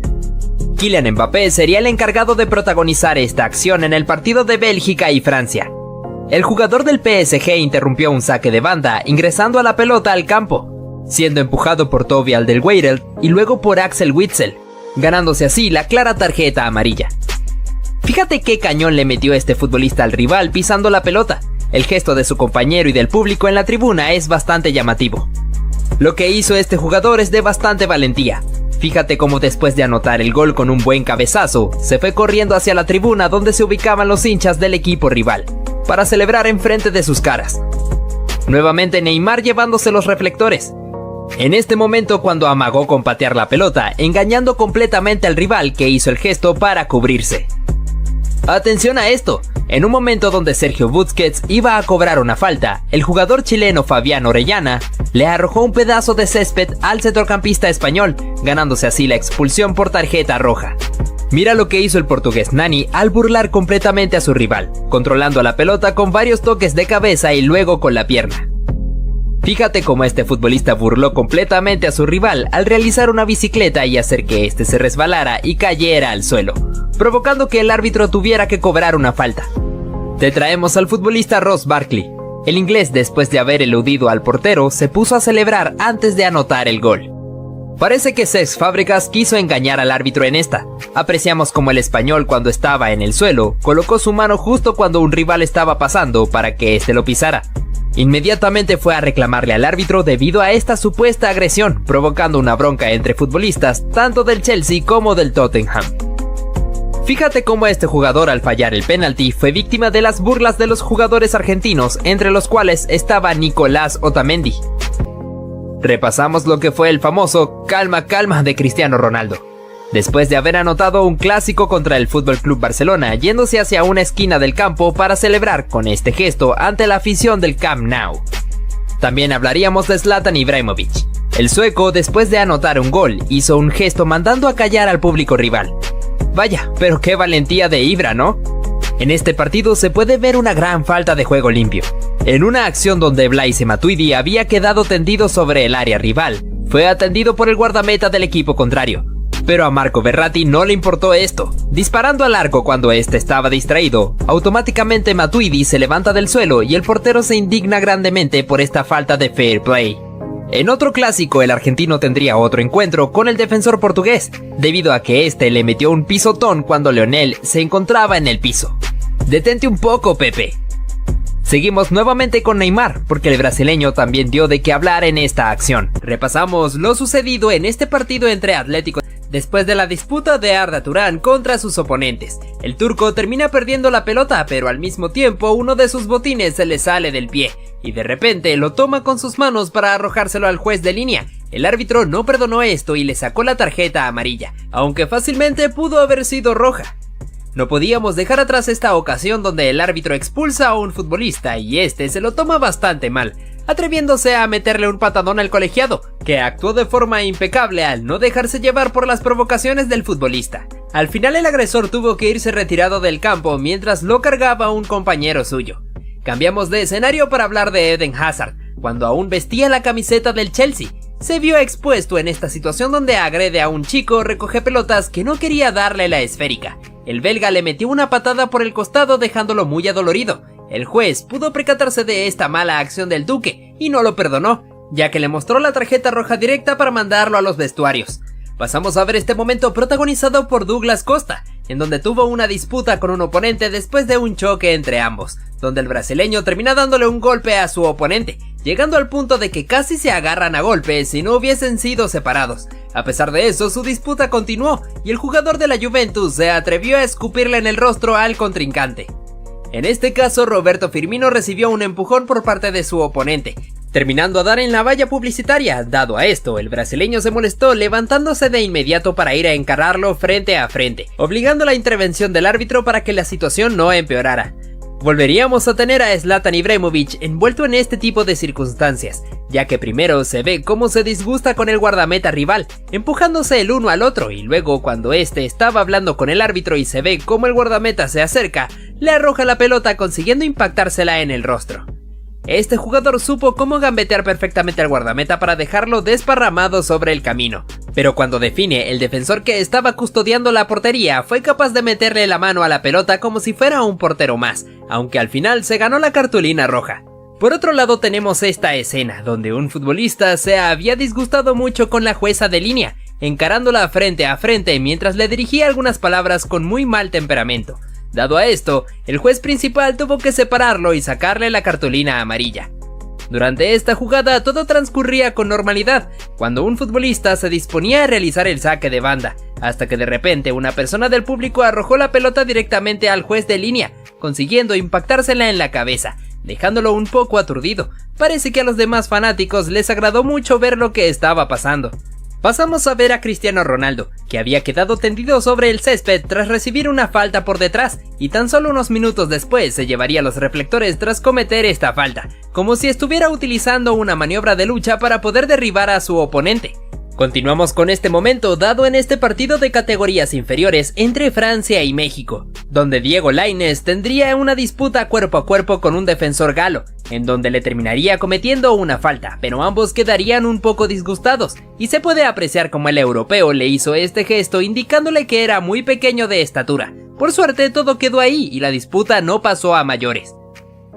Speaker 1: Kylian Mbappé sería el encargado de protagonizar esta acción en el partido de Bélgica y Francia. El jugador del PSG interrumpió un saque de banda ingresando a la pelota al campo, siendo empujado por Toby Alderweireld y luego por Axel Witsel, ganándose así la clara tarjeta amarilla. Fíjate qué cañón le metió este futbolista al rival pisando la pelota. El gesto de su compañero y del público en la tribuna es bastante llamativo. Lo que hizo este jugador es de bastante valentía. Fíjate cómo después de anotar el gol con un buen cabezazo, se fue corriendo hacia la tribuna donde se ubicaban los hinchas del equipo rival, para celebrar enfrente de sus caras. Nuevamente Neymar llevándose los reflectores. En este momento cuando amagó con patear la pelota, engañando completamente al rival que hizo el gesto para cubrirse. Atención a esto, en un momento donde Sergio Busquets iba a cobrar una falta, el jugador chileno Fabián Orellana le arrojó un pedazo de césped al centrocampista español, ganándose así la expulsión por tarjeta roja. Mira lo que hizo el portugués Nani al burlar completamente a su rival, controlando la pelota con varios toques de cabeza y luego con la pierna. Fíjate cómo este futbolista burló completamente a su rival al realizar una bicicleta y hacer que este se resbalara y cayera al suelo, provocando que el árbitro tuviera que cobrar una falta. Te traemos al futbolista Ross Barkley. El inglés, después de haber eludido al portero, se puso a celebrar antes de anotar el gol. Parece que Cesc Fábregas quiso engañar al árbitro en esta. Apreciamos como el español, cuando estaba en el suelo, colocó su mano justo cuando un rival estaba pasando para que éste lo pisara. Inmediatamente fue a reclamarle al árbitro debido a esta supuesta agresión, provocando una bronca entre futbolistas tanto del Chelsea como del Tottenham. Fíjate cómo este jugador, al fallar el penalti, fue víctima de las burlas de los jugadores argentinos, entre los cuales estaba Nicolás Otamendi. Repasamos lo que fue el famoso calma calma de Cristiano Ronaldo. Después de haber anotado un clásico contra el FC Barcelona, yéndose hacia una esquina del campo para celebrar con este gesto ante la afición del Camp Nou. También hablaríamos de Zlatan Ibrahimovic. El sueco, después de anotar un gol, hizo un gesto mandando a callar al público rival. Vaya, pero qué valentía de Ibra, ¿no? En este partido se puede ver una gran falta de juego limpio. En una acción donde Blaise Matuidi había quedado tendido sobre el área rival, fue atendido por el guardameta del equipo contrario. Pero a Marco Verratti no le importó esto. Disparando al arco cuando este estaba distraído, automáticamente Matuidi se levanta del suelo y el portero se indigna grandemente por esta falta de fair play. En otro clásico, el argentino tendría otro encuentro con el defensor portugués, debido a que este le metió un pisotón cuando Lionel se encontraba en el piso. Detente un poco, Pepe. Seguimos nuevamente con Neymar, porque el brasileño también dio de qué hablar en esta acción. Repasamos lo sucedido en este partido entre Atlético. Después de la disputa de Arda Turan contra sus oponentes, el turco termina perdiendo la pelota, pero al mismo tiempo uno de sus botines se le sale del pie, y de repente lo toma con sus manos para arrojárselo al juez de línea. El árbitro no perdonó esto y le sacó la tarjeta amarilla, aunque fácilmente pudo haber sido roja. No podíamos dejar atrás esta ocasión donde el árbitro expulsa a un futbolista y este se lo toma bastante mal, atreviéndose a meterle un patadón al colegiado, que actuó de forma impecable al no dejarse llevar por las provocaciones del futbolista. Al final el agresor tuvo que irse retirado del campo mientras lo cargaba un compañero suyo. Cambiamos de escenario para hablar de Eden Hazard, cuando aún vestía la camiseta del Chelsea. Se vio expuesto en esta situación donde agrede a un chico recoge pelotas que no quería darle la esférica. El belga le metió una patada por el costado dejándolo muy adolorido. El juez pudo percatarse de esta mala acción del duque y no lo perdonó, ya que le mostró la tarjeta roja directa para mandarlo a los vestuarios. Pasamos a ver este momento protagonizado por Douglas Costa, en donde tuvo una disputa con un oponente después de un choque entre ambos, donde el brasileño termina dándole un golpe a su oponente, llegando al punto de que casi se agarran a golpes si no hubiesen sido separados. A pesar de eso, su disputa continuó y el jugador de la Juventus se atrevió a escupirle en el rostro al contrincante. En este caso, Roberto Firmino recibió un empujón por parte de su oponente, terminando a dar en la valla publicitaria. Dado a esto, el brasileño se molestó, levantándose de inmediato para ir a encararlo frente a frente, obligando la intervención del árbitro para que la situación no empeorara. Volveríamos a tener a Zlatan Ibrahimovic envuelto en este tipo de circunstancias, ya que primero se ve cómo se disgusta con el guardameta rival, empujándose el uno al otro, y luego cuando este estaba hablando con el árbitro y se ve cómo el guardameta se acerca, le arroja la pelota consiguiendo impactársela en el rostro. Este jugador supo cómo gambetear perfectamente al guardameta para dejarlo desparramado sobre el camino, pero cuando define, el defensor que estaba custodiando la portería fue capaz de meterle la mano a la pelota como si fuera un portero más, aunque al final se ganó la cartulina roja. Por otro lado tenemos esta escena, donde un futbolista se había disgustado mucho con la jueza de línea, encarándola frente a frente mientras le dirigía algunas palabras con muy mal temperamento. Dado a esto, el juez principal tuvo que separarlo y sacarle la cartulina amarilla. Durante esta jugada todo transcurría con normalidad, cuando un futbolista se disponía a realizar el saque de banda, hasta que de repente una persona del público arrojó la pelota directamente al juez de línea, consiguiendo impactársela en la cabeza, dejándolo un poco aturdido. Parece que a los demás fanáticos les agradó mucho ver lo que estaba pasando. Pasamos a ver a Cristiano Ronaldo, que había quedado tendido sobre el césped tras recibir una falta por detrás, y tan solo unos minutos después se llevaría los reflectores tras cometer esta falta, como si estuviera utilizando una maniobra de lucha para poder derribar a su oponente. Continuamos con este momento dado en este partido de categorías inferiores entre Francia y México, donde Diego Lainez tendría una disputa cuerpo a cuerpo con un defensor galo, en donde le terminaría cometiendo una falta, pero ambos quedarían un poco disgustados, y se puede apreciar como el europeo le hizo este gesto indicándole que era muy pequeño de estatura. Por suerte todo quedó ahí y la disputa no pasó a mayores.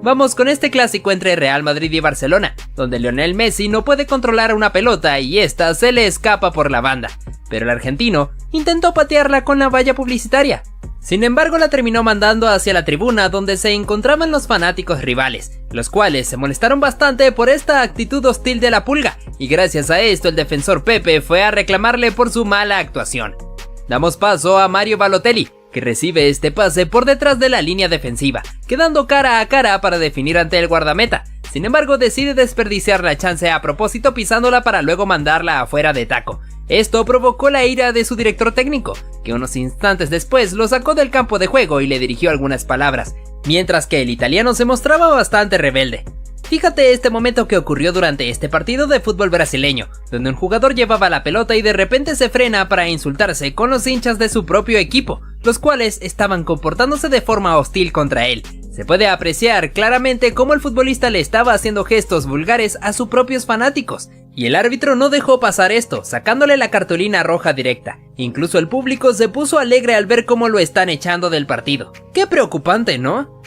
Speaker 1: Vamos con este clásico entre Real Madrid y Barcelona, donde Lionel Messi no puede controlar una pelota y esta se le escapa por la banda, pero el argentino intentó patearla con la valla publicitaria. Sin embargo, la terminó mandando hacia la tribuna donde se encontraban los fanáticos rivales, los cuales se molestaron bastante por esta actitud hostil de la Pulga, y gracias a esto el defensor Pepe fue a reclamarle por su mala actuación. Damos paso a Mario Balotelli, que recibe este pase por detrás de la línea defensiva, quedando cara a cara para definir ante el guardameta. Sin embargo, decide desperdiciar la chance a propósito pisándola para luego mandarla afuera de taco. Esto provocó la ira de su director técnico, que unos instantes después lo sacó del campo de juego y le dirigió algunas palabras, mientras que el italiano se mostraba bastante rebelde. Fíjate este momento que ocurrió durante este partido de fútbol brasileño, donde un jugador llevaba la pelota y de repente se frena para insultarse con los hinchas de su propio equipo, los cuales estaban comportándose de forma hostil contra él. Se puede apreciar claramente cómo el futbolista le estaba haciendo gestos vulgares a sus propios fanáticos, y el árbitro no dejó pasar esto, sacándole la cartulina roja directa. Incluso el público se puso alegre al ver cómo lo están echando del partido. ¡Qué preocupante!, ¿no?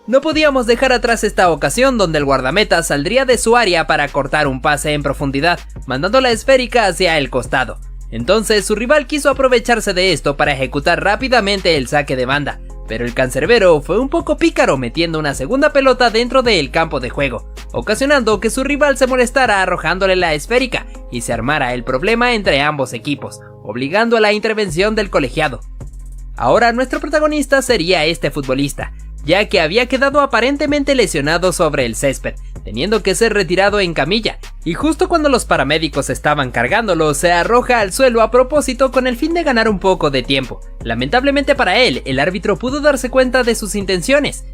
Speaker 1: No podíamos dejar atrás esta ocasión donde el guardameta saldría de su área para cortar un pase en profundidad, mandando la esférica hacia el costado. Entonces su rival quiso aprovecharse de esto para ejecutar rápidamente el saque de banda, pero el cancerbero fue un poco pícaro metiendo una segunda pelota dentro del campo de juego, ocasionando que su rival se molestara arrojándole la esférica y se armara el problema entre ambos equipos, obligando a la intervención del colegiado. Ahora nuestro protagonista sería este futbolista, ya que había quedado aparentemente lesionado sobre el césped, teniendo que ser retirado en camilla, y justo cuando los paramédicos estaban cargándolo, se arroja al suelo a propósito con el fin de ganar un poco de tiempo. Lamentablemente para él, el árbitro pudo darse cuenta de sus intenciones,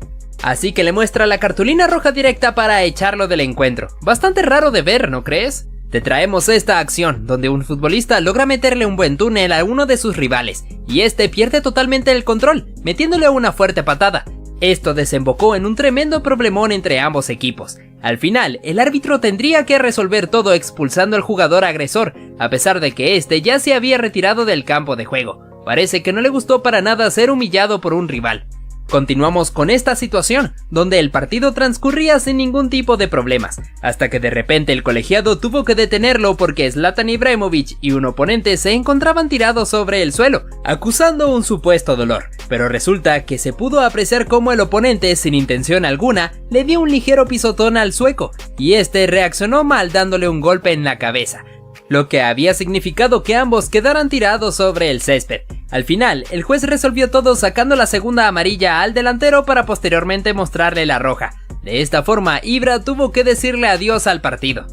Speaker 1: así que le muestra la cartulina roja directa para echarlo del encuentro. Bastante raro de ver, ¿no crees? Te traemos esta acción, donde un futbolista logra meterle un buen túnel a uno de sus rivales, y este pierde totalmente el control, metiéndole una fuerte patada. Esto desembocó en un tremendo problemón entre ambos equipos. Al final, el árbitro tendría que resolver todo expulsando al jugador agresor, a pesar de que este ya se había retirado del campo de juego. Parece que no le gustó para nada ser humillado por un rival. Continuamos con esta situación, donde el partido transcurría sin ningún tipo de problemas, hasta que de repente el colegiado tuvo que detenerlo porque Zlatan Ibrahimovic y un oponente se encontraban tirados sobre el suelo, acusando un supuesto dolor, pero resulta que se pudo apreciar cómo el oponente, sin intención alguna, le dio un ligero pisotón al sueco, y este reaccionó mal dándole un golpe en la cabeza, lo que había significado que ambos quedaran tirados sobre el césped. Al final, el juez resolvió todo sacando la segunda amarilla al delantero para posteriormente mostrarle la roja. De esta forma, Ibra tuvo que decirle adiós al partido.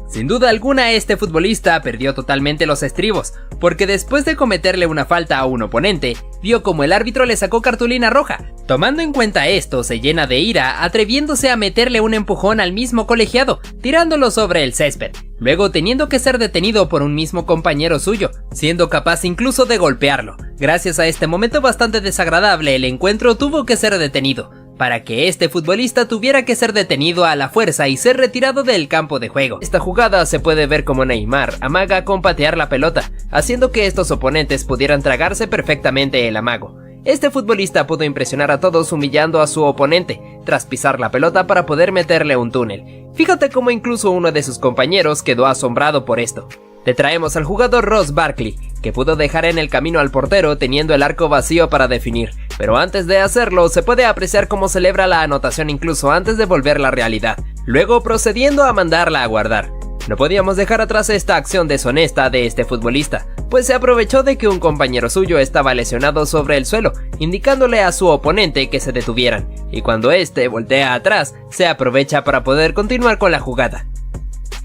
Speaker 1: Sin duda alguna, este futbolista perdió totalmente los estribos, porque después de cometerle una falta a un oponente, vio como el árbitro le sacó cartulina roja. Tomando en cuenta esto, se llena de ira, atreviéndose a meterle un empujón al mismo colegiado, tirándolo sobre el césped, luego teniendo que ser detenido por un mismo compañero suyo, siendo capaz incluso de golpearlo. Gracias a este momento bastante desagradable, el encuentro tuvo que ser detenido, para que este futbolista tuviera que ser detenido a la fuerza y ser retirado del campo de juego. Esta jugada se puede ver como Neymar amaga con patear la pelota, haciendo que estos oponentes pudieran tragarse perfectamente el amago. Este futbolista pudo impresionar a todos humillando a su oponente, tras pisar la pelota para poder meterle un túnel. Fíjate cómo incluso uno de sus compañeros quedó asombrado por esto. Le traemos al jugador Ross Barkley, que pudo dejar en el camino al portero teniendo el arco vacío para definir, pero antes de hacerlo se puede apreciar cómo celebra la anotación incluso antes de volverla realidad, luego procediendo a mandarla a guardar. No podíamos dejar atrás esta acción deshonesta de este futbolista, pues se aprovechó de que un compañero suyo estaba lesionado sobre el suelo, indicándole a su oponente que se detuvieran, y cuando este voltea atrás, se aprovecha para poder continuar con la jugada.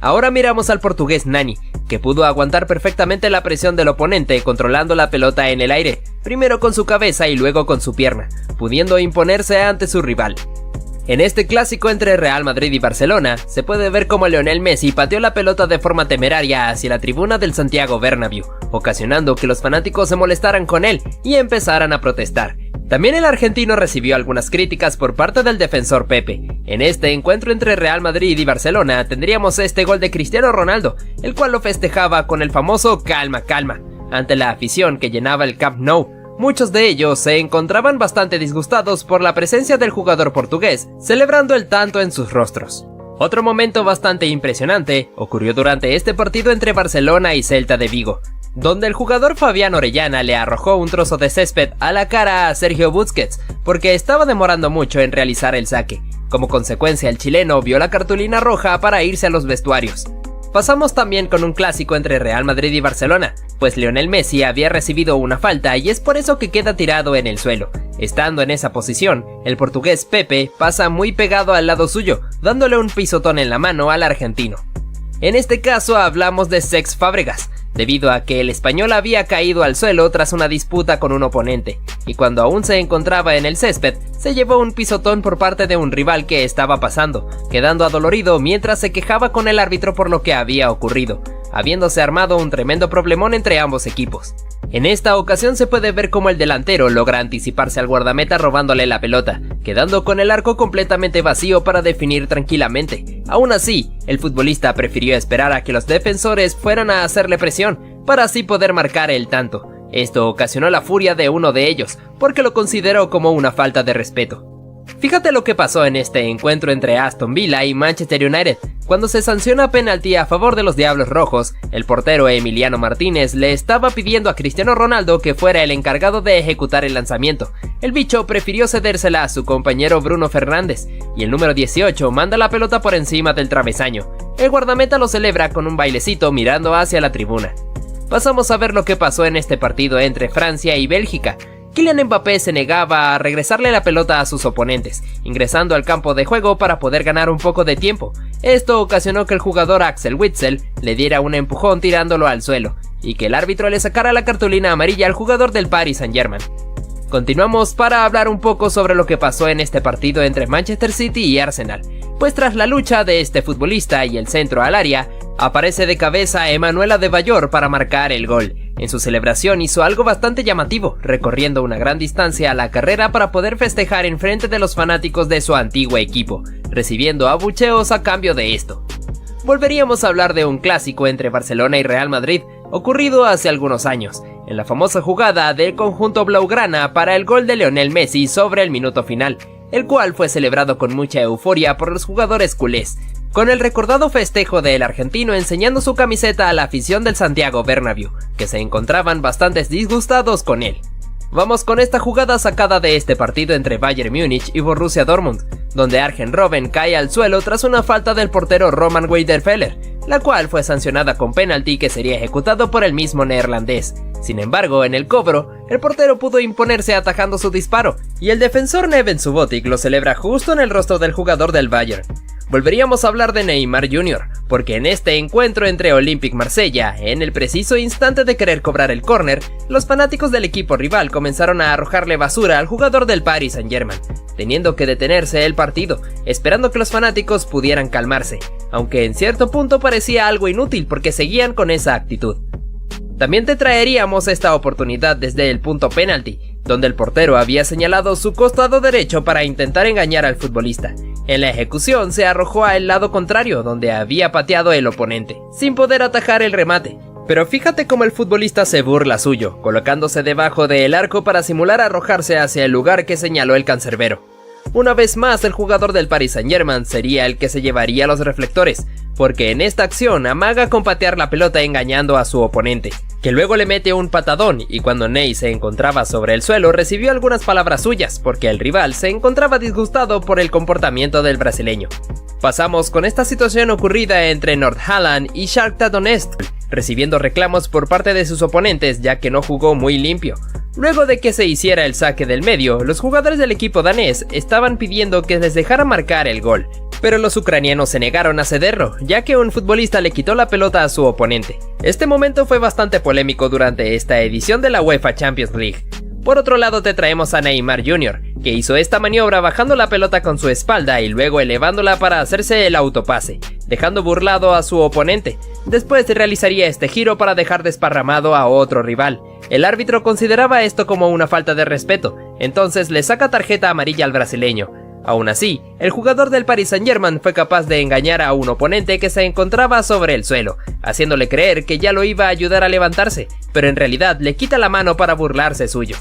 Speaker 1: Ahora miramos al portugués Nani, que pudo aguantar perfectamente la presión del oponente controlando la pelota en el aire, primero con su cabeza y luego con su pierna, pudiendo imponerse ante su rival. En este clásico entre Real Madrid y Barcelona, se puede ver cómo Lionel Messi pateó la pelota de forma temeraria hacia la tribuna del Santiago Bernabéu, ocasionando que los fanáticos se molestaran con él y empezaran a protestar. También el argentino recibió algunas críticas por parte del defensor Pepe. En este encuentro entre Real Madrid y Barcelona tendríamos este gol de Cristiano Ronaldo, el cual lo festejaba con el famoso calma calma, ante la afición que llenaba el Camp Nou, Muchos de ellos se encontraban bastante disgustados por la presencia del jugador portugués, celebrando el tanto en sus rostros. Otro momento bastante impresionante ocurrió durante este partido entre Barcelona y Celta de Vigo, donde el jugador Fabián Orellana le arrojó un trozo de césped a la cara a Sergio Busquets porque estaba demorando mucho en realizar el saque. Como consecuencia, el chileno vio la cartulina roja para irse a los vestuarios. Pasamos también con un clásico entre Real Madrid y Barcelona, pues Lionel Messi había recibido una falta y es por eso que queda tirado en el suelo. Estando en esa posición, el portugués Pepe pasa muy pegado al lado suyo, dándole un pisotón en la mano al argentino. En este caso hablamos de Cesc Fábregas, debido a que el español había caído al suelo tras una disputa con un oponente, y cuando aún se encontraba en el césped, se llevó un pisotón por parte de un rival que estaba pasando, quedando adolorido mientras se quejaba con el árbitro por lo que había ocurrido, habiéndose armado un tremendo problemón entre ambos equipos. En esta ocasión se puede ver cómo el delantero logra anticiparse al guardameta robándole la pelota, quedando con el arco completamente vacío para definir tranquilamente. Aún así, el futbolista prefirió esperar a que los defensores fueran a hacerle presión, para así poder marcar el tanto. Esto ocasionó la furia de uno de ellos, porque lo consideró como una falta de respeto. Fíjate lo que pasó en este encuentro entre Aston Villa y Manchester United. Cuando se sanciona penalti a favor de los Diablos Rojos, el portero Emiliano Martínez le estaba pidiendo a Cristiano Ronaldo que fuera el encargado de ejecutar el lanzamiento. El bicho prefirió cedérsela a su compañero Bruno Fernández, y el número 18 manda la pelota por encima del travesaño. El guardameta lo celebra con un bailecito mirando hacia la tribuna. Pasamos a ver lo que pasó en este partido entre Francia y Bélgica. Kylian Mbappé se negaba a regresarle la pelota a sus oponentes, ingresando al campo de juego para poder ganar un poco de tiempo. Esto ocasionó que el jugador Axel Witsel le diera un empujón tirándolo al suelo, y que el árbitro le sacara la cartulina amarilla al jugador del Paris Saint-Germain. Continuamos para hablar un poco sobre lo que pasó en este partido entre Manchester City y Arsenal, pues tras la lucha de este futbolista y el centro al área, aparece de cabeza Emmanuel Adebayor para marcar el gol. En su celebración hizo algo bastante llamativo, recorriendo una gran distancia a la carrera para poder festejar en frente de los fanáticos de su antiguo equipo, recibiendo abucheos a cambio de esto. Volveríamos a hablar de un clásico entre Barcelona y Real Madrid, ocurrido hace algunos años, en la famosa jugada del conjunto blaugrana para el gol de Lionel Messi sobre el minuto final, el cual fue celebrado con mucha euforia por los jugadores culés, con el recordado festejo del argentino enseñando su camiseta a la afición del Santiago Bernabéu, que se encontraban bastante disgustados con él. Vamos con esta jugada sacada de este partido entre Bayern Múnich y Borussia Dortmund, donde Arjen Robben cae al suelo tras una falta del portero Roman Weidenfeller, la cual fue sancionada con penalti que sería ejecutado por el mismo neerlandés. Sin embargo, en el cobro, el portero pudo imponerse atajando su disparo, y el defensor Neven Subotic lo celebra justo en el rostro del jugador del Bayern. Volveríamos a hablar de Neymar Jr., porque en este encuentro entre Olympique Marsella, en el preciso instante de querer cobrar el córner, los fanáticos del equipo rival comenzaron a arrojarle basura al jugador del Paris Saint-Germain, teniendo que detenerse el partido, esperando que los fanáticos pudieran calmarse, aunque en cierto punto parecía algo inútil porque seguían con esa actitud. También te traeríamos esta oportunidad desde el punto penalti, donde el portero había señalado su costado derecho para intentar engañar al futbolista. En la ejecución se arrojó al lado contrario, donde había pateado el oponente, sin poder atajar el remate. Pero fíjate cómo el futbolista se burla suyo, colocándose debajo del arco para simular arrojarse hacia el lugar que señaló el cancerbero. Una vez más, el jugador del Paris Saint-Germain sería el que se llevaría los reflectores, porque en esta acción amaga con patear la pelota engañando a su oponente, que luego le mete un patadón, y cuando Ney se encontraba sobre el suelo recibió algunas palabras suyas, porque el rival se encontraba disgustado por el comportamiento del brasileño. Pasamos con esta situación ocurrida entre Nordsjælland y Shakhtar Donetsk, recibiendo reclamos por parte de sus oponentes ya que no jugó muy limpio. Luego de que se hiciera el saque del medio, los jugadores del equipo danés estaban pidiendo que les dejara marcar el gol, pero los ucranianos se negaron a cederlo, ya que un futbolista le quitó la pelota a su oponente. Este momento fue bastante polémico durante esta edición de la UEFA Champions League. Por otro lado te traemos a Neymar Jr., que hizo esta maniobra bajando la pelota con su espalda y luego elevándola para hacerse el autopase, dejando burlado a su oponente. Después realizaría este giro para dejar desparramado a otro rival. El árbitro consideraba esto como una falta de respeto, entonces le saca tarjeta amarilla al brasileño. Aún así, el jugador del Paris Saint-Germain fue capaz de engañar a un oponente que se encontraba sobre el suelo, haciéndole creer que ya lo iba a ayudar a levantarse, pero en realidad le quita la mano para burlarse suyo.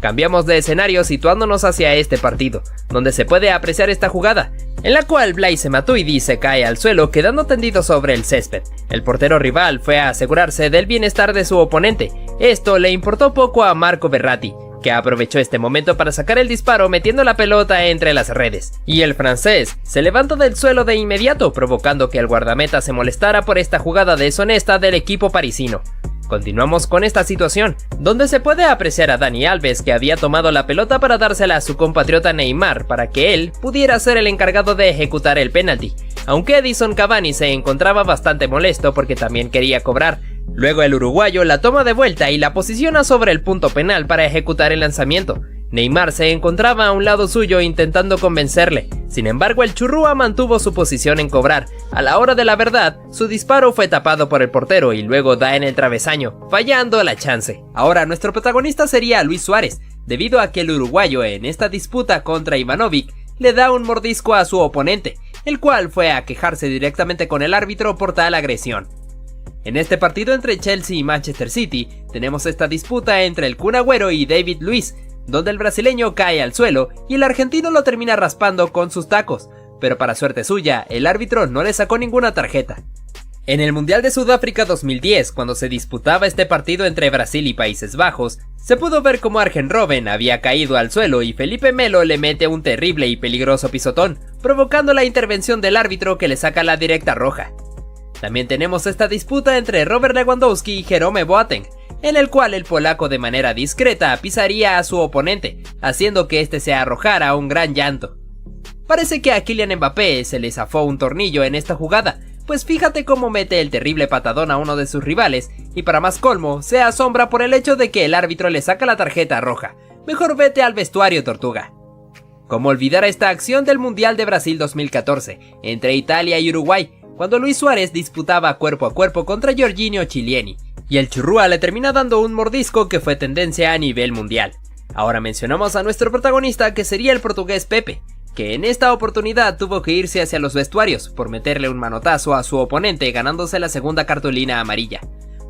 Speaker 1: Cambiamos de escenario situándonos hacia este partido, donde se puede apreciar esta jugada, en la cual Blaise Matuidi se cae al suelo quedando tendido sobre el césped. El portero rival fue a asegurarse del bienestar de su oponente. Esto le importó poco a Marco Verratti, que aprovechó este momento para sacar el disparo metiendo la pelota entre las redes. Y el francés se levantó del suelo de inmediato, provocando que el guardameta se molestara por esta jugada deshonesta del equipo parisino. Continuamos con esta situación, donde se puede apreciar a Dani Alves, que había tomado la pelota para dársela a su compatriota Neymar para que él pudiera ser el encargado de ejecutar el penalti, aunque Edison Cavani se encontraba bastante molesto porque también quería cobrar. Luego el uruguayo la toma de vuelta y la posiciona sobre el punto penal para ejecutar el lanzamiento. Neymar se encontraba a un lado suyo intentando convencerle, sin embargo el churrúa mantuvo su posición en cobrar. A la hora de la verdad, su disparo fue tapado por el portero y luego da en el travesaño, fallando la chance. Ahora nuestro protagonista sería Luis Suárez, debido a que el uruguayo en esta disputa contra Ivanovic le da un mordisco a su oponente, el cual fue a quejarse directamente con el árbitro por tal agresión. En este partido entre Chelsea y Manchester City, tenemos esta disputa entre el Kun Agüero y David Luiz, donde el brasileño cae al suelo y el argentino lo termina raspando con sus tacos, pero para suerte suya, el árbitro no le sacó ninguna tarjeta. En el Mundial de Sudáfrica 2010, cuando se disputaba este partido entre Brasil y Países Bajos, se pudo ver cómo Arjen Robben había caído al suelo y Felipe Melo le mete un terrible y peligroso pisotón, provocando la intervención del árbitro que le saca la directa roja. También tenemos esta disputa entre Robert Lewandowski y Jerome Boateng, en el cual el polaco de manera discreta pisaría a su oponente, haciendo que este se arrojara un gran llanto. Parece que a Kylian Mbappé se le zafó un tornillo en esta jugada, pues fíjate cómo mete el terrible patadón a uno de sus rivales, y para más colmo, se asombra por el hecho de que el árbitro le saca la tarjeta roja. Mejor vete al vestuario, tortuga. ¿Cómo olvidar esta acción del Mundial de Brasil 2014, entre Italia y Uruguay, cuando Luis Suárez disputaba cuerpo a cuerpo contra Giorginio Chiellini, y el churrúa le termina dando un mordisco que fue tendencia a nivel mundial? Ahora mencionamos a nuestro protagonista, que sería el portugués Pepe, que en esta oportunidad tuvo que irse hacia los vestuarios por meterle un manotazo a su oponente, ganándose la segunda cartulina amarilla.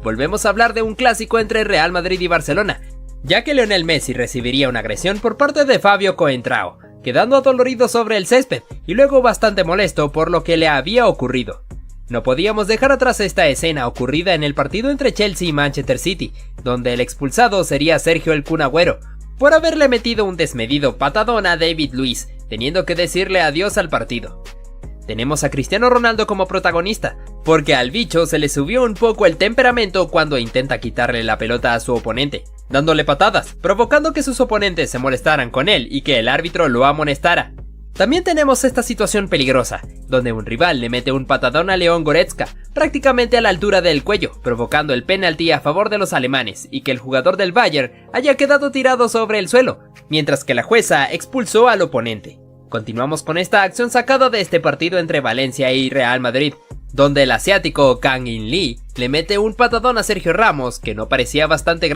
Speaker 1: Volvemos a hablar de un clásico entre Real Madrid y Barcelona, ya que Lionel Messi recibiría una agresión por parte de Fabio Coentrao, quedando adolorido sobre el césped y luego bastante molesto por lo que le había ocurrido. No podíamos dejar atrás esta escena ocurrida en el partido entre Chelsea y Manchester City, donde el expulsado sería Sergio el Kun Agüero, por haberle metido un desmedido patadón a David Luiz, teniendo que decirle adiós al partido. Tenemos a Cristiano Ronaldo como protagonista, porque al bicho se le subió un poco el temperamento cuando intenta quitarle la pelota a su oponente, dándole patadas, provocando que sus oponentes se molestaran con él y que el árbitro lo amonestara. También tenemos esta situación peligrosa, donde un rival le mete un patadón a León Goretzka, prácticamente a la altura del cuello, provocando el penalti a favor de los alemanes y que el jugador del Bayern haya quedado tirado sobre el suelo, mientras que la jueza expulsó al oponente. Continuamos con esta acción sacada de este partido entre Valencia y Real Madrid, donde el asiático Kang In Lee le mete un patadón a Sergio Ramos que no parecía bastante grande.